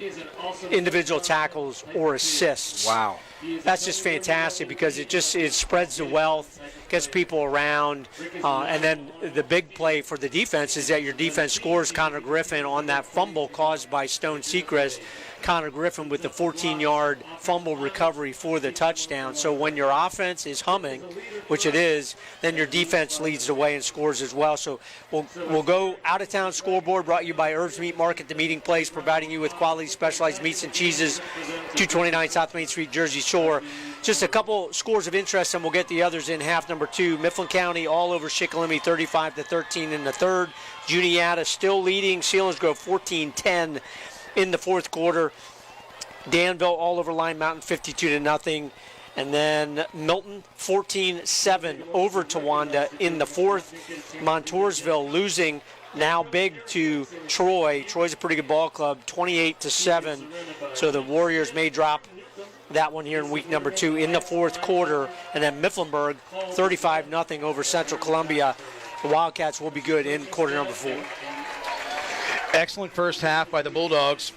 individual tackles or assists. Wow. That's just fantastic because it spreads the wealth, gets people around, and then the big play for the defense is that your defense scores Connor Griffin on that fumble caused by Stone Sechrist. Connor Griffin with the 14-yard fumble recovery for the touchdown. So when your offense is humming, which it is, then your defense leads the way and scores as well. So we'll go out-of-town scoreboard, brought to you by Herbs Meat Market, the meeting place, providing you with quality specialized meats and cheeses, 229 South Main Street, Jersey Shore. Just a couple scores of interest, and we'll get the others in half number 2. Mifflin County all over Shikellamy, 35-13 in the third. Juniata still leading. Selinsgrove 14-10 in the fourth quarter. Danville all over Lime Mountain, 52-0. And then Milton 14-7 over Towanda in the fourth. Montoursville losing now big to Troy. Troy's a pretty good ball club, 28-7. So the Warriors may drop that one here in week number 2 in the fourth quarter. And then Mifflinburg 35-0 over Central Columbia. The Wildcats will be good in quarter number 4. Excellent first half by the Bulldogs.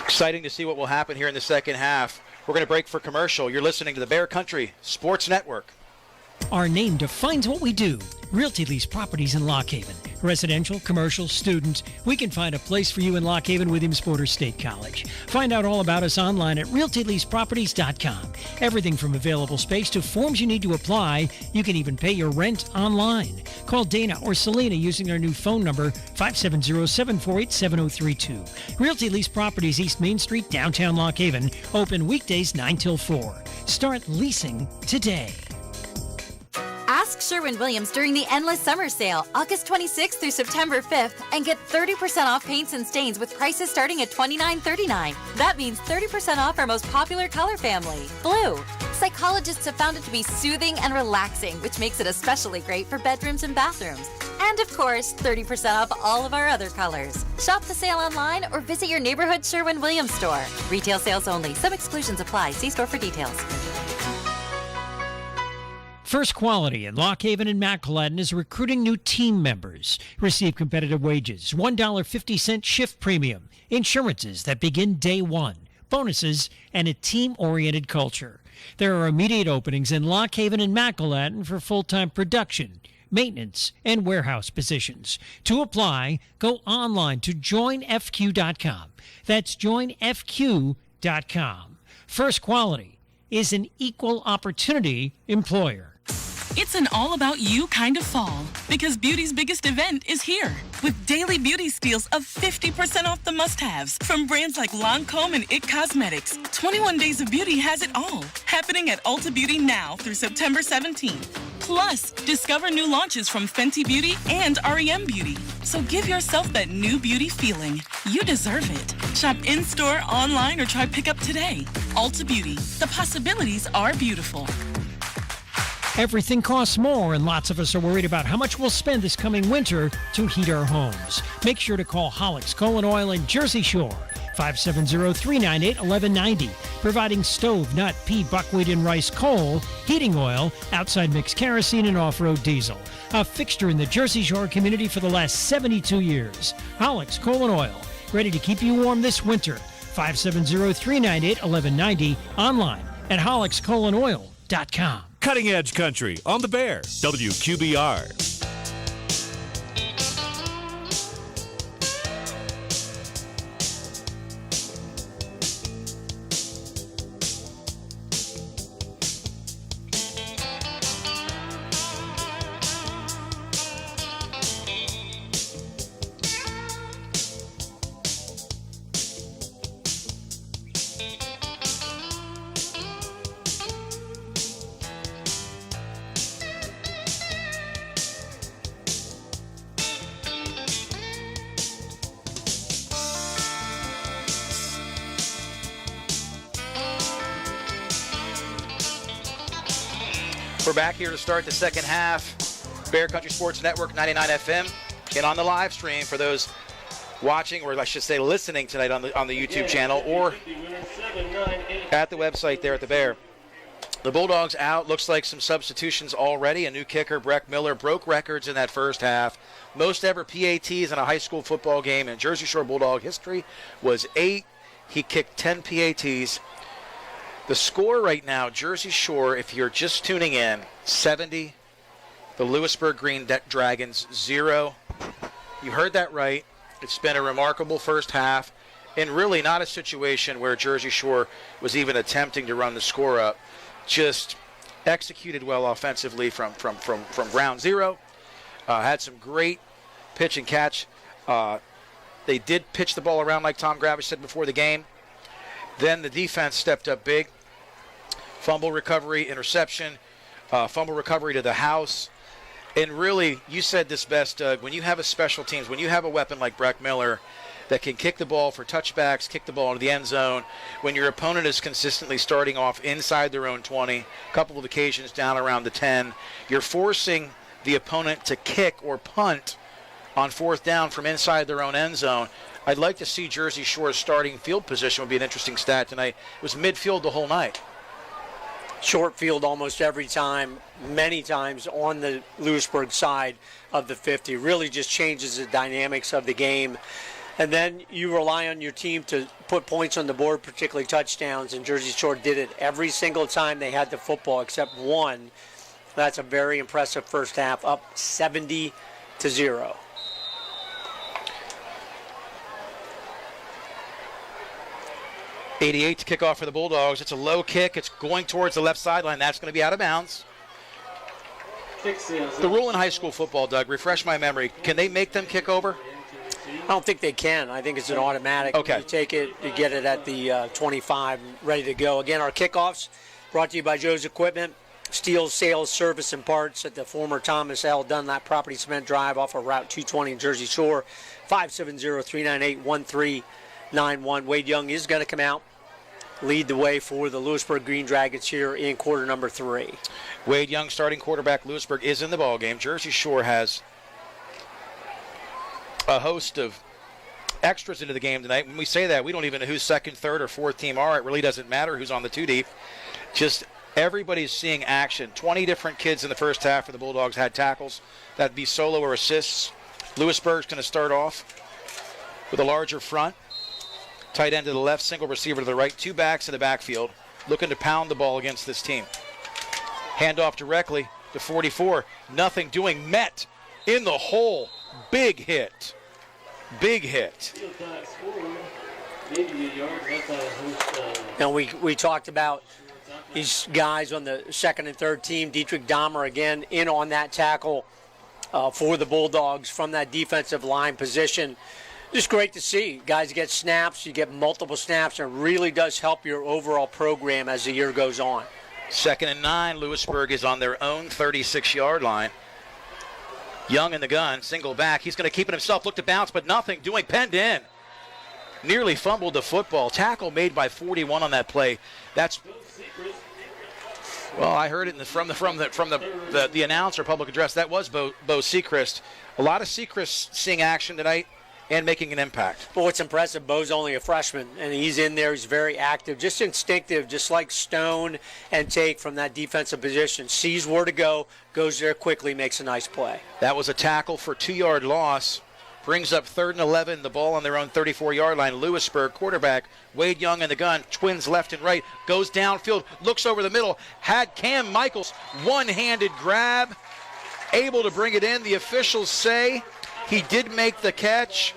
Exciting to see what will happen here in the second half. We're going to break for commercial. You're listening to the Bear Country Sports Network. Our name defines what we do. Realty Lease Properties in Lock Haven. Residential, commercial, student. We can find a place for you in Lock Haven with Porter State College. Find out all about us online at realtyleaseproperties.com. Everything from available space to forms you need to apply. You can even pay your rent online. Call Dana or Selena using our new phone number, 570-748-7032. Realty Lease Properties, East Main Street, downtown Lock Haven. Open weekdays 9 till 4. Start leasing today. Ask Sherwin-Williams during the Endless Summer Sale, August 26th through September 5th, and get 30% off paints and stains with prices starting at $29.39. That means 30% off our most popular color family, blue. Psychologists have found it to be soothing and relaxing, which makes it especially great for bedrooms and bathrooms. And of course, 30% off all of our other colors. Shop the sale online or visit your neighborhood Sherwin-Williams store. Retail sales only. Some exclusions apply. See store for details. First Quality in Lock Haven and Mackleton is recruiting new team members. Receive competitive wages, $1.50 shift premium, insurances that begin day one, bonuses, and a team-oriented culture. There are immediate openings in Lock Haven and Mackleton for full-time production, maintenance, and warehouse positions. To apply, go online to joinfq.com. That's joinfq.com. First Quality is an equal opportunity employer. It's an all-about-you kind of fall because beauty's biggest event is here with daily beauty steals of 50% off the must-haves from brands like Lancome and IT Cosmetics. 21 Days of Beauty has it all, happening at Ulta Beauty now through September 17th. Plus, discover new launches from Fenty Beauty and REM Beauty. So give yourself that new beauty feeling. You deserve it. Shop in-store, online, or try pickup today. Ulta Beauty. The possibilities are beautiful. Everything costs more, and lots of us are worried about how much we'll spend this coming winter to heat our homes. Make sure to call Hollick's Coal & Oil in Jersey Shore, 570-398-1190, providing stove, nut, pea, buckwheat, and rice coal, heating oil, outside mix kerosene, and off-road diesel. A fixture in the Jersey Shore community for the last 72 years. Hollick's Coal & Oil, ready to keep you warm this winter, 570-398-1190, online at hollickscoalonoil.com. Cutting Edge Country on the Bear, WQBR. We're back here to start the second half. Bear Country Sports Network 99 FM. And on the live stream for those watching, or I should say listening tonight on the YouTube channel, or at the website there at the Bear. The Bulldogs out. Looks like some substitutions already. A new kicker, Breck Miller, broke records in that first half. Most ever PATs in a high school football game in Jersey Shore Bulldog history was 8. He kicked 10 PATs. The score right now, Jersey Shore, if you're just tuning in, 70. The Lewisburg Green Dragons, 0. You heard that right. It's been a remarkable first half, and really not a situation where Jersey Shore was even attempting to run the score up. Just executed well offensively from ground zero. Had some great pitch and catch. They did pitch the ball around like Tom Gravish said before the game. Then the defense stepped up big. Fumble recovery, interception, fumble recovery to the house. And really, you said this best, Doug, when you have a special teams, when you have a weapon like Breck Miller that can kick the ball for touchbacks, kick the ball into the end zone, when your opponent is consistently starting off inside their own 20, a couple of occasions down around the 10, you're forcing the opponent to kick or punt on fourth down from inside their own end zone. I'd like to see Jersey Shore's starting field position would be an interesting stat tonight. It was midfield the whole night. Short field almost every time, many times on the Lewisburg side of the 50. Really just changes the dynamics of the game. And then you rely on your team to put points on the board, particularly touchdowns, and Jersey Shore did it every single time they had the football except one. That's a very impressive first half, up 70-0. 88 to kick off for the Bulldogs. It's a low kick. It's going towards the left sideline. That's going to be out of bounds. The rule in high school football, Doug, refresh my memory. Can they make them kick over? I don't think they can. I think it's an automatic. Okay. You take it, you get it at the 25, ready to go. Again, our kickoffs brought to you by Joe's Equipment, Steel Sales, Service, and Parts at the former Thomas L. Dunlap Property Cement Drive off of Route 220 in Jersey Shore, 570-398-1391. Wade Young is going to come out, lead the way for the Lewisburg Green Dragons here in quarter number 3. Wade Young, starting quarterback. Lewisburg is in the ballgame. Jersey Shore has a host of extras into the game tonight. When we say that, we don't even know who's second, third, or fourth team are. It really doesn't matter who's on the 2 deep. Just everybody's seeing action. 20 different kids in the first half for the Bulldogs had tackles. That'd be solo or assists. Lewisburg's going to start off with a larger front. Tight end to the left, single receiver to the right, 2 backs in the backfield, looking to pound the ball against this team. Handoff directly to 44. Nothing doing. Met in the hole. Big hit. Big hit. Now we talked about these guys on the second and third team. Dietrich Dahmer again in on that tackle for the Bulldogs from that defensive line position. Just great to see. Guys get snaps, you get multiple snaps, and it really does help your overall program as the year goes on. 2nd and 9, Lewisburg is on their own 36-yard line. Young in the gun, single back. He's going to keep it himself, look to bounce, but nothing doing, penned in. Nearly fumbled the football. Tackle made by 41 on that play. That's, well, I heard it from the announcer public address. That was Bo Sechrist. A lot of Sechrist seeing action tonight and making an impact. But what's impressive, Bo's only a freshman, and he's in there. He's very active, just instinctive, just like Stone and Take from that defensive position. Sees where to go, goes there quickly, makes a nice play. That was a tackle for 2-yard loss. Brings up 3rd and 11, the ball on their own 34-yard line. Lewisburg, quarterback, Wade Young in the gun, twins left and right, goes downfield, looks over the middle, had Cam Michaels, one-handed grab, able to bring it in. The officials say he did make the catch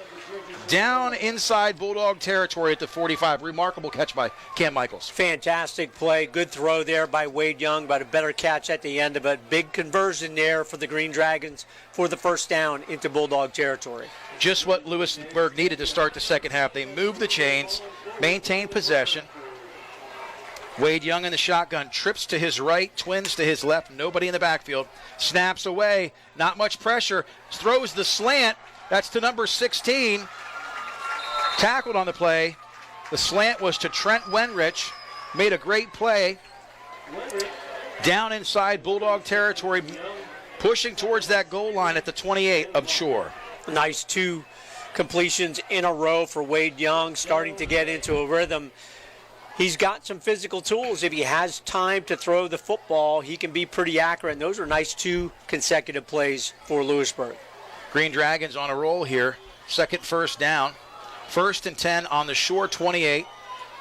down inside Bulldog territory at the 45. Remarkable catch by Cam Michaels. Fantastic play. Good throw there by Wade Young, but a better catch at the end of it. Big conversion there for the Green Dragons for the first down into Bulldog territory. Just what Lewisburg needed to start the second half. They moved the chains, maintained possession. Wade Young in the shotgun, trips to his right, twins to his left, nobody in the backfield. Snaps away, not much pressure, throws the slant. That's to number 16. Tackled on the play. The slant was to Trent Wenrich. Made a great play. Down inside Bulldog territory, pushing towards that goal line at the 28 of Shore. Nice 2 completions in a row for Wade Young, starting to get into a rhythm. He's got some physical tools. If he has time to throw the football, he can be pretty accurate. And those are nice 2 consecutive plays for Lewisburg. Green Dragons on a roll here. Second first down. 1st and 10 on the Shore 28.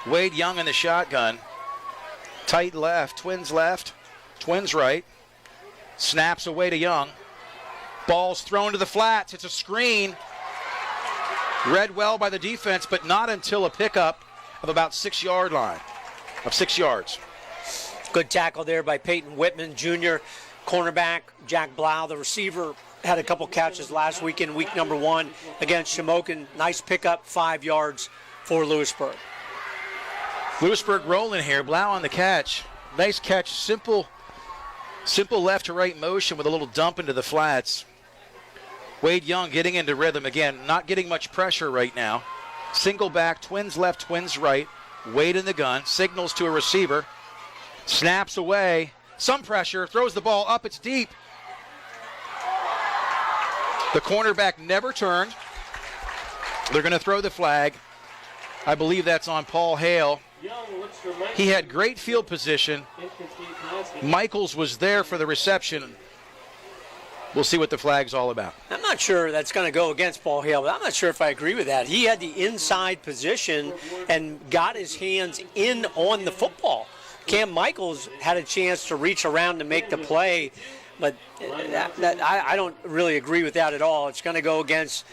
Wade Young in the shotgun. Tight left, Twins right. Snaps away to Young. Ball's thrown to the flats. It's a screen. Read well by the defense, but not until a pickup of about 6 yard line. Of 6 yards. Good tackle there by Peyton Whitman Jr. Cornerback Jack Blau, the receiver, had a couple catches last week in week number 1 against Shamokin. Nice pickup, 5 yards for Lewisburg. Lewisburg rolling here. Blau on the catch. Nice catch. Simple left to right motion with a little dump into the flats. Wade Young getting into rhythm again. Not getting much pressure right now. Single back. Twins left, Twins right. Wade in the gun. Signals to a receiver. Snaps away. Some pressure. Throws the ball up. It's deep. The cornerback never turned. They're going to throw the flag. I believe that's on Paul Hale. He had great field position. Michaels was there for the reception. We'll see what the flag's all about. I'm not sure that's going to go against Paul Hale, but I'm not sure if I agree with that. He had the inside position and got his hands in on the football. Cam Michaels had a chance to reach around to make the play, but I don't really agree with that at all. It's going to go against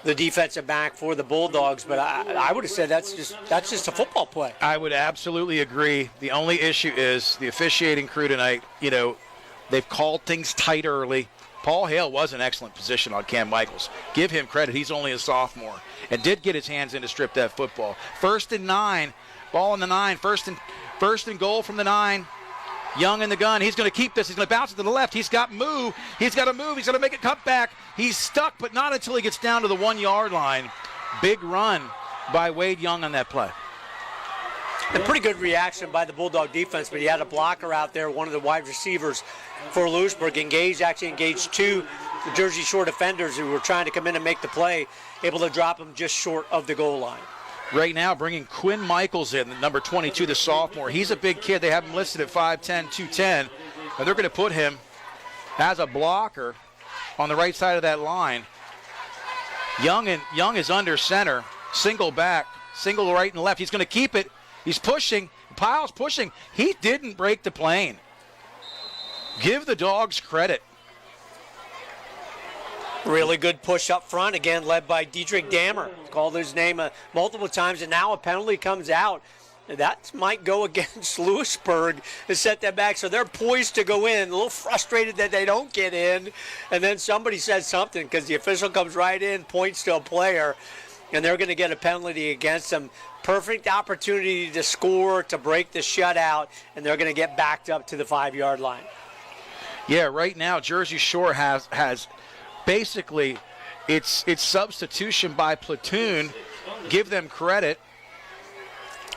the defensive back for the Bulldogs, but I would have said that's just a football play. I would absolutely agree. The only issue is the officiating crew tonight. They've called things tight early. Paul Hale was in excellent position on Cam Michaels. Give him credit. He's only a sophomore and did get his hands in to strip that football. 1st and 9. Ball in the 9. First and goal from the 9. Young in the gun. He's going to keep this. He's going to bounce it to the left. He's got to move. He's got to make a cut back. He's stuck, but not until he gets down to the 1 yard line. Big run by Wade Young on that play. A pretty good reaction by the Bulldog defense, but he had a blocker out there, one of the wide receivers for Lewisburg, engaged 2 Jersey Shore defenders who were trying to come in and make the play, able to drop him just short of the goal line. Right now, bringing Quinn Michaels in, the number 22, the sophomore. He's a big kid. They have him listed at 5'10", 210. And they're going to put him as a blocker on the right side of that line. Young is under center. Single back, single right and left. He's going to keep it. He's pushing. Pyle's pushing. He didn't break the plane. Give the Dogs credit. Really good push up front, again led by Dietrich Dammer. Called his name multiple times, and now a penalty comes out. That might go against Lewisburg to set them back, so they're poised to go in. A little frustrated that they don't get in, and then somebody says something because the official comes right in, points to a player, and they're going to get a penalty against them. Perfect opportunity to score, to break the shutout, and they're going to get backed up to the 5 yard line. Yeah, right now Jersey Shore has basically it's substitution by platoon. Give them credit.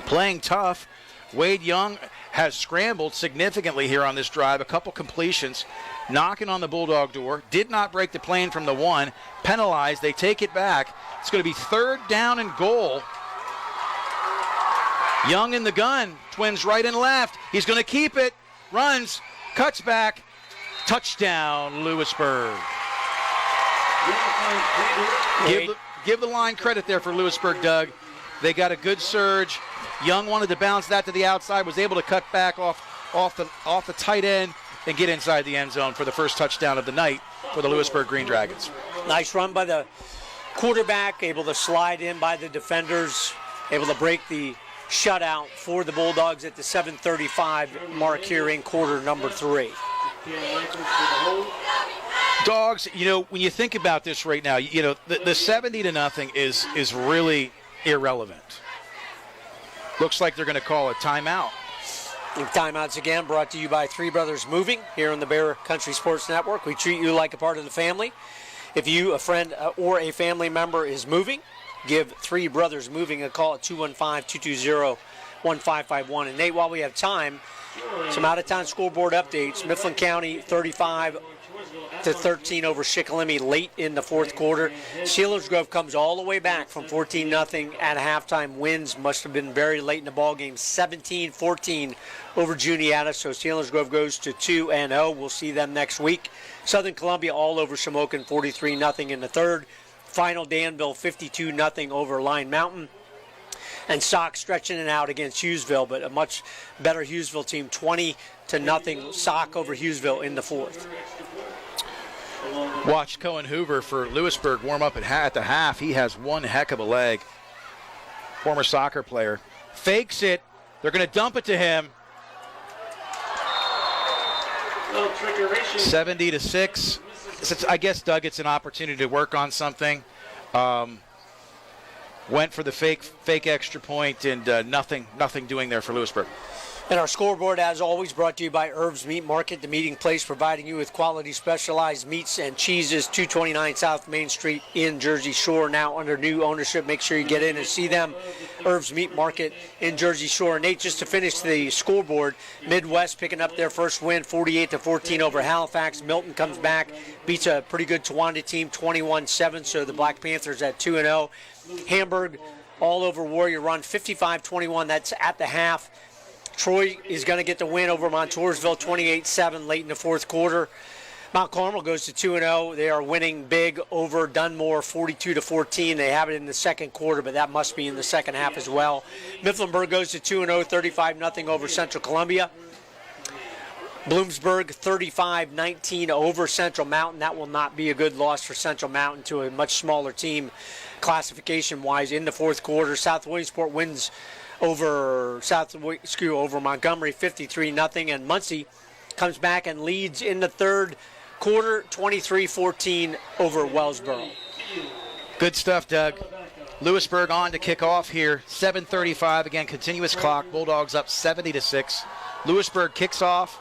Playing tough. Wade Young has scrambled significantly here on this drive. A couple completions. Knocking on the Bulldog door. Did not break the plane from the 1. Penalized. They take it back. It's going to be 3rd down and goal. Young in the gun. Twins right and left. He's going to keep it. Runs. Cuts back. Touchdown, Lewisburg. Give the line credit there for Lewisburg, Doug. They got a good surge. Young wanted to bounce that to the outside, was able to cut back off the tight end and get inside the end zone for the first touchdown of the night for the Lewisburg Green Dragons. Nice run by the quarterback, able to slide in by the defenders, able to break the shutout for the Bulldogs at the 7:35 mark here in quarter number 3. Dogs, when you think about this right now, the 70-0 is really irrelevant. Looks like they're going to call a timeout. And timeouts again brought to you by Three Brothers Moving here on the Bear Country Sports Network. We treat you like a part of the family. If you, a friend, or a family member is moving, give Three Brothers Moving a call at 215-220-1551. And Nate, while we have time, Some out-of-town scoreboard updates. Mifflin County 35-13 over Shikellamy late in the fourth quarter. Selinsgrove comes all the way back from 14-0 at halftime. Wins must have been very late in the ball game. 17-14 over Juniata. So Selinsgrove goes to 2-0. We'll see them next week. Southern Columbia all over Shamokin 43-0 in the third. Final Danville 52-0 over Line Mountain. And Sock stretching it out against Hughesville, but a much better Hughesville team, 20-0 Sock over Hughesville in the fourth. Watch Cohen Hoover for Lewisburg warm up at the half. He has one heck of a leg. Former soccer player. Fakes it. They're going to dump it to him. 70-6. I guess, Doug, it's an opportunity to work on something. Went for the fake extra point, and nothing doing there for Lewisburg. And our scoreboard, as always, brought to you by Irv's Meat Market, the meeting place providing you with quality specialized meats and cheeses. 229 South Main Street in Jersey Shore, now under new ownership. Make sure you get in and see them. Irv's Meat Market in Jersey Shore. Nate, just to finish the scoreboard, Midwest picking up their first win, 48-14 over Halifax. Milton comes back, beats a pretty good Towanda team, 21-7. So the Black Panthers at 2-0. Hamburg all over Warrior Run, 55-21. That's at the half. Troy is going to get the win over Montoursville, 28-7 late in the fourth quarter. Mount Carmel goes to 2-0. They are winning big over Dunmore, 42-14. They have it in the second quarter, but that must be in the second half as well. Mifflinburg goes to 2-0, 35-0 over Central Columbia. Bloomsburg 35-19 over Central Mountain. That will not be a good loss for Central Mountain to a much smaller team classification-wise in the fourth quarter. South Williamsport wins over Montgomery 53-0, and Muncie comes back and leads in the third quarter 23-14 over Wellsboro. Good stuff, Doug. Lewisburg on to kick off here. 7:35 again, continuous clock. Bulldogs up 70-6. Lewisburg kicks off.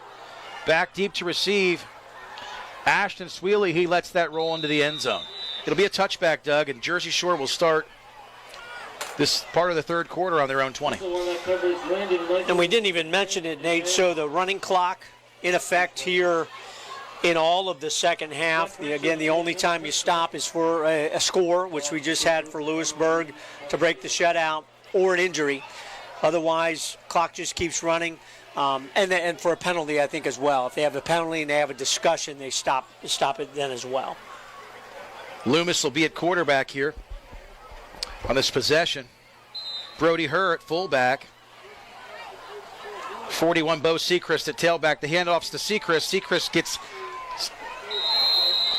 Back deep to receive. Ashton Sweely, he lets that roll into the end zone. It'll be a touchback, Doug, and Jersey Shore will start this part of the third quarter on their own 20. And we didn't even mention it, Nate. So the running clock in effect here in all of the second half. Again, the only time you stop is for a score, which we just had for Lewisburg to break the shutout, or an injury. Otherwise, clock just keeps running. And for a penalty, I think, as well. If they have a penalty and they have a discussion, they stop it then as well. Loomis will be at quarterback here on this possession. Brody Herr at fullback. 41 Bo Sechrist at tailback. The handoffs to Sechrist. Sechrist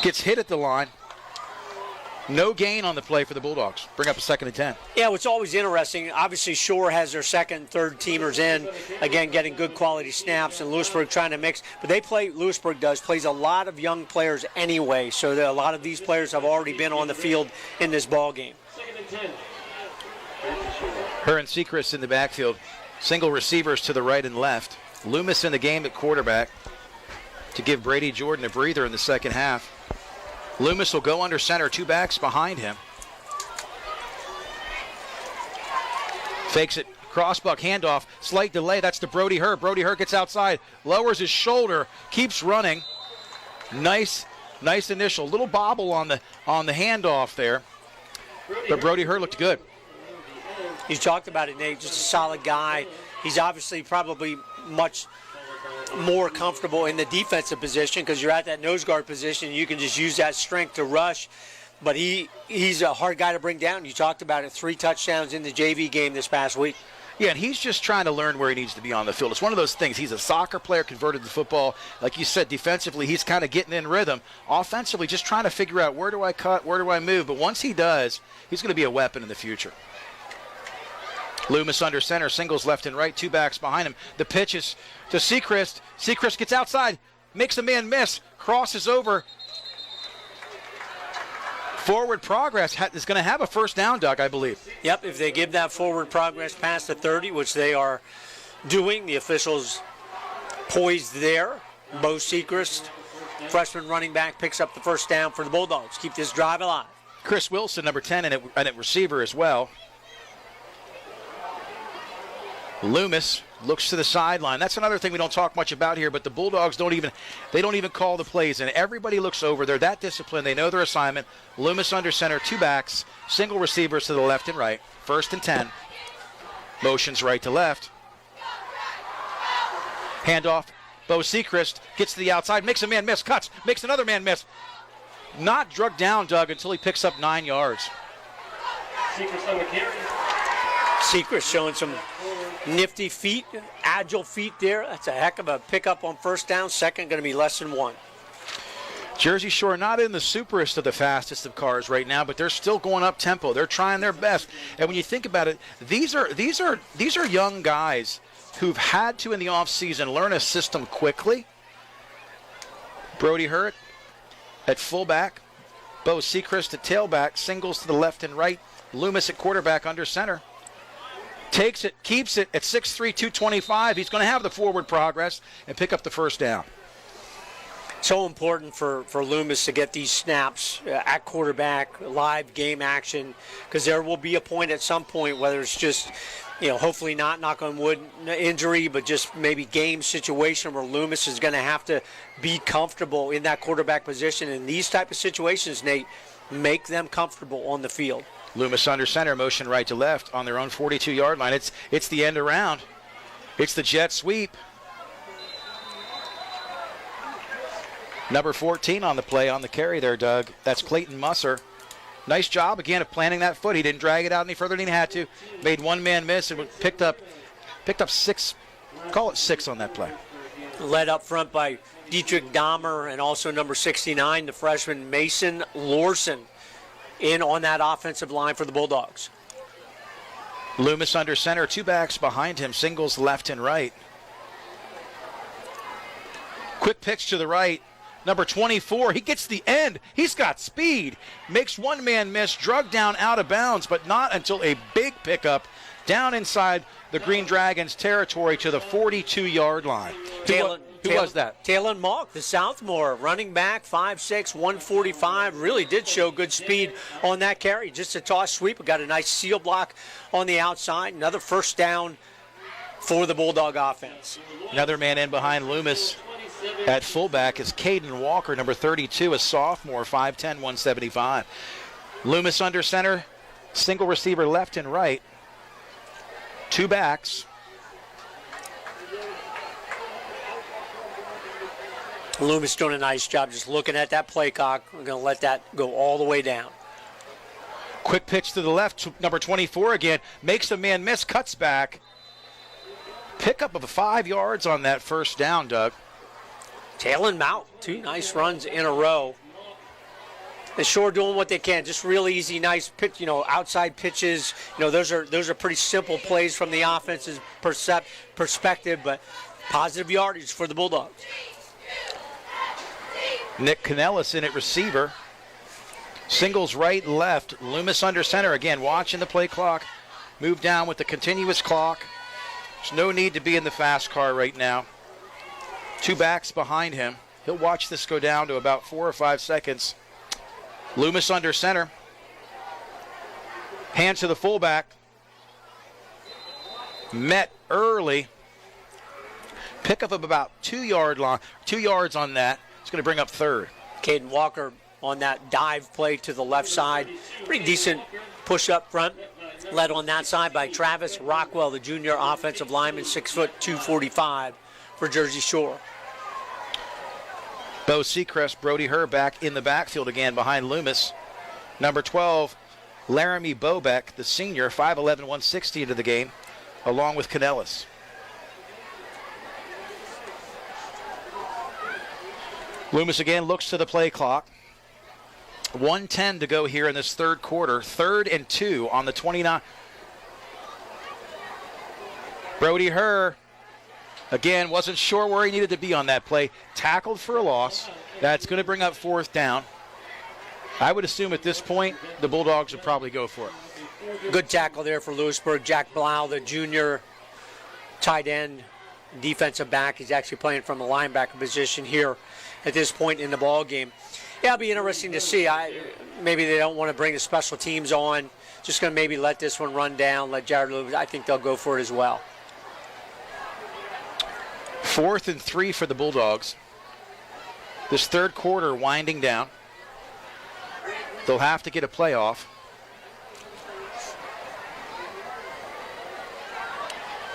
gets hit at the line. No gain on the play for the Bulldogs. Bring up a 2nd and 10. Yeah, what's always interesting, obviously Shore has their second, third teamers in, again, getting good quality snaps, and Lewisburg trying to mix. But Lewisburg plays a lot of young players anyway, so a lot of these players have already been on the field in this ball game. Herr and Sechrist in the backfield. Single receivers to the right and left. Loomis in the game at quarterback to give Brady Jordan a breather in the second half. Loomis will go under center, 2 backs behind him. Fakes it, crossbuck handoff, slight delay. That's to Brody Herr. Brody Herr gets outside, lowers his shoulder, keeps running. Nice initial, little bobble on the handoff there. But Brody Herr looked good. You talked about it, Nate. Just a solid guy. He's obviously probably much more comfortable in the defensive position because you're at that nose guard position. You can just use that strength to rush. But he's a hard guy to bring down. You talked about it, 3 touchdowns in the JV game this past week. Yeah, and he's just trying to learn where he needs to be on the field. It's one of those things. He's a soccer player converted to football. Like you said, defensively, he's kind of getting in rhythm. Offensively, just trying to figure out where do I cut, where do I move. But once he does, he's going to be a weapon in the future. Loomis under center, singles left and right, 2 backs behind him. The pitch is to Sechrist. Sechrist gets outside, makes a man miss, crosses over. Forward progress is going to have a first down, Doug, I believe. Yep, if they give that forward progress past the 30, which they are doing, the officials poised there. Bo Sechrist, freshman running back, picks up the first down for the Bulldogs. Keep this drive alive. Chris Wilson, number 10, and at receiver as well. Loomis looks to the sideline. That's another thing we don't talk much about here, but the Bulldogs don't even call the plays, and everybody looks over. They're that disciplined. They know their assignment. Loomis under center, 2 backs, single receivers to the left and right. 1st and 10. Motions right to left. Handoff. Bo Sechrist gets to the outside, makes a man miss, cuts, makes another man miss. Not drugged down, Doug, until he picks up 9 yards. Sechrist on the carry. Sechrist showing some nifty feet, agile feet there. That's a heck of a pickup on 1st down. Second going to be less than 1. Jersey Shore not in the superest of the fastest of cars right now, but they're still going up tempo. They're trying their best. And when you think about it, these are young guys who've had to in the offseason learn a system quickly. Brody Hurt at fullback, Bo Sechrist at tailback, singles to the left and right, Loomis at quarterback under center. Takes it, keeps it at 6'3", 225. He's going to have the forward progress and pick up the 1st down. So important for Loomis to get these snaps at quarterback, live game action, because there will be a point at some point, whether it's just, hopefully not, knock on wood, injury, but just maybe game situation where Loomis is going to have to be comfortable in that quarterback position. In these type of situations, Nate, make them comfortable on the field. Loomis under center, motion right to left on their own 42-yard line. It's the end around. It's the jet sweep. Number 14 on the play, on the carry there, Doug. That's Clayton Musser. Nice job, again, of planting that foot. He didn't drag it out any further than he had to. Made one man miss and picked up 6, call it 6 on that play. Led up front by Dietrich Dahmer and also number 69, the freshman Mason Lorson, in on that offensive line for the Bulldogs. Loomis under center, 2 backs behind him, singles left and right. Quick pitch to the right. Number 24, he gets the end. He's got speed. Makes one man miss, drugged down out of bounds, but not until a big pickup down inside the Green Dragons territory to the 42-yard line. Who was that? Talon Malk, the sophomore, running back, 5'6", 145. Really did show good speed on that carry. Just a toss sweep. Got a nice seal block on the outside. Another 1st down for the Bulldog offense. Another man in behind Loomis at fullback is Caden Walker, number 32, a sophomore, 5'10", 175. Loomis under center, single receiver left and right. 2 backs. Loomis doing a nice job just looking at that play clock. We're going to let that go all the way down. Quick pitch to the left, number 24 again. Makes a man miss, cuts back. Pickup of 5 yards on that 1st down, Doug. Talon Mount, 2 nice runs in a row. The Shore doing what they can, just real easy, nice pitch, outside pitches. Those are pretty simple plays from the offense's perspective, but positive yardage for the Bulldogs. Nick Canellis in at receiver. Singles right, left. Loomis under center again, watching the play clock. Move down with the continuous clock. There's no need to be in the fast car right now. 2 backs behind him. He'll watch this go down to about 4 or 5 seconds. Loomis under center. Hand to the fullback. Met early. Pickup of about 2 yards on that. It's going to bring up 3rd. Caden Walker on that dive play to the left side. Pretty decent push up front. Led on that side by Travis Rockwell, the junior offensive lineman, 6', 245 for Jersey Shore. Bo Sechrist, Brody Herr back in the backfield again behind Loomis. Number 12, Laramie Bobeck, the senior, 5'11", 160 into the game, along with Canellis. Loomis again looks to the play clock. 1:10 to go here in this 3rd quarter. 3rd and 2 on the 29. Brody Herr, again, wasn't sure where he needed to be on that play. Tackled for a loss. That's going to bring up 4th down. I would assume at this point the Bulldogs would probably go for it. Good tackle there for Lewisburg. Jack Blau, the junior tight end, defensive back. He's actually playing from the linebacker position here at this point in the ball game. Yeah, it'll be interesting to see. Maybe they don't want to bring the special teams on. Just going to maybe let this one run down, let Jared Lewis. I think they'll go for it as well. 4th and 3 for the Bulldogs. This third quarter winding down. They'll have to get a playoff.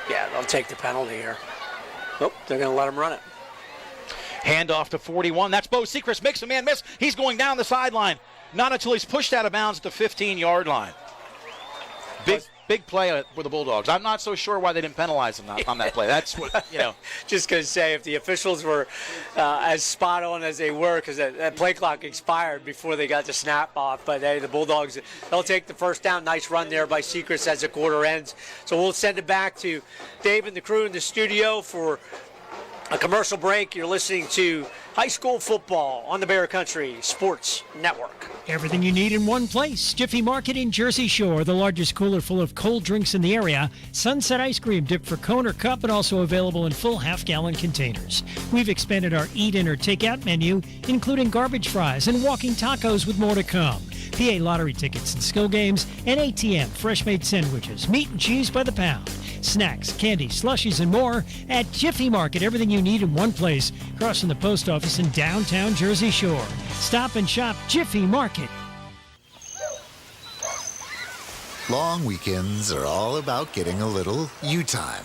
Yeah, they'll take the penalty here. Oh, they're going to let him run it. Handoff to 41. That's Bo Sechrist. Makes a man miss. He's going down the sideline. Not until he's pushed out of bounds at the 15-yard line. Big play for the Bulldogs. I'm not so sure why they didn't penalize him on that play. That's what, Just going to say, if the officials were as spot on as they were, because that play clock expired before they got the snap off. But hey, the Bulldogs, they'll take the first down. Nice run there by Sechrist as the quarter ends. So we'll send it back to Dave and the crew in the studio for a commercial break. You're listening to High School Football on the Bear Country Sports Network. Everything you need in one place. Jiffy Market in Jersey Shore, the largest cooler full of cold drinks in the area. Sunset ice cream dipped for cone or cup and also available in full half-gallon containers. We've expanded our eat-in or take-out menu, including garbage fries and walking tacos with more to come. PA lottery tickets and skill games, and ATM fresh-made sandwiches, meat and cheese by the pound. Snacks, candy, slushies, and more at Jiffy Market. Everything you need in one place, crossing the post office in downtown Jersey Shore. Stop and shop Jiffy Market. Long weekends are all about getting a little you time.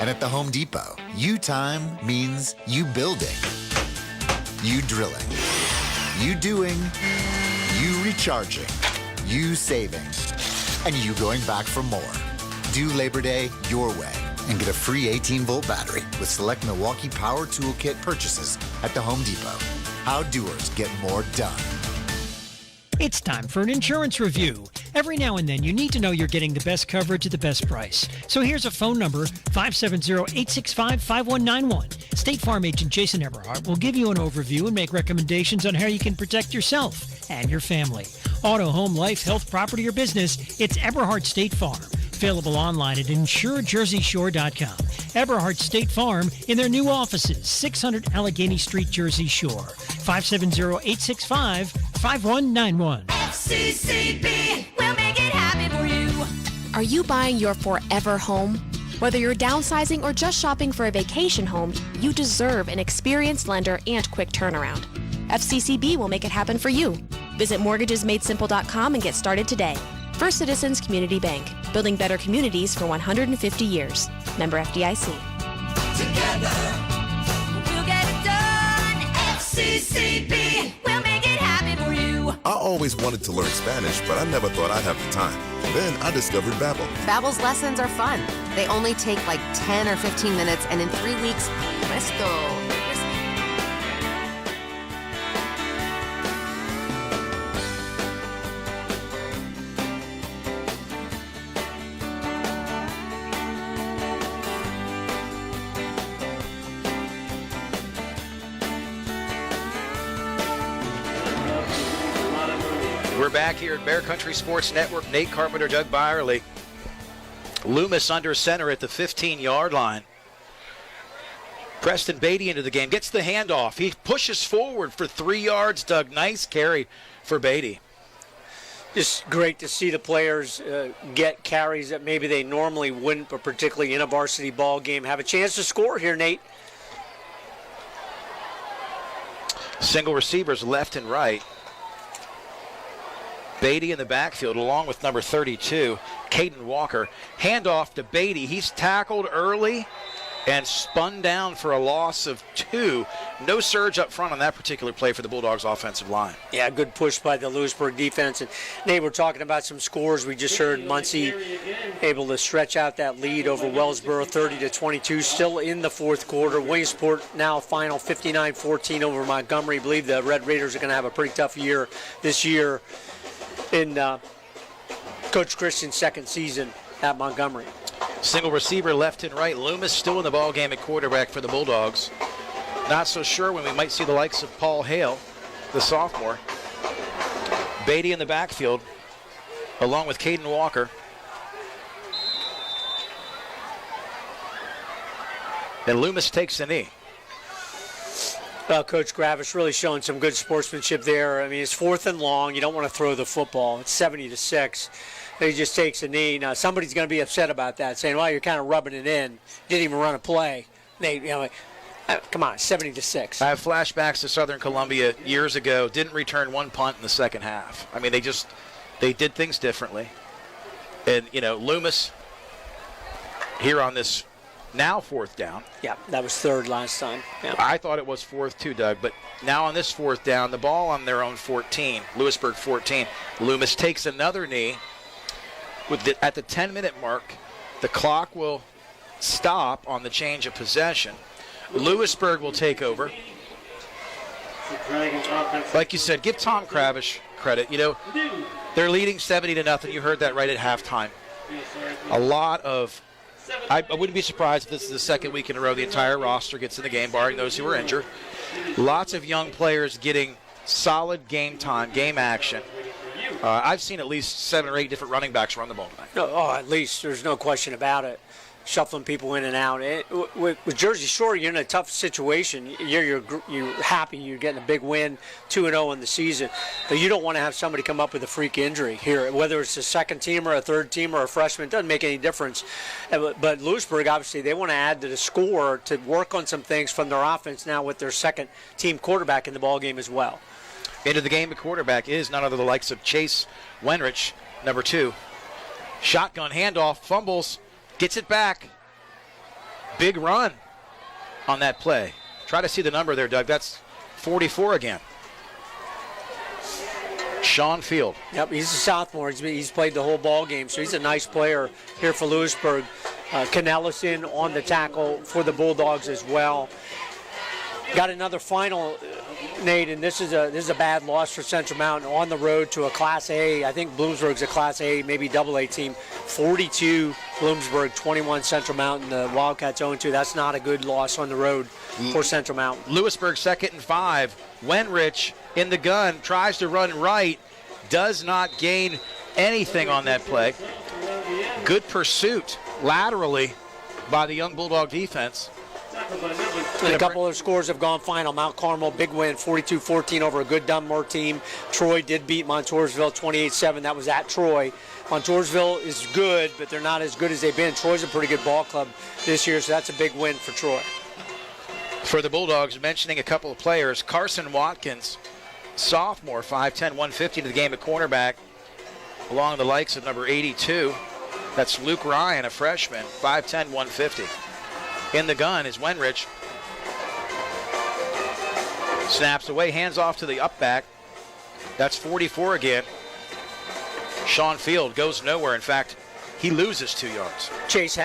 And at the Home Depot, you time means you building, you drilling, you doing, you recharging, you saving, and you going back for more. Do Labor Day your way and get a free 18-volt battery with select Milwaukee Power Toolkit purchases at the Home Depot. How doers get more done. It's time for an insurance review. Every now and then, you need to know you're getting the best coverage at the best price. So here's a phone number, 570-865-5191. State Farm agent Jason Eberhardt will give you an overview and make recommendations on how you can protect yourself and your family. Auto, home, life, health, property, or business, it's Eberhardt State Farm. Available online at insurejerseyshore.com. Eberhardt State Farm in their new offices, 600 Allegheny Street, Jersey Shore. 570-865-5191. FCCB, we'll make it happen for you. Are you buying your forever home? Whether you're downsizing or just shopping for a vacation home, you deserve an experienced lender and quick turnaround. FCCB will make it happen for you. Visit mortgagesmadesimple.com and get started today. First Citizens Community Bank, building better communities for 150 years. Member FDIC. Together, we'll get it done. FCCB, we'll make it happen for you. I always wanted to learn Spanish, but I never thought I'd have the time. Then I discovered Babbel. Babbel's lessons are fun. They only take like 10 or 15 minutes, and in 3 weeks, presto. We're back here at Bear Country Sports Network. Nate Carpenter, Doug Byerly. Loomis under center at the 15-yard line. Preston Beatty into the game. Gets the handoff. He pushes forward for 3 yards, Doug. Nice carry for Beatty. Just great to see the players get carries that maybe they normally wouldn't, but particularly in a varsity ball game, have a chance to score here, Nate. Single receivers left and right. Beatty in the backfield along with number 32, Caden Walker. Handoff to Beatty. He's tackled early and spun down for a loss of 2. No surge up front on that particular play for the Bulldogs offensive line. Yeah, good push by the Lewisburg defense. And Nate, we're talking about some scores. We just heard Muncie able to stretch out that lead over Wellsboro 30-22, still in the fourth quarter. Williamsport now final 59-14 over Montgomery. I believe the Red Raiders are going to have a pretty tough year this year in Coach Christian's second season at Montgomery. Single receiver left and right. Loomis still in the ball game at quarterback for the Bulldogs. Not so sure when we might see the likes of Paul Hale, the sophomore. Beatty in the backfield, along with Caden Walker. And Loomis takes the knee. Coach Gravish really showing some good sportsmanship there. I mean, it's 4th and long. You don't want to throw the football. It's 70-6. He just takes a knee. Now, somebody's going to be upset about that, saying, well, you're kind of rubbing it in. Didn't even run a play. Nate, come on, 70-6. I have flashbacks to Southern Columbia years ago. Didn't return one punt in the second half. I mean, they did things differently. And, Loomis here on this now fourth down. Yeah, that was third last time. Yeah. I thought it was fourth too, Doug. But now on this fourth down, the ball on their own 14, Lewisburg 14. Loomis takes another knee. At the 10-minute mark, the clock will stop on the change of possession. Lewisburg will take over. Like you said, give Tom Kravish credit. They're leading 70-0. You heard that right at halftime. A lot of, I wouldn't be surprised if this is the second week in a row the entire roster gets in the game, barring those who are injured. Lots of young players getting solid game time, game action. I've seen at least 7 or 8 different running backs run the ball tonight. Oh, at least. There's no question about it. Shuffling people in and out. With Jersey Shore, you're in a tough situation. You're happy you're getting a big win, 2-0 in the season. But you don't want to have somebody come up with a freak injury here, whether it's a second teamer, a third teamer, or a freshman. It doesn't make any difference. But Lewisburg, obviously, they want to add to the score to work on some things from their offense now with their second team quarterback in the ballgame as well. Into the game, the quarterback is none other than the likes of Chase Wenrich, number 2. Shotgun handoff, fumbles. Gets it back. Big run on that play. Try to see the number there, Doug. That's 44 again. Sean Field. Yep, he's a sophomore. He's played the whole ball game, so he's a nice player here for Lewisburg. Canellison on the tackle for the Bulldogs as well. Got another final, Nate, and this is a bad loss for Central Mountain on the road to a Class A. I think Bloomsburg's a Class A, maybe AA team. 42 Bloomsburg, 21 Central Mountain. The Wildcats 0-2. That's not a good loss on the road for Central Mountain. Lewisburg 2nd and 5. Wenrich in the gun, tries to run right, does not gain anything on that play. Good pursuit laterally by the young Bulldog defense. And a couple of scores have gone final. Mount Carmel, big win, 42-14 over a good Dunmore team. Troy did beat Montoursville 28-7. That was at Troy. Montoursville is good, but they're not as good as they've been. Troy's a pretty good ball club this year, so that's a big win for Troy. For the Bulldogs, mentioning a couple of players, Carson Watkins, sophomore, 5'10", 150 to the game at cornerback, along the likes of number 82. That's Luke Ryan, a freshman, 5'10", 150. In the gun is Wenrich. Snaps away, hands off to the up back. That's 44 again. Sean Field goes nowhere. In fact, he loses 2 yards. Chase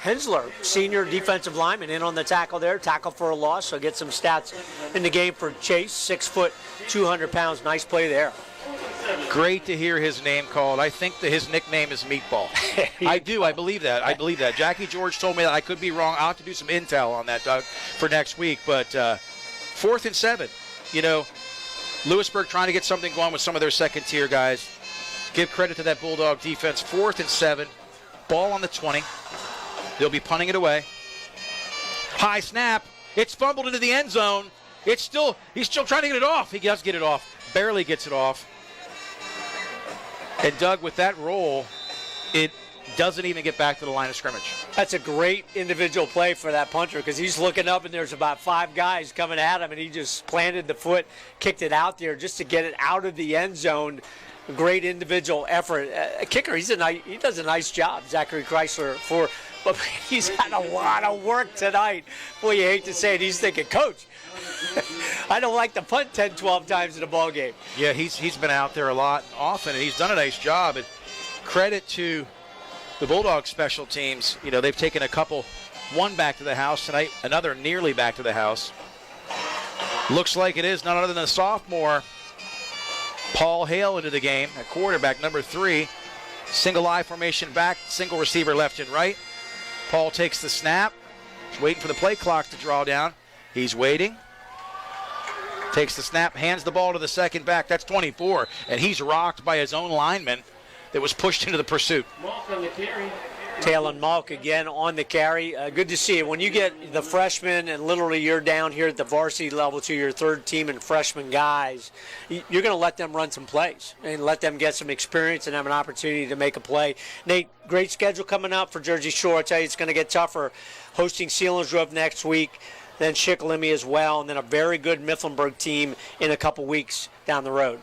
Hensler, senior defensive lineman, in on the tackle there. Tackle for a loss, so get some stats in the game for Chase. 6 foot, 200 pounds. Nice play there. Great to hear his name called. I think that his nickname is Meatball. I do. I believe that. I believe that. Jackie George told me that. I could be wrong. I'll have to do some intel on that, Doug, for next week. But 4th and 7. Lewisburg trying to get something going with some of their second-tier guys. Give credit to that Bulldog defense. 4th and 7. Ball on the 20. They'll be punting it away. High snap. It's fumbled into the end zone. He's still trying to get it off. He does get it off. Barely gets it off. And Doug, with that roll, it doesn't even get back to the line of scrimmage. That's a great individual play for that punter, because he's looking up and there's about 5 guys coming at him, and he just planted the foot, kicked it out there just to get it out of the end zone. Great individual effort. A kicker, he does a nice job, Zachary Chrysler, but he's had a lot of work tonight. Boy, you hate to say it, he's thinking, Coach, I don't like to punt 10, 12 times in a ball game. Yeah, he's been out there a lot, often, and he's done a nice job. And credit to the Bulldogs special teams. They've taken one back to the house tonight, another nearly back to the house. Looks like it is none other than a sophomore, Paul Hale, into the game at quarterback, number 3. Single I formation back, single receiver left and right. Paul takes the snap. He's waiting for the play clock to draw down. He's waiting. Takes the snap, hands the ball to the second back. That's 24, and he's rocked by his own lineman that was pushed into the pursuit. Talon Malk again on the carry. Good to see it. When you get the freshmen and literally you're down here at the varsity level to your third team and freshman guys, you're going to let them run some plays and let them get some experience and have an opportunity to make a play. Nate, great schedule coming up for Jersey Shore. I tell you, it's going to get tougher. Hosting Selinsgrove next week, then Shikellamy as well, and then a very good Mifflinburg team in a couple weeks down the road.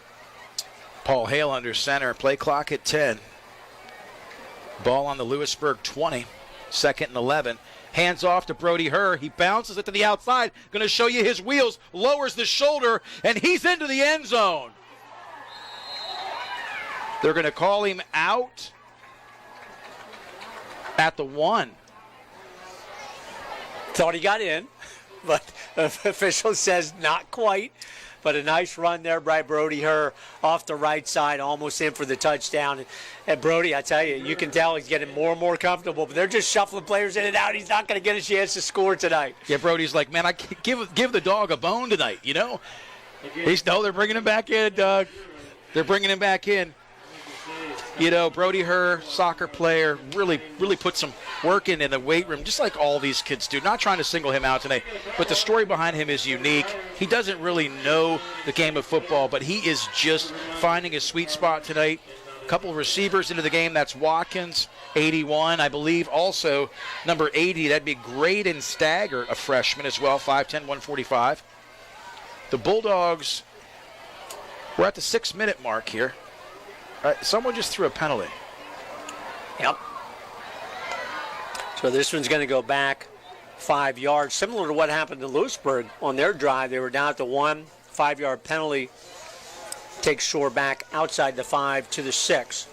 Paul Hale under center. Play clock at 10. Ball on the Lewisburg 20. 2nd and 11. Hands off to Brody Herr. He bounces it to the outside. Going to show you his wheels. Lowers the shoulder, and he's into the end zone. They're going to call him out at the 1. Thought he got in, but the official says not quite. But a nice run there by Brody Herr off the right side, almost in for the touchdown. And Brody, I tell you, you can tell he's getting more and more comfortable. But they're just shuffling players in and out. He's not going to get a chance to score tonight. Yeah, Brody's like, man, I give the dog a bone tonight, you know? They're bringing him back in, Doug. They're bringing him back in. You know, Brody Herr, soccer player, really put some work in the weight room, just like all these kids do. Not trying to single him out tonight, but the story behind him is unique. He doesn't really know the game of football, but he is just finding his sweet spot tonight. A couple of receivers into the game. That's Watkins, 81. I believe also number 80, that'd be Graydon Stagger, a freshman as well, 5'10", 145. The Bulldogs, we're at the 6-minute mark here. Someone just threw a penalty. Yep. So this one's going to go back 5 yards, similar to what happened to Lewisburg on their drive. They were down at the 1, 5-yard penalty. Takes Shore back outside the 5 to the 6.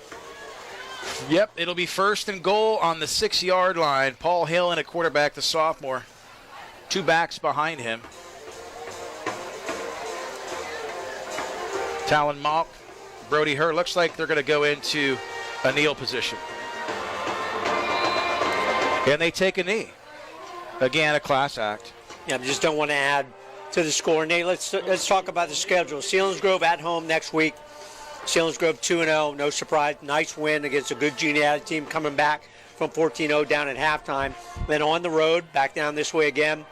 Yep, it'll be 1st and goal on the 6-yard line. Paul Hill and a quarterback, the sophomore. 2 backs behind him. Talon Malk, Brody Herr. Looks like they're going to go into a kneel position. And they take a knee. Again, a class act. Yeah, I just don't want to add to the score. Nate, let's talk about the schedule. Selinsgrove at home next week. Selinsgrove 2-0, no surprise. Nice win against a good junior team coming back from 14-0 down at halftime. Then on the road, back down this way again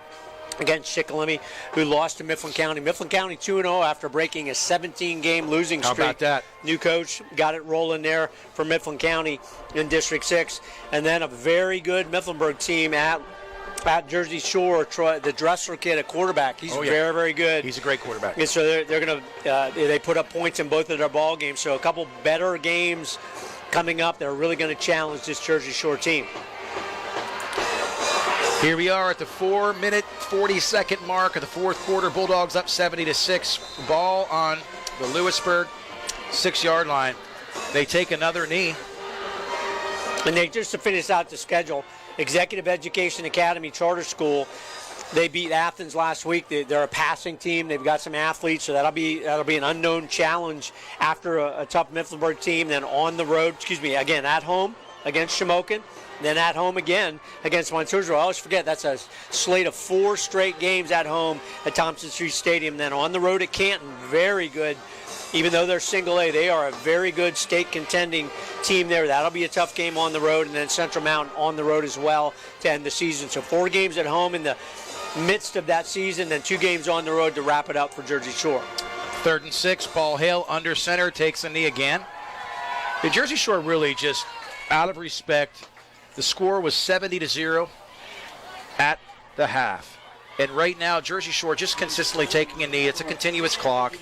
against Shikellamy, who lost to Mifflin County. Mifflin County 2-0 after breaking a 17-game losing streak. How about that? New coach got it rolling there for Mifflin County in District 6. And then a very good Mifflinburg team at Jersey Shore. The Dressler kid, a quarterback. He's very, very good. He's a great quarterback. And so they're going to they put up points in both of their ball games. So a couple better games coming up that are really going to challenge this Jersey Shore team. Here we are at the 4-minute, 40-second mark of the fourth quarter. Bulldogs up 70-6. Ball on the Lewisburg 6-yard line. They take another knee. And they just to finish out the schedule, Executive Education Academy Charter School, they beat Athens last week. They're a passing team. They've got some athletes, so that'll be an unknown challenge after a tough Mifflinburg team. Then on the road, again at home against Shamokin. Then at home again against Montoursville. I always forget that's a slate of 4 straight games at home at Thompson Street Stadium. Then on the road at Canton, very good. Even though they're single A, they are a very good state contending team there. That'll be a tough game on the road. And then Central Mountain on the road as well to end the season. So 4 games at home in the midst of that season, then 2 games on the road to wrap it up for Jersey Shore. 3rd and 6, Paul Hale under center, takes a knee again. The Jersey Shore really just, out of respect, the score was 70-0 at the half. And right now, Jersey Shore just consistently taking a knee. It's a continuous clock.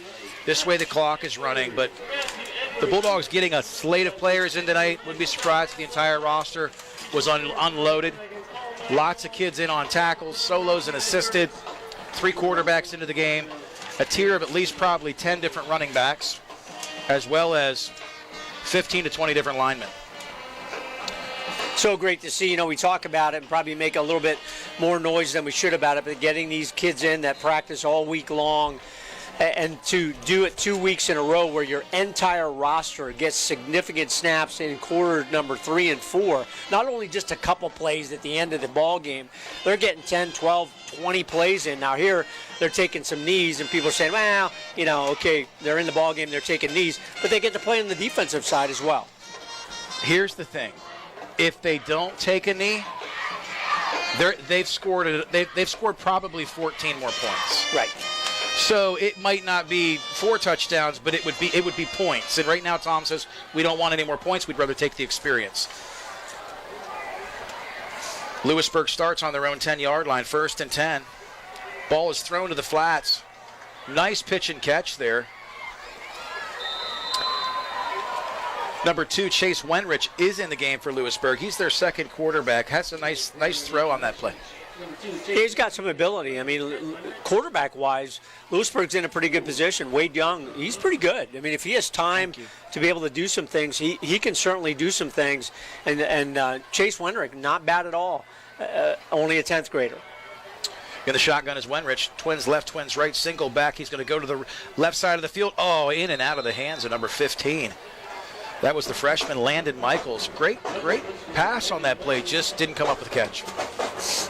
This way the clock is running. But the Bulldogs getting a slate of players in tonight. Wouldn't be surprised if the entire roster was unloaded. Lots of kids in on tackles, solos and assisted. 3 quarterbacks into the game. A tier of at least probably 10 different running backs, as well as 15 to 20 different linemen. So great to see. We talk about it and probably make a little bit more noise than we should about it, but getting these kids in that practice all week long and to do it 2 weeks in a row where your entire roster gets significant snaps in quarter number 3 and 4, not only just a couple plays at the end of the ball game, they're getting 10, 12, 20 plays in. Now here they're taking some knees and people are saying, well, okay, they're in the ball game, they're taking knees, but they get to play on the defensive side as well. Here's the thing. If they don't take a knee, they've scored probably 14 more points. Right. So it might not be 4 touchdowns, but it would be points. And right now Tom says we don't want any more points. We'd rather take the experience. Lewisburg starts on their own 10-yard line, 1st and 10. Ball is thrown to the flats. Nice pitch and catch there. Number 2, Chase Wenrich, is in the game for Lewisburg. He's their second quarterback. Has a nice throw on that play. He's got some ability. I mean, quarterback-wise, Lewisburg's in a pretty good position. Wade Young, he's pretty good. I mean, if he has time to be able to do some things, he can certainly do some things. And Chase Wenrich, not bad at all. Only a 10th grader. In the shotgun is Wenrich. Twins left, twins right, single back. He's going to go to the left side of the field. Oh, in and out of the hands of number 15. That was the freshman, Landon Michaels. Great pass on that play. Just didn't come up with a catch.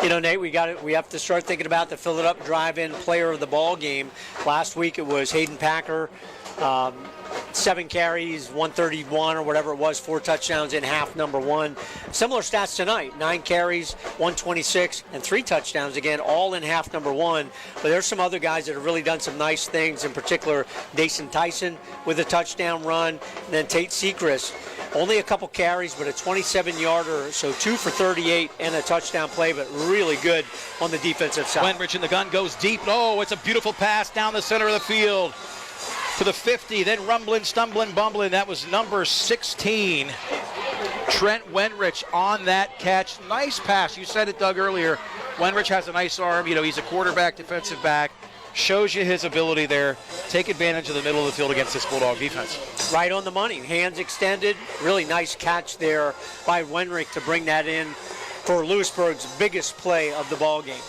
You know, Nate, we have to start thinking about the fill it up, drive-in player of the ball game. Last week it was Hayden Packer, 7 carries, 131 or whatever it was, 4 touchdowns in half number 1. Similar stats tonight, 9 carries, 126, and 3 touchdowns, again, all in half number 1. But there's some other guys that have really done some nice things, in particular Dason Tyson with a touchdown run, and then Tate Sechrist. Only a couple carries, but a 27-yarder, so 2 for 38 and a touchdown play, but really good on the defensive side. Wenrich in the gun goes deep. Oh, it's a beautiful pass down the center of the field to the 50, then rumbling, stumbling, bumbling. That was number 16, Trent Wenrich, on that catch. Nice pass. You said it, Doug, earlier. Wenrich has a nice arm. You know, he's a quarterback, defensive back. Shows you his ability there. Take advantage of the middle of the field against this Bulldog defense. Right on the money. Hands extended. Really nice catch there by Wenrich to bring that in for Lewisburg's biggest play of the ball game.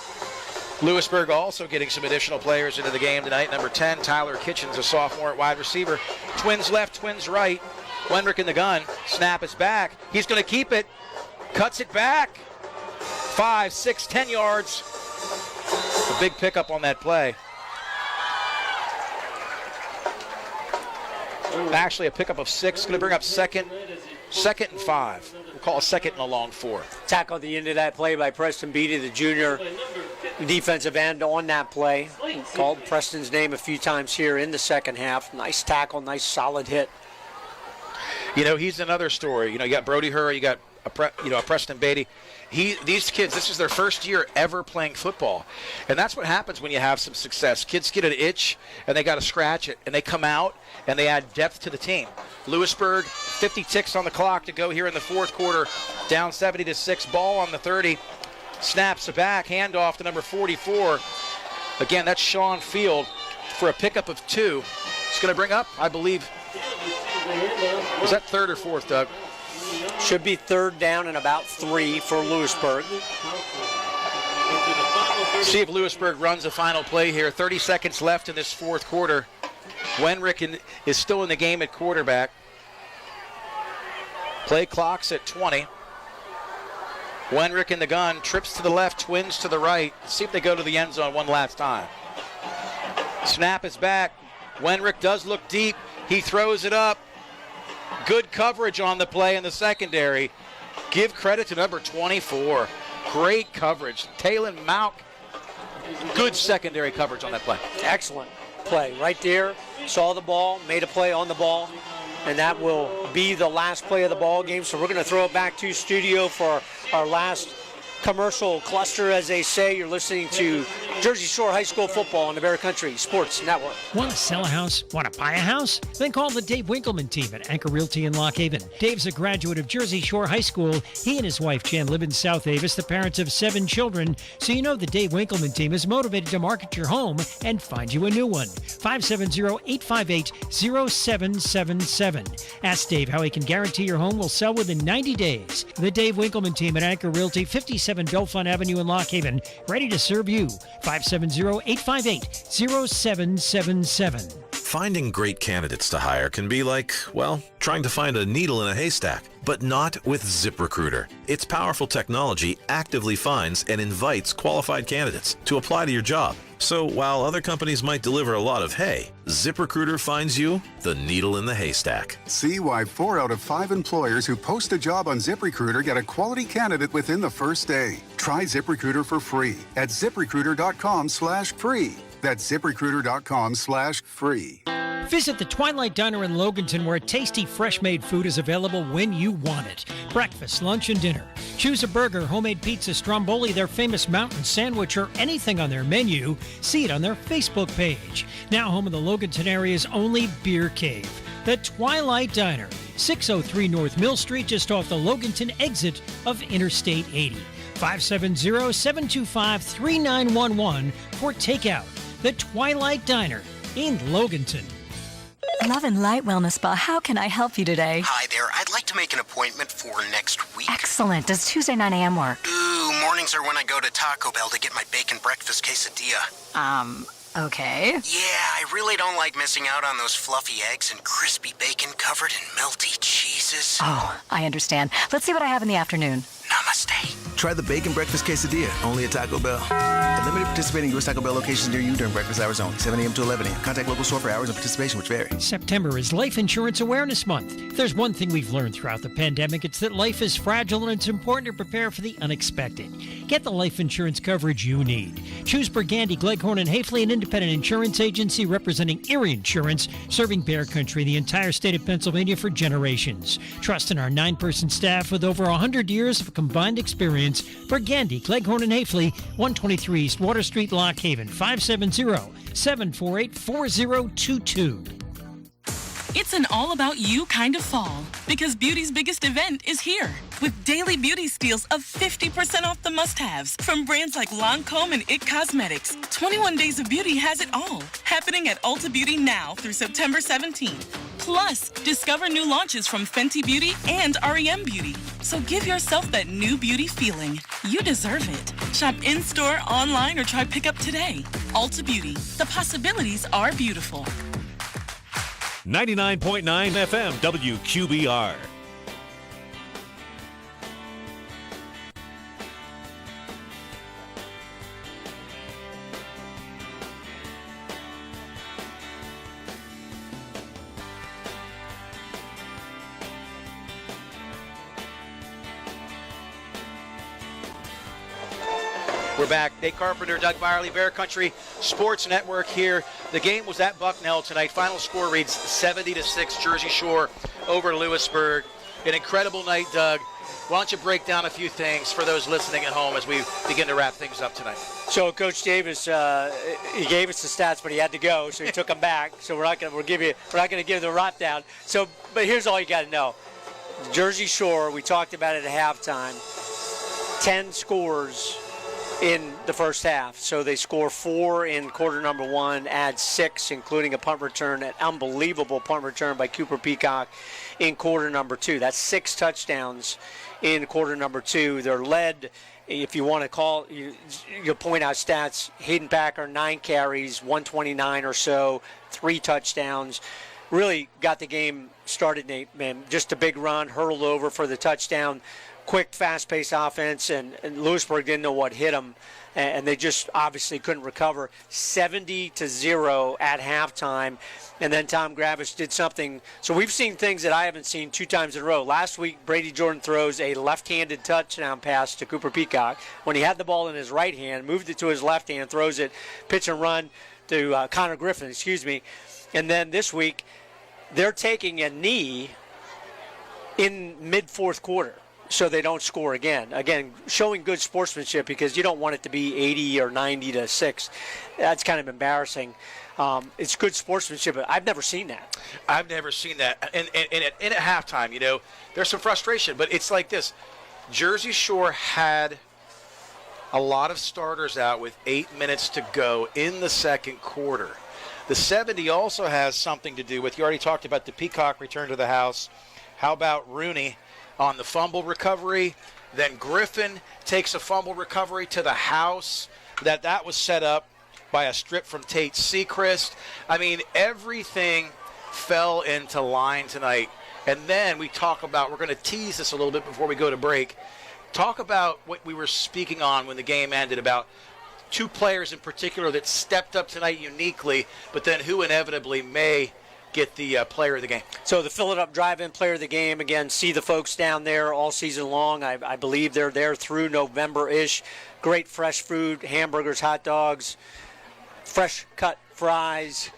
Lewisburg also getting some additional players into the game tonight. Number 10, Tyler Kitchens, a sophomore at wide receiver. Twins left, twins right. Wenrich in the gun. Snap is back. He's going to keep it. Cuts it back. 5, 6, 10 yards. A big pickup on that play. Actually, a pickup of 6. Going to bring up second and 5. We'll call a second and a long 4. Tackle at the end of that play by Preston Beatty, the junior defensive end on that play. Called Preston's name a few times here in the second half. Nice tackle, nice solid hit. You know, he's another story. You know, you got Brody Hurra, you got a Preston Beatty. These kids, this is their first year ever playing football. And that's what happens when you have some success. Kids get an itch, and they got to scratch it. And they come out, and they add depth to the team. Lewisburg, 50 ticks on the clock to go here in the fourth quarter. Down 70-6, ball on the 30. Snaps it back, handoff to number 44. Again, that's Sean Field for a pickup of 2. It's going to bring up, I believe, was that 3rd or 4th, Doug? Should be 3rd down and about 3 for Lewisburg. See if Lewisburg runs a final play here. 30 seconds left in this fourth quarter. Wenrich is still in the game at quarterback. Play clock's at 20. Wenrich in the gun, trips to the left, twins to the right. See if they go to the end zone one last time. Snap is back. Wenrich does look deep. He throws it up. Good coverage on the play in the secondary. Give credit to number 24. Great coverage. Talon Mauk. Good secondary coverage on that play. Excellent play right there. Saw the ball, made a play on the ball, and that will be the last play of the ball game. So we're going to throw it back to studio for our last commercial cluster, as they say. You're listening to Jersey Shore High School football on the Bear Country Sports Network. Want to sell a house? Want to buy a house? Then call the Dave Winkleman team at Anchor Realty in Lock Haven. Dave's a graduate of Jersey Shore High School. He and his wife Jan live in South Avis, the parents of 7 children. So you know the Dave Winkleman team is motivated to market your home and find you a new one. 570-858-0777. Ask Dave how he can guarantee your home will sell within 90 days. The Dave Winkleman team at Anchor Realty, 57 Belfont Avenue in Lock Haven, ready to serve you. 570-858-0777. Finding great candidates to hire can be like, well, trying to find a needle in a haystack, but not with ZipRecruiter. Its powerful technology actively finds and invites qualified candidates to apply to your job. So while other companies might deliver a lot of hay, ZipRecruiter finds you the needle in the haystack. See why 4 out of 5 employers who post a job on ZipRecruiter get a quality candidate within the first day. Try ZipRecruiter for free at ZipRecruiter.com/free. That's ZipRecruiter.com/free. Visit the Twilight Diner in Loganton, where tasty, fresh-made food is available when you want it. Breakfast, lunch, and dinner. Choose a burger, homemade pizza, stromboli, their famous mountain sandwich, or anything on their menu. See it on their Facebook page. Now home of the Loganton area's only beer cave. The Twilight Diner, 603 North Mill Street, just off the Loganton exit of Interstate 80. 570-725-3911 for takeout. The Twilight Diner in Loganton. Love and Light Wellness Spa, how can I help you today? Hi there. I'd like to make an appointment for next week. Excellent. Does Tuesday 9 a.m. work? Ooh, mornings are when I go to Taco Bell to get my bacon breakfast quesadilla. Okay. Yeah, I really don't like missing out on those fluffy eggs and crispy bacon covered in melty cheeses. Oh, I understand. Let's see what I have in the afternoon. Namaste. Try the bacon breakfast quesadilla, only at Taco Bell. At limited participating U.S. Taco Bell locations near you during breakfast hours only, 7 a.m. to 11 a.m. Contact local store for hours and participation, which vary. September is Life Insurance Awareness Month. If there's one thing we've learned throughout the pandemic, it's that life is fragile and it's important to prepare for the unexpected. Get the life insurance coverage you need. Choose Burgandy, Gleghorn, and Hafley, an independent insurance agency representing Erie Insurance, serving Bear Country, the entire state of Pennsylvania for generations. Trust in our 9-person staff with over 100 years of combined experience. Burgandy, Gleghorn, and Hafley, 123 East Water Street, Lock Haven, 570-748-4022. It's an all-about-you kind of fall because beauty's biggest event is here with daily beauty steals of 50% off the must-haves from brands like Lancome and IT Cosmetics. 21 Days of Beauty has it all, happening at Ulta Beauty now through September 17th. Plus, discover new launches from Fenty Beauty and REM Beauty. So give yourself that new beauty feeling. You deserve it. Shop in-store, online, or try pickup today. Ulta Beauty. The possibilities are beautiful. 99.9 FM WQBR. We're back. Nate Carpenter, Doug Byerly, Bear Country Sports Network here. The game was at Bucknell tonight. Final score reads 70-6, Jersey Shore over Lewisburg. An incredible night, Doug. Why don't you break down a few things for those listening at home as we begin to wrap things up tonight? So Coach Davis, he gave us the stats, but he had to go, so he took them back. So we're not going to give the wrap down. So, but here's all you got to know: Jersey Shore. We talked about it at halftime. 10 scores in the first half. So they score 4 in quarter number 1, add 6, including a punt return, an unbelievable punt return by Cooper Peacock in quarter number 2. That's 6 touchdowns in quarter number 2. They're led, if you want to call, you'll point out stats, Hayden Packer, 9 carries, 129 or so, 3 touchdowns. Really got the game started, Nate, man. Just a big run, hurled over for the touchdown. Quick, fast-paced offense, and Lewisburg didn't know what hit them, and they just obviously couldn't recover. 70-0 at halftime, and then Tom Gravish did something. So we've seen things that I haven't seen 2 times in a row. Last week, Brady Jordan throws a left-handed touchdown pass to Cooper Peacock. When he had the ball in his right hand, moved it to his left hand, throws it, pitch and run to Connor Griffin, And then this week, they're taking a knee in mid-fourth quarter, so they don't score again. Again, showing good sportsmanship, because you don't want it to be 80 or 90-6. That's kind of embarrassing. It's good sportsmanship, but I've never seen that. I've never seen that. And at halftime, there's some frustration, but it's like this. Jersey Shore had a lot of starters out with 8 minutes to go in the second quarter. The 70 also has something to do with, you already talked about the Peacock return to the house. How about Rooney on the fumble recovery? Then Griffin takes a fumble recovery to the house. That was set up by a strip from Tate Sechrist. I mean, everything fell into line tonight. And then we talk about, we're going to tease this a little bit before we go to break. Talk about what we were speaking on when the game ended about two players in particular that stepped up tonight uniquely, but then who inevitably may get the player of the game. So the Fill It Up Drive-In player of the game, again, see the folks down there all season long. I believe they're there through November-ish. Great fresh food, hamburgers, hot dogs, fresh cut fries.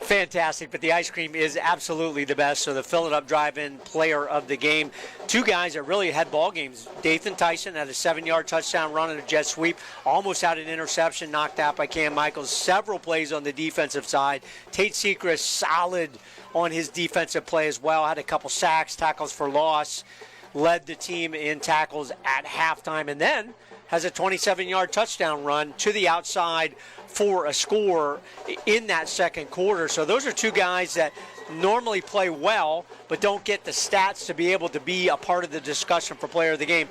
Fantastic, but the ice cream is absolutely the best. So the Fill It Up Drive-In player of the game. Two guys that really had ball games. Dathan Tyson had a 7-yard touchdown run and a jet sweep. Almost had an interception knocked out by Cam Michaels. Several plays on the defensive side. Tate Sechrist solid on his defensive play as well. Had a couple sacks, tackles for loss. Led the team in tackles at halftime. And then has a 27-yard touchdown run to the outside for a score in that second quarter. So those are two guys that normally play well but don't get the stats to be able to be a part of the discussion for player of the game.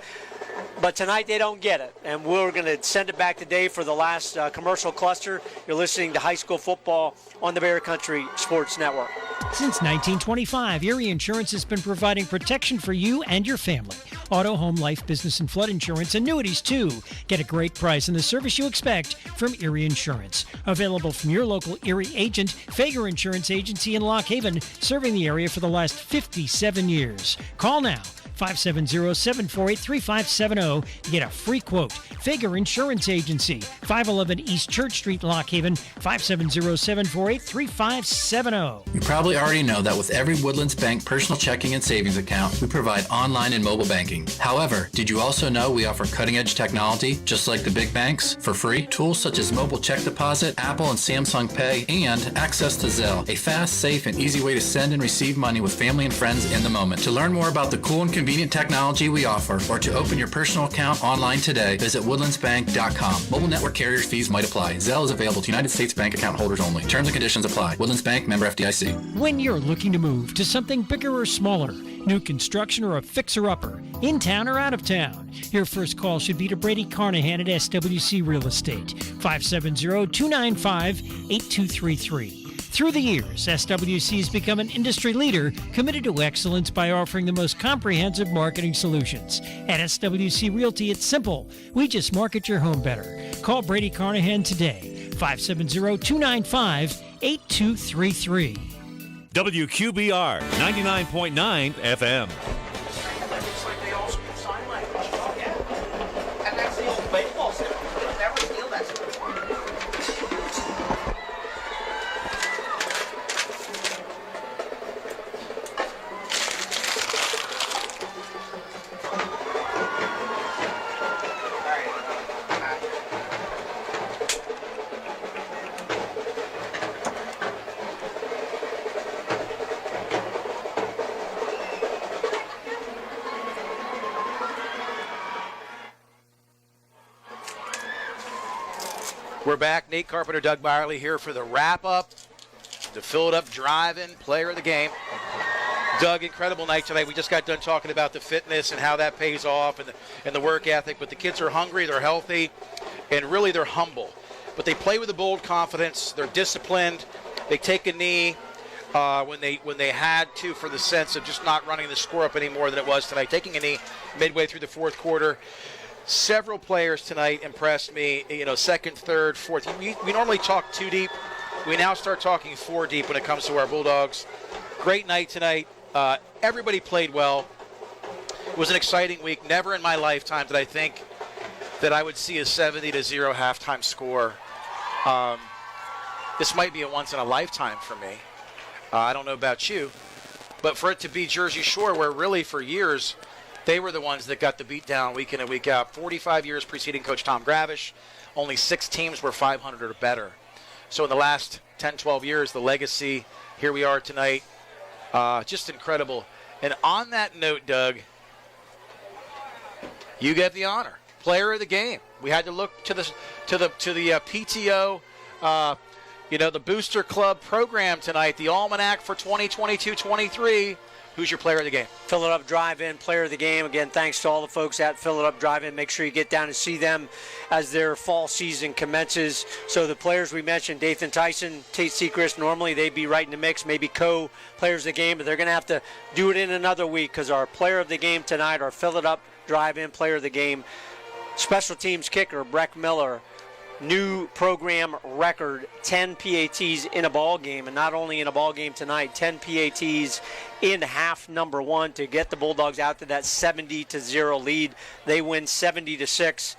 But tonight they don't get it, and we're going to send it back to Dave for the last commercial cluster. You're listening to High School Football on the Bear Country Sports Network. Since 1925, Erie Insurance has been providing protection for you and your family. Auto, home, life, business, and flood insurance, annuities too. Get a great price and the service you expect from Erie Insurance. Available from your local Erie agent, Fager Insurance Agency in Lock Haven, serving the area for the last 57 years. Call now. 570-748-3570 to get a free quote. Fager Insurance Agency, 511 East Church Street, Lock Haven, 570-748-3570. You probably already know that with every Woodlands Bank personal checking and savings account, we provide online and mobile banking. However, did you also know we offer cutting-edge technology, just like the big banks, for free? Tools such as mobile check deposit, Apple and Samsung Pay, and access to Zelle, a fast, safe, and easy way to send and receive money with family and friends in the moment. To learn more about the cool and convenient technology we offer, or to open your personal account online today, visit woodlandsbank.com. Mobile network carriers fees might apply. Zelle is available to United States Bank account holders only. Terms and conditions apply. Woodlands Bank, member FDIC. When you're looking to move to something bigger or smaller, new construction or a fixer-upper, in town or out of town, your first call should be to Brady Carnahan at SWC Real Estate, 570-295-8233. Through the years, SWC has become an industry leader committed to excellence by offering the most comprehensive marketing solutions. At SWC Realty, it's simple. We just market your home better. Call Brady Carnahan today, 570-295-8233. WQBR 99.9 FM. We're back. Nate Carpenter, Doug Byerly here for the wrap-up, the Fill It Up Drive-In player of the game. Doug, incredible night tonight. We just got done talking about the fitness and how that pays off and the work ethic, but the kids are hungry, they're healthy, and really they're humble. But they play with a bold confidence. They're disciplined. They take a knee when they had to, for the sense of just not running the score up any more than it was tonight. Taking a knee midway through the fourth quarter. Several players tonight impressed me, second, third, fourth. We normally talk 2 deep. We now start talking 4 deep when it comes to our Bulldogs. Great night tonight. Everybody played well. It was an exciting week. Never in my lifetime did I think that I would see a 70-0 halftime score. This might be a once-in-a-lifetime for me. I don't know about you. But for it to be Jersey Shore, where really for years they were the ones that got the beat down week in and week out. 45 years preceding Coach Tom Gravish, only 6 teams were 500 or better. So in the last 10, 12 years, the legacy, here we are tonight, just incredible. And on that note, Doug, you get the honor, player of the game. We had to look to the PTO, the Booster Club program tonight, the Almanac for 2022-23. Who's your player of the game? Fill It Up Drive-In player of the game. Again, thanks to all the folks at Fill It Up Drive-In. Make sure you get down and see them as their fall season commences. So the players we mentioned, Dathan Tyson, Tate Sechrist, normally they'd be right in the mix, maybe co-players of the game, but they're going to have to do it in another week because our player of the game tonight, our Fill It Up Drive-In player of the game, special teams kicker Breck Miller, new program record, 10 PATs in a ball game, and not only in a ball game tonight, 10 PATs in half number one to get the Bulldogs out to that 70-0 lead. They win 70-6.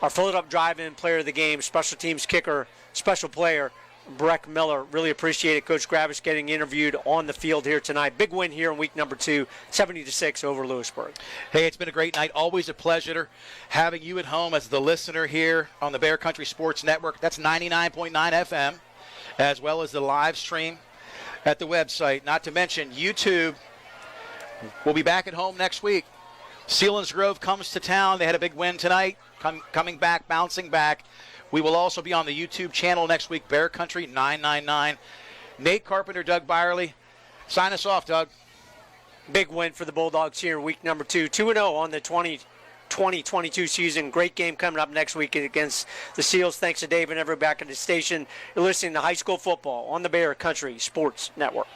Our Fill It Up Drive-In player of the game, special teams kicker, special player, Breck Miller. Really appreciate it. Coach Gravis getting interviewed on the field here tonight. Big win here in week number 2, 70-6 over Lewisburg. Hey, it's been a great night. Always a pleasure having you at home as the listener here on the Bear Country Sports Network. That's 99.9 FM, as well as the live stream at the website. Not to mention YouTube. We'll be back at home next week. Selinsgrove comes to town. They had a big win tonight. Coming back, bouncing back. We will also be on the YouTube channel next week, Bear Country 999. Nate Carpenter, Doug Byerly. Sign us off, Doug. Big win for the Bulldogs here in week number 2. 2-0 on the 2020-22 season. Great game coming up next week against the Seals. Thanks to Dave and everybody back at the station. You're listening to high school football on the Bear Country Sports Network.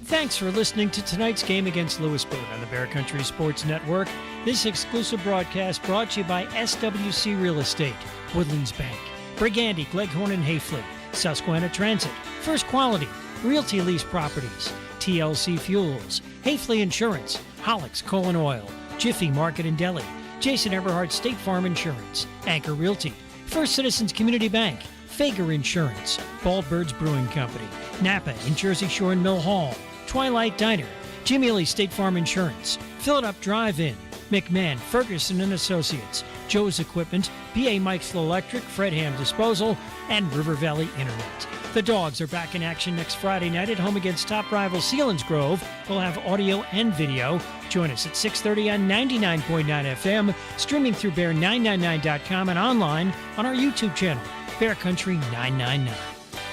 Thanks for listening to tonight's game against Lewisburg on the Bear Country Sports Network. This exclusive broadcast brought to you by SWC Real Estate, Woodlands Bank, Brigandy, Gleghorn and Hayflett, Susquehanna Transit, First Quality, Realty Lease Properties, TLC Fuels, Hayflett Insurance, Hollick's Coal and Oil, Jiffy Market and Deli, Jason Eberhardt State Farm Insurance, Anchor Realty, First Citizens Community Bank, Fager Insurance, Baldbirds Brewing Company, Napa and Jersey Shore and Mill Hall, Twilight Diner, Jimmy Lee State Farm Insurance, Fill It Up Drive-In, McMahon, Ferguson and Associates, Joe's Equipment, BA Mike's Electric, Fred Ham Disposal, and River Valley Internet. The Dogs are back in action next Friday night at home against top rival Selinsgrove. We'll have audio and video. Join us at 6:30 on 99.9 FM, streaming through bear999.com and online on our YouTube channel, Bear Country 999.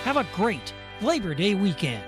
Have a great Labor Day weekend.